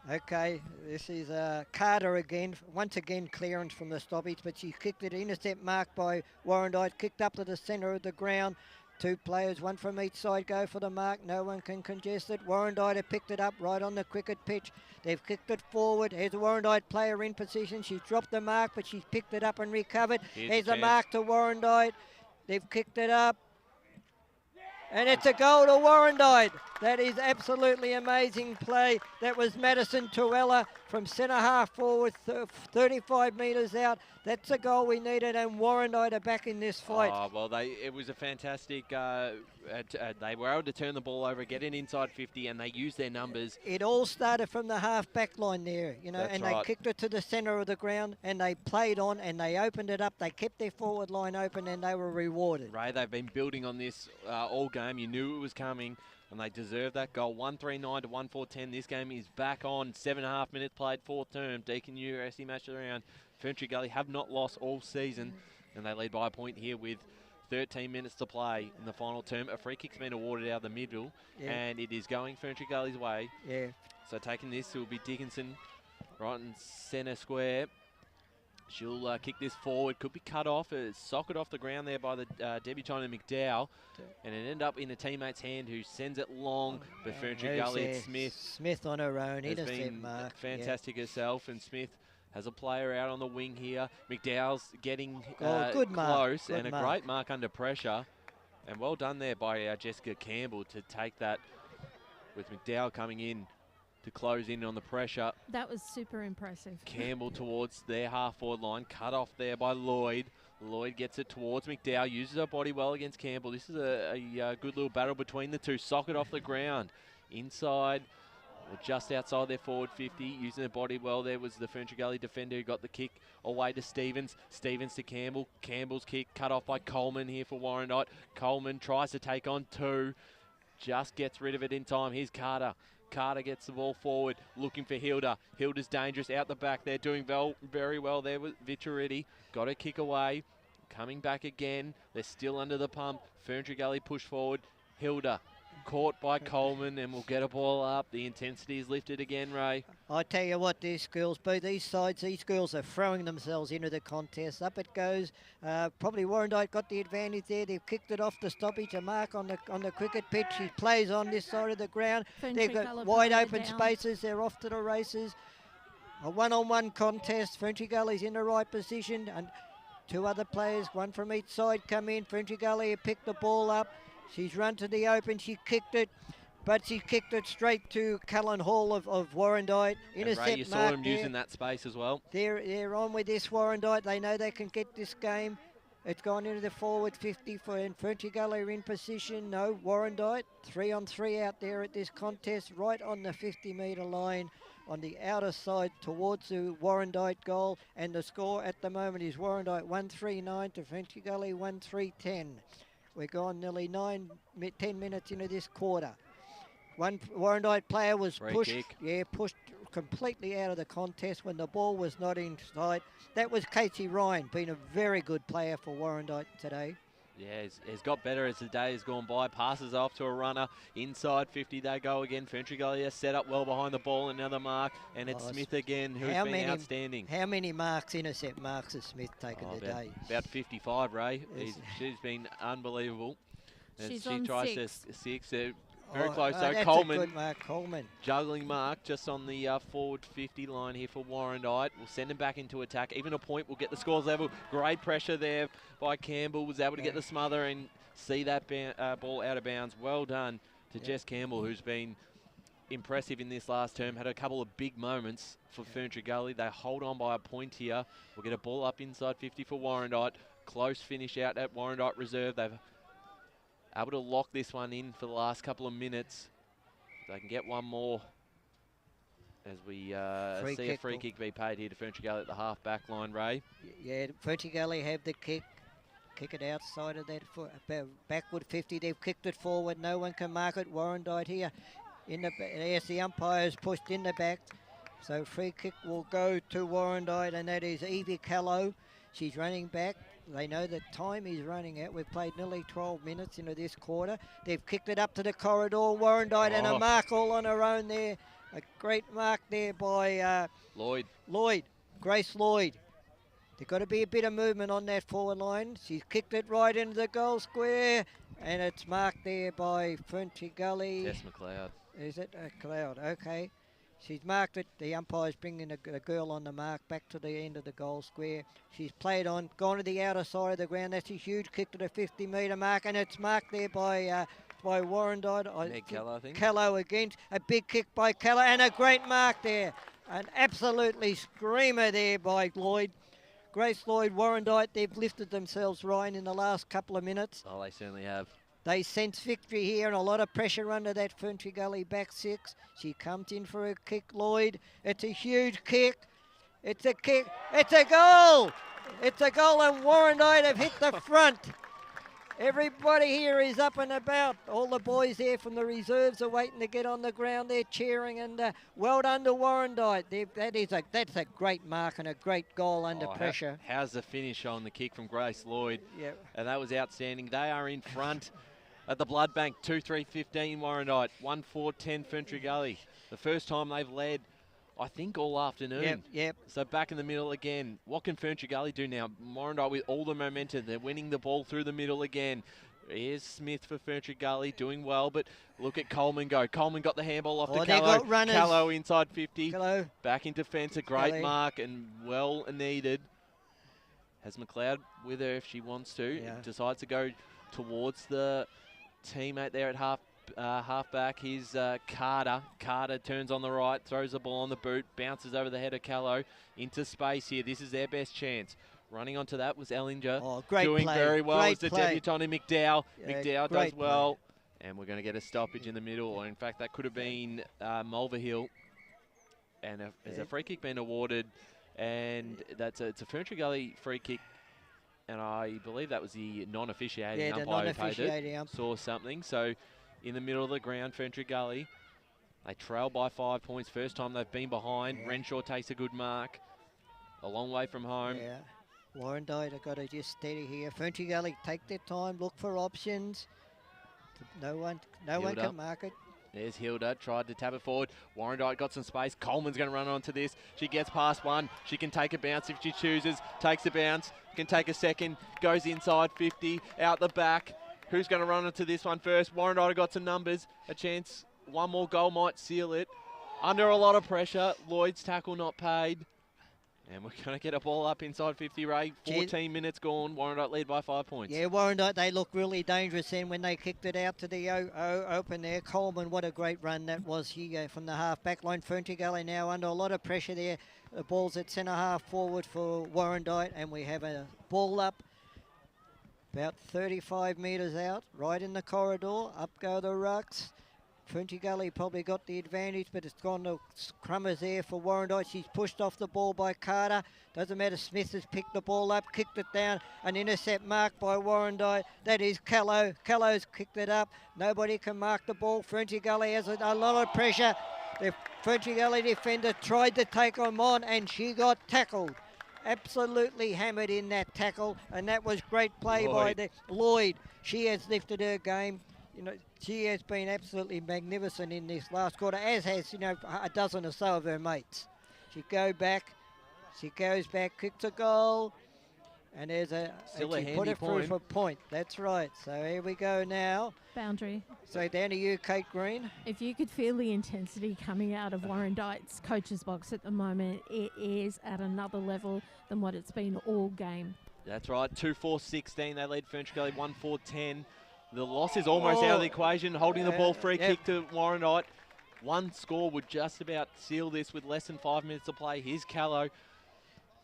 Okay, this is Carter again. Once again, clearance from the stoppage, but she kicked it. Intercept marked by Warrandyte. Kicked up to the centre of the ground. Two players, one from each side, go for the mark. No one can congest it. Warrandyte have picked it up right on the cricket pitch. They've kicked it forward. Here's a Warrandyte player in position. She's dropped the mark, but she's picked it up and recovered. Here's a mark to Warrandyte. They've kicked it up. And it's a goal to Warrandyte. That is absolutely amazing play. That was Madison Tuella from centre half forward, 35 metres out. That's a goal we needed, and Warrandyte are back in this fight. Oh, well, it was a fantastic. They were able to turn the ball over, get an inside 50, and they used their numbers. It all started from the half back line there, you know, That's and right. they kicked it to the centre of the ground, and they played on, and they opened it up. They kept their forward line open, and they were rewarded. Ray, they've been building on this all game. You knew it was coming, and they deserved that goal. 139 to 114. This game is back on. 7.5 minutes played, fourth term. Deakin University match around. Ferntree Gully have not lost all season, and they lead by a point here with 13 minutes to play in the final term. A free kick's been awarded out of the middle, and it is going Ferntree Gully's way. Yeah. So taking this, it will be Dickinson right in centre square. She'll kick this forward. Could be cut off. It's socket off the ground there by the debutant McDowell. And it ended up in a teammate's hand who sends it long. But Ferntree Gully, it's Smith. Smith on her own. Has Intercept been mark. fantastic herself. And Smith has a player out on the wing here. McDowell's getting good mark, close. good And a mark. great mark under pressure. And well done there by Jessica Campbell to take that with McDowell coming in to close in on the pressure. That was super impressive. Campbell towards their half-forward line, cut off there by Lloyd. Lloyd gets it towards McDowell, uses her body well against Campbell. This is a good little battle between the two. Socket off the ground. Inside, or just outside their forward 50, using their body well. There was the Ferntree Gully defender who got the kick away to Stevens. Stevens to Campbell. Campbell's kick cut off by Coleman here for Warrandyte. Coleman tries to take on two. Just gets rid of it in time. Here's Carter. Carter gets the ball forward, looking for Hilda. Hilda's dangerous out the back. They're doing very well there with Victoriti. Got a kick away. Coming back again. They're still under the pump. Ferntree Gully push forward. Hilda. caught by Coleman, and we'll get a ball up. The intensity is lifted again, Ray. I tell you what, these girls, both these sides, these girls are throwing themselves into the contest. Up it goes. Probably Warrandyte got the advantage there. They've kicked it off the stoppage. A mark on the cricket pitch. She plays on this side of the ground. They've got wide open spaces. They're off to the races. A one-on-one contest. Ferntree Gully's in the right position, and two other players, one from each side, come in. Ferntree Gully picked the ball up. She's run to the open. She kicked it, but she kicked it straight to Cullen Hall of Warrandyte. Ray, you saw him using that space as well. They're on with this Warrandyte. They know they can get this game. It's gone into the forward 50 and Ferntree Gully are in position. No, Warrandyte 3-on-3 out there at this contest, right on the 50-metre line on the outer side towards the Warrandyte goal. And the score at the moment is Warrandyte 139 to Ferntree Gully 1310. We're gone nearly 10 minutes into this quarter. One Warrandyte player was pushed completely out of the contest when the ball was not inside. That was Casey Ryan, been a very good player for Warrandyte today. Yeah, he's got better as the day has gone by. Passes off to a runner. Inside 50, they go again. Ferntree Gully is set up well behind the ball. Another mark. And it's Smith again, who's been outstanding. How many intercept marks has Smith taken today? About 55, Ray. She's been unbelievable. She's she on tries 6. to 6. Very close. So that's Coleman, a good mark, Coleman. Juggling mark just on the forward 50 line here for Warrandyte. We'll send him back into attack. Even a point will get the scores level. Great pressure there by Campbell. Was able to get the smother and see that ball out of bounds. Well done to Jess Campbell, who's been impressive in this last term. Had a couple of big moments for Ferntree Gully. They hold on by a point here. We'll get a ball up inside 50 for Warrandyte. Close finish out at Warrandyte reserve. They've able to lock this one in for the last couple of minutes. They can get one more as we see a free kick be paid here to Ferntree Gully at the half back line, Ray. Yeah, Ferntree Gully have the kick. Kick it outside of that backward 50. They've kicked it forward. No one can mark it. Warrandyte here. There's the umpires pushed in the back. So free kick will go to Warrandyte, and that is Evie Callow. She's running back. They know that time is running out. We've played nearly 12 minutes into this quarter. They've kicked it up to the corridor. Warrandyte and a mark all on her own there. A great mark there by Grace Lloyd. There's got to be a bit of movement on that forward line. She's kicked it right into the goal square, and it's marked there by Ferntree Gully. Tess McLeod. Is it? McLeod, okay. She's marked it. The umpire's bringing a girl on the mark back to the end of the goal square. She's played on, gone to the outer side of the ground. That's a huge kick to the 50-metre mark, and it's marked there by Warrandyte. Meg Callow, I think. Callow again. A big kick by Callow, and a great mark there. An absolutely screamer there by Lloyd. Grace Lloyd, Warrandyte, they've lifted themselves, Ryan, in the last couple of minutes. Oh, they certainly have. They sense victory here and a lot of pressure under that Ferntree Gully back 6. She comes in for a kick, Lloyd. It's a huge kick. It's a kick. It's a goal. It's a goal, and Warrandyte have hit the front. Everybody here is up and about. All the boys there from the reserves are waiting to get on the ground. They're cheering, and well done to Warrandyte. That's a great mark and a great goal under pressure. How's the finish on the kick from Grace Lloyd? Yeah. And that was outstanding. They are in front at the blood bank. 2-3-15 Warrandyte. 1-4-10 Ferntree Gully. The first time they've led, I think, all afternoon. Yep. So back in the middle again. What can Ferntree Gully do now? Warrandyte with all the momentum. They're winning the ball through the middle again. Here's Smith for Ferntree Gully, doing well, but look at Coleman go. Coleman got the handball off to Callow. Callow inside 50. Callow. Back into defence. A great mark and well needed. Has McLeod with her if she wants to. Yeah. Decides to go towards the teammate there at half back. Here's Carter. Carter turns on the right, throws the ball on the boot, bounces over the head of Callow into space here. This is their best chance. Running onto that was Ellinger. Oh, great doing play. very well. Great It's the play. debutant in McDowell. Yeah, McDowell does well. Play. And we're going to get a stoppage in the middle. Or in fact, that could have been Mulverhill. And there's a free kick being awarded. And it's a Ferntree Gully free kick. And I believe that was the non-officiating umpire who paid it. Saw something. So in the middle of the ground, Ferntree Gully. They trail by 5 points. First time they've been behind. Yeah. Renshaw takes a good mark. A long way from home. Yeah. Warrandyte have got to just steady here. Ferntree Gully take their time, look for options. No one Hilda. can mark it. There's Hilda, tried to tap it forward. Warrandyte got some space. Coleman's going to run onto this. She gets past one. She can take a bounce if she chooses. Takes a bounce, can take a second. Goes inside 50, out the back. Who's going to run into this one first? Warrandyte got some numbers. A chance. One more goal might seal it. Under a lot of pressure. Lloyd's tackle not paid. And we're going to get a ball up inside 50, Ray. 14 minutes gone. Warrandyte lead by 5 points. Yeah, Warrandyte, they look really dangerous then when they kicked it out to the open there. Coleman, what a great run that was here from the half-back line. Ferntree Gully now under a lot of pressure there. The ball's at centre-half forward for Warrandyte, and we have a ball up about 35 metres out, right in the corridor. Up go the rucks. Ferntree Gully probably got the advantage, but it's gone to Crummers there for Warrandyte. She's pushed off the ball by Carter. Doesn't matter, Smith has picked the ball up, kicked it down. An intercept marked by Warrandyte. That is Callow. Callow's kicked it up. Nobody can mark the ball. Ferntree Gully has a lot of pressure. The Ferntree Gully defender tried to take them on, and she got tackled. Absolutely hammered in that tackle, and that was great play by the Lloyd. She has lifted her game. You know, she has been absolutely magnificent in this last quarter, as has, you know, a dozen or so of her mates. She goes back, kicks a goal, and there's Still a she put it through for a point. That's right. So here we go now. Boundary. So down to you, Kate Green. If you could feel the intensity coming out of Warrandyte's coach's box at the moment, it is at another level than what it's been all game. That's right. 2-4-16. They lead Ferntree Gully 1-4-10. The loss is almost out of the equation. Holding the ball, free kick to Warrandyte. One score would just about seal this with less than 5 minutes to play. Here's Callow.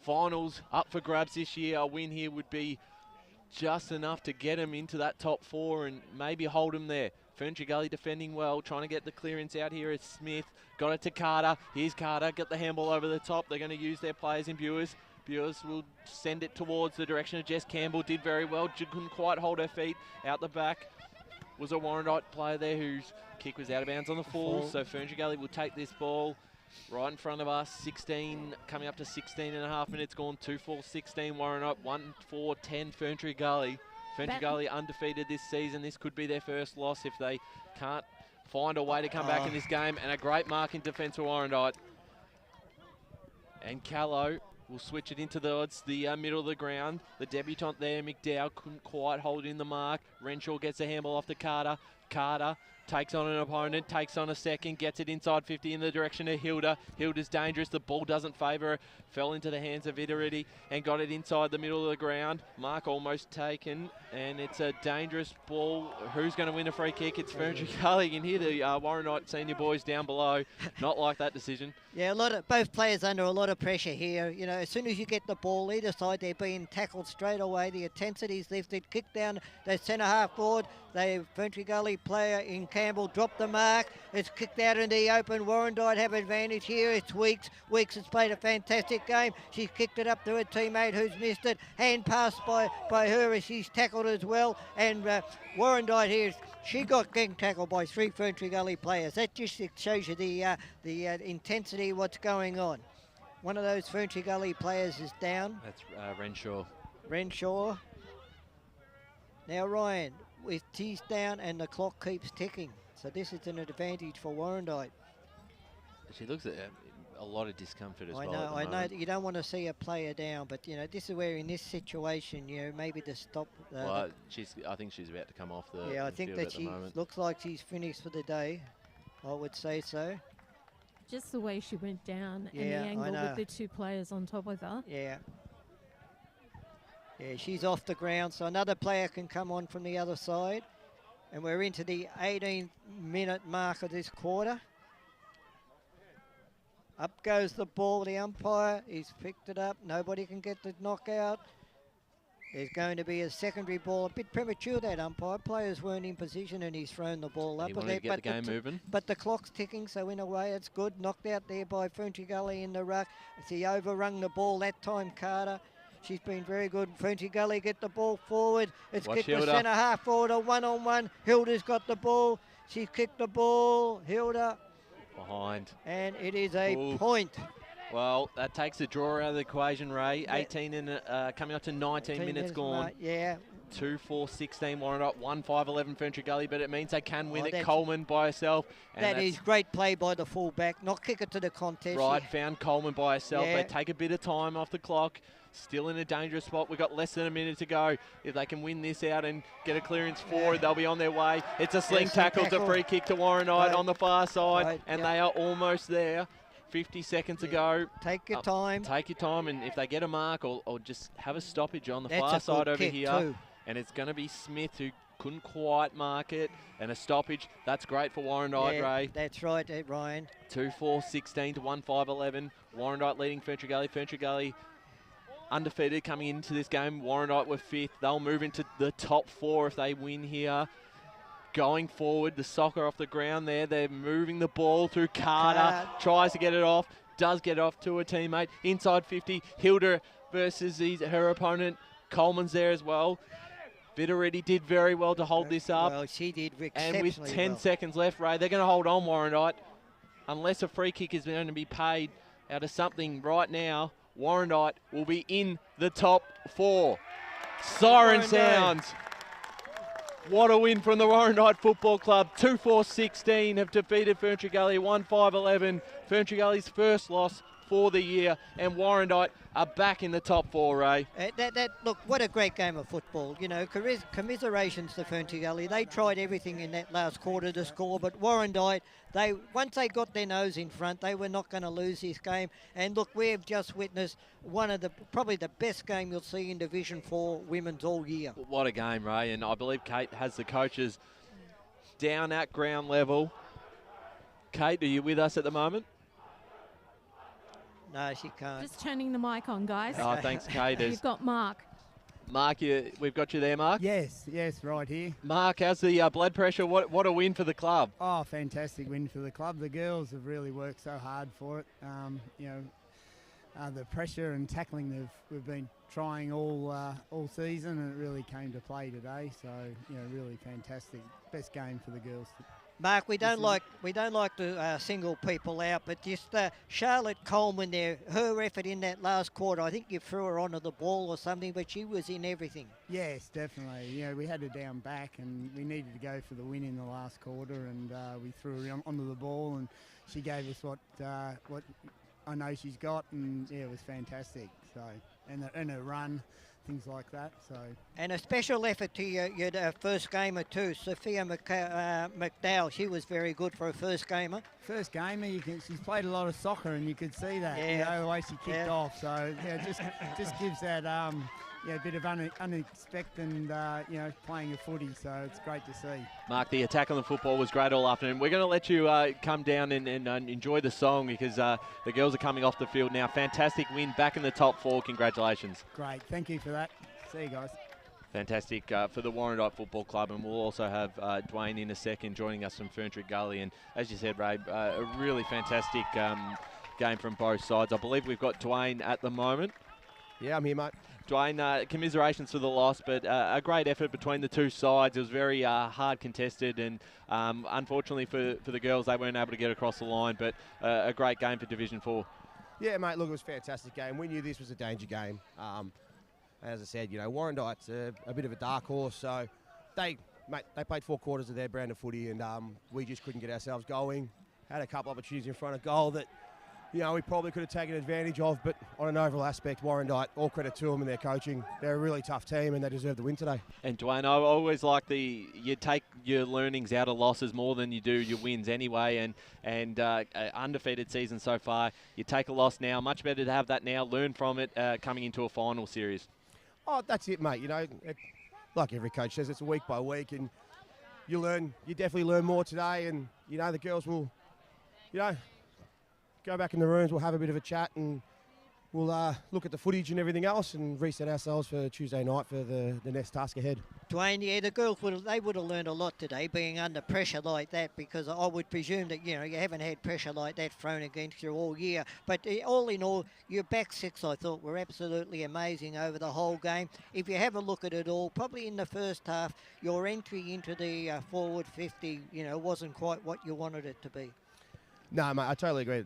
Finals up for grabs this year. A win here would be just enough to get him into that top 4 and maybe hold him there. Ferntree Gully defending well, trying to get the clearance out here. It's Smith. Got it to Carter. Here's Carter. Got the handball over the top. They're going to use their players in Bewers. Bewers will send it towards the direction of Jess Campbell. Did very well. Couldn't quite hold her feet. Out the back was a Warrandyte player there whose kick was out of bounds on the full. So Ferntree Gully will take this ball right in front of us. 16, coming up to 16 and a half minutes gone. 2-4-16 Warrandyte. 1-4-10 Ferntree Gully. Ferntree Gully undefeated this season. This could be their first loss if they can't find a way to come back in this game. And a great mark in defence for Warrandyte. And Callow will switch it into the middle of the ground. The debutant there, McDowell, couldn't quite hold in the mark. Renshaw gets a handball off to Carter. Carter takes on an opponent, takes on a second, gets it inside 50 in the direction of Hilda. Hilda's dangerous. The ball doesn't favour her. Fell into the hands of Itariti and got it inside the middle of the ground. Mark almost taken, and it's a dangerous ball. Who's going to win a free kick? It's Ferntree Gully. You can hear the Warrandyte senior boys down below. Not like that decision. Yeah, both players under a lot of pressure here. You know, as soon as you get the ball either side, they're being tackled straight away. The intensity's lifted, kick down the centre half forward. The Ferntree Gully player in Campbell dropped the mark. It's kicked out in the open. Warrandyte have advantage here. It's Weeks. Weeks has played a fantastic game. She's kicked it up to her teammate who's missed it. Hand passed by her as she's tackled as well. And Warrandyte here, she got getting tackled by 3 Ferntree Gully players. That just shows you the intensity, what's going on. One of those Ferntree Gully players is down. That's Renshaw. Renshaw. Now Ryan, with T's down and the clock keeps ticking. So this is an advantage for Warrandyte. She looks at a lot of discomfort as well. I know you don't want to see a player down, but you know, this is where in this situation, you know, maybe to stop. Well, I think she's about to come off the. Yeah, I the think field that at the she moment. looks like she's finished for the day. I would say so. Just the way she went down and the Yeah, angle I know. with the 2 players on top of her. Yeah. Yeah, she's off the ground, so another player can come on from the other side. And we're into the 18-minute mark of this quarter. Up goes the ball. The umpire, he's picked it up. Nobody can get the knockout. There's going to be a secondary ball. A bit premature, that umpire. Players weren't in position and he's thrown the ball up. He wanted to get the game moving. But the clock's ticking, so in a way it's good. Knocked out there by Ferntree Gully in the ruck. He overrung the ball that time, Carter. She's been very good. Ferntree Gully get the ball forward. It's kicked the centre half forward, a one-on-one. Hilda's got the ball. She's kicked the ball. Hilda. Behind. And it is a point. Well, that takes the draw out of the equation, Ray. 18 and coming up to 19 minutes gone. Yeah. 2-4-16 Warrandyte, 1-5-11 Ferntree Gully, but it means they can win it. that's- Coleman by herself. And That is great play by the fullback. Not kick it to the contest. right, found Coleman by herself. Yeah. They take a bit of time off the clock. Still in a dangerous spot. We've got less than a minute to go. If they can win this out and get a clearance forward, they'll be on their way. It's a sling tackle. It's a free kick to Warrandyte on the far side, and they are almost there. 50 seconds to go. Take your time. Take your time, and if they get a mark or just have a stoppage on the That's far a side good over kick here, too. and it's going to be Smith who couldn't quite mark it, and a stoppage. That's great for Warrandyte, Ray. That's right, Ryan. 2-4-16 to 1-5-11. Warrandyte leading Ferntree Gully. Ferntree Gully undefeated coming into this game. Warrandyte were 5th. They'll move into the top 4 if they win here. Going forward, the soccer off the ground there. They're moving the ball through Carter. Tries to get it off. Does get off to a teammate. Inside 50. Hilda versus her opponent. Coleman's there as well. Vitteretti did very well to hold this up. Well, she did And with exceptionally 10 well. seconds left, Ray, they're going to hold on, Warrandyte. Unless a free kick is going to be paid out of something right now, Warrandyte will be in the top 4. Siren sounds. What a win from the Warrandyte Football Club. 2-4-16 have defeated Ferntree Gully. 1-5-11. Ferntree Gully's first loss for the year, and Warrandyte are back in the top 4, Ray. Look, what a great game of football. You know, commiserations to Ferntree Gully. They tried everything in that last quarter to score, but Warrandyte, once they got their nose in front, they were not going to lose this game. And look, we've just witnessed probably the best game you'll see in Division 4 women's all year. What a game, Ray, and I believe Kate has the coaches down at ground level. Kate, are you with us at the moment? No, she can't. Just turning the mic on, guys. Oh, thanks, Kate. You've got Mark. Mark, we've got you there, Mark? Yes, right here. Mark, how's the blood pressure? What a win for the club. Oh, fantastic win for the club. The girls have really worked so hard for it. The pressure and tackling we've been trying all season, and it really came to play today. So, really fantastic. Best game for the girls. Mark, we don't like to single people out, but just Charlotte Coleman there, her effort in that last quarter. I think you threw her onto the ball or something, but she was in everything. Yes, definitely. We had her down back, and we needed to go for the win in the last quarter, and we threw her onto the ball, and she gave us what I know she's got, and it was fantastic. So, and her run. Things like that. So, and a special effort to your first gamer too, Sophia McDowell. She was very good for a first gamer. First gamer, she's played a lot of soccer, and you could see that. The way she kicked off. So just gives that a bit of unexpected and playing a footy. So it's great to see. Mark, the attack on the football was great all afternoon. We're going to let you come down and enjoy the song because the girls are coming off the field now. Fantastic win, back in the top 4. Congratulations. Great, thank you for that. See you guys. Fantastic for the Warrandyte Football Club, and we'll also have Dwayne in a second joining us from Ferntree Gully. And as you said, Ray, a really fantastic game from both sides. I believe we've got Dwayne at the moment. Yeah, I'm here, mate. Dwayne, commiserations for the loss, but a great effort between the two sides. It was very hard contested, and unfortunately for the girls, they weren't able to get across the line, but a great game for Division 4. Yeah, mate, look, it was a fantastic game. We knew this was a danger game. As I said, Warrandyte's a bit of a dark horse, so they played 4 quarters of their brand of footy, and we just couldn't get ourselves going. Had a couple opportunities in front of goal that we probably could have taken advantage of, but on an overall aspect, Warrandyte, all credit to them and their coaching. They're a really tough team, and they deserve the win today. And Dwayne, I always like you take your learnings out of losses more than you do your wins anyway, and undefeated season so far. You take a loss now, much better to have that now, learn from it coming into a final series. Oh, that's it, mate. Like every coach says, it's a week by week, and you definitely learn more today, and the girls will, go back in the rooms, we'll have a bit of a chat, and we'll look at the footage and everything else and reset ourselves for Tuesday night for the next task ahead. Dwayne, the girls would have learned a lot today being under pressure like that, because I would presume that, you haven't had pressure like that thrown against you all year. But all in all, your back 6, I thought, were absolutely amazing over the whole game. If you have a look at it all, probably in the first half, your entry into the forward 50, wasn't quite what you wanted it to be. No, mate, I totally agree.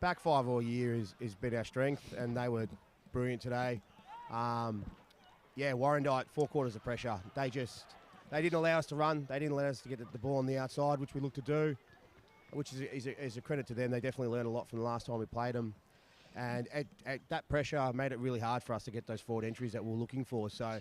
Back 5 all year has been our strength, and they were brilliant today. Yeah, Warrandyte, 4 quarters of pressure. They didn't allow us to run. They didn't allow us to get the ball on the outside, which we looked to do, which is a credit to them. They definitely learned a lot from the last time we played them. And at that pressure made it really hard for us to get those forward entries that we were looking for. So,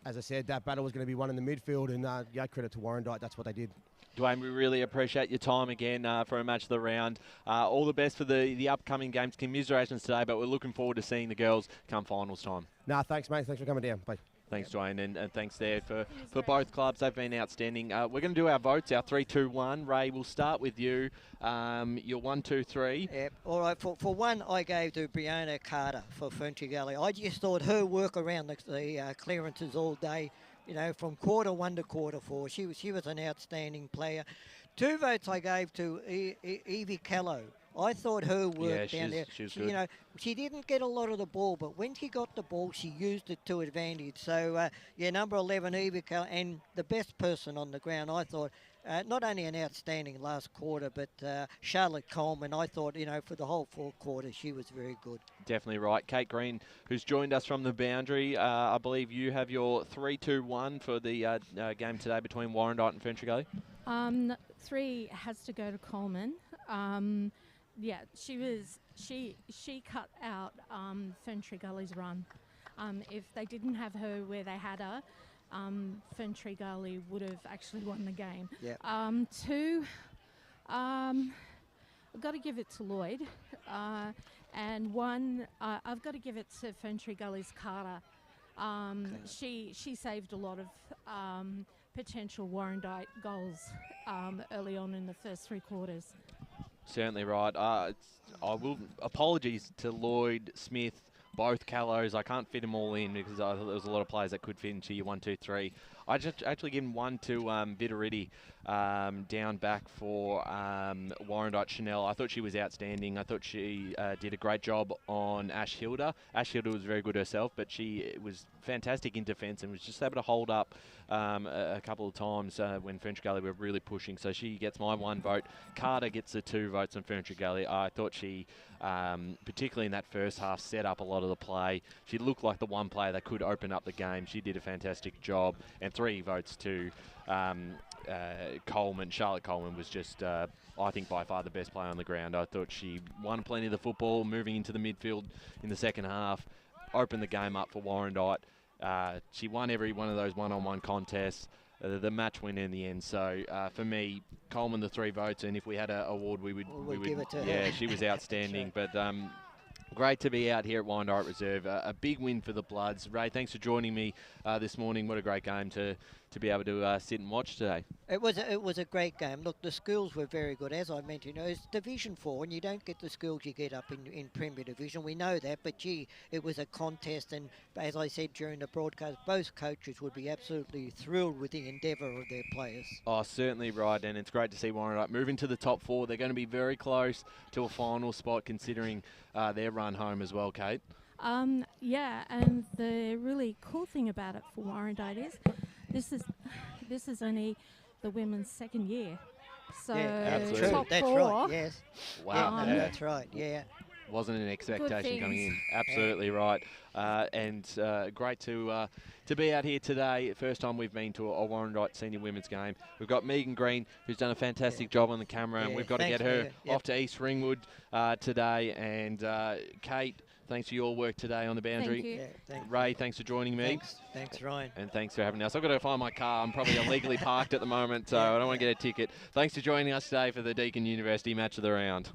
as I said, that battle was going to be won in the midfield, and credit to Warrandyte, that's what they did. Dwayne, we really appreciate your time again for a match of the round. All the best for the upcoming games. Commiserations today, but we're looking forward to seeing the girls come finals time. No, thanks, mate. Thanks for coming down. Bye. Thanks, Dwayne, and thanks there for both clubs. They've been outstanding. We're going to do our votes, our 3, 2, 1. Ray, we'll start with you. Your 1, 2, 3. Yep. All right. For one, I gave to Brianna Carter for Ferntree Gully. I just thought her work around the clearances all day, from quarter 1 to quarter 4. She was an outstanding player. 2 votes I gave to Evie Callow. I thought her work down there. She was good. She didn't get a lot of the ball, but when she got the ball, she used it to advantage. So, number 11, Evie Callow, and the best person on the ground, I thought, not only an outstanding last quarter, but Charlotte Coleman, I thought, for the whole 4 quarters, she was very good. Definitely right. Kate Green, who's joined us from the boundary. I believe you have your 3, 2, 1 for the game today between Warrandyte and Ferntree Gully. 3 has to go to Coleman. Yeah, she cut out Ferntree Gully's run. If they didn't have her where they had her, Ferntree Gully would have actually won the game. Yep. 2, I've got to give it to Lloyd. And 1, I've got to give it to Ferntree Gully's Carter. She saved a lot of potential Warrandyte goals early on in the first 3 quarters. Certainly right. I will apologies to Lloyd, Smith, both Callows. I can't fit them all in because I thought there was a lot of players that could fit into your 1, 2, 3. I just actually given 1 to Vitariti down back for Warrandyte Chanel. I thought she was outstanding. I thought she did a great job on Ash Hilda. Ash Hilda was very good herself, but she was fantastic in defence and was just able to hold up a couple of times when Ferntree Gully were really pushing. So she gets my 1 vote. Carter gets the 2 votes on Ferntree Gully. I thought she, particularly in that first half, set up a lot of the play. She looked like the one player that could open up the game. She did a fantastic job. And 3 votes to Coleman. Charlotte Coleman was just, I think, by far the best player on the ground. I thought she won plenty of the football, moving into the midfield in the second half, opened the game up for Warrandyte. She won every one of those one-on-one contests. The match win in the end. So for me, Coleman the 3 votes, and if we had an award, we would give it to her. Yeah, she was outstanding. But great to be out here at Warrandyte Reserve. A big win for the Bloods. Ray, thanks for joining me this morning. What a great game to be able to sit and watch today. It was a great game. Look, the schools were very good. As I mentioned, it's Division 4, and you don't get the schools you get up in Premier Division. We know that, but gee, it was a contest, and as I said during the broadcast, both coaches would be absolutely thrilled with the endeavour of their players. Oh, certainly right, and it's great to see Warrandyte move into the top 4. They're going to be very close to a final spot, considering their run home as well, Kate. Yeah, and the really cool thing about it for Warrandyte is this is only the women's 2nd year. So absolutely. top That's 4. right, yes. Wow. Yeah, no, that's right, yeah. Wasn't an expectation coming in. things. Absolutely right. And great to be out here today. First time we've been to a Warrandyte senior women's game. We've got Megan Green, who's done a fantastic job on the camera, and we've got to get her off to East Ringwood today. And Kate, thanks for your work today on the boundary. Thank you. Yeah, thanks. Ray, thanks for joining me. Thanks, Ryan. And thanks for having us. I've got to find my car. I'm probably illegally parked at the moment, so I don't want to get a ticket. Thanks for joining us today for the Deakin University Match of the Round.